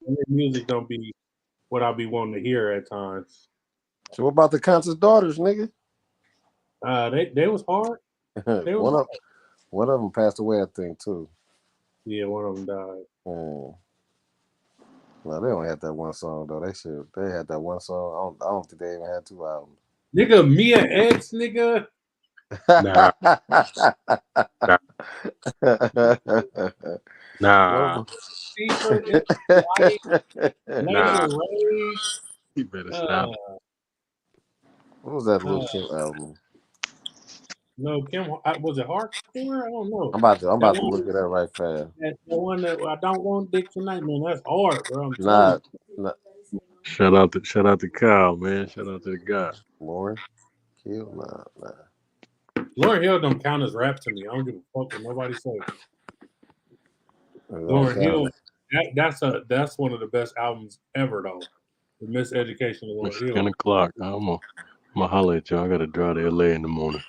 the music don't be what I'll be wanting to hear at times. So what about the Conscious Daughters, nigga? They was hard. They was hard. one of them passed away, I think, too. Yeah, one of them died. Well, they only had that one song though. They had that one song. I don't think they even had two albums. Nigga, Mia X, nigga. Nah, nah. Secret, Laser Rage. You better stop. What was that Lil Kim album? No, Kim, was it hardcore? I don't know. I'm about That to one, look at that right fast. that one that I don't want dick tonight, man. That's hard, bro. I'm Nah, telling Shout out to Kyle, man. Shout out to the guy. Lauren Kill, nah. you. Lauryn Hill don't count as rap to me. I don't give a fuck what nobody say. Lauryn Hill, that's one of the best albums ever, though. The Miseducation of It's Lauryn 10 Hill. o'clock. I'm gonna holler at y'all. I gotta drive to LA in the morning.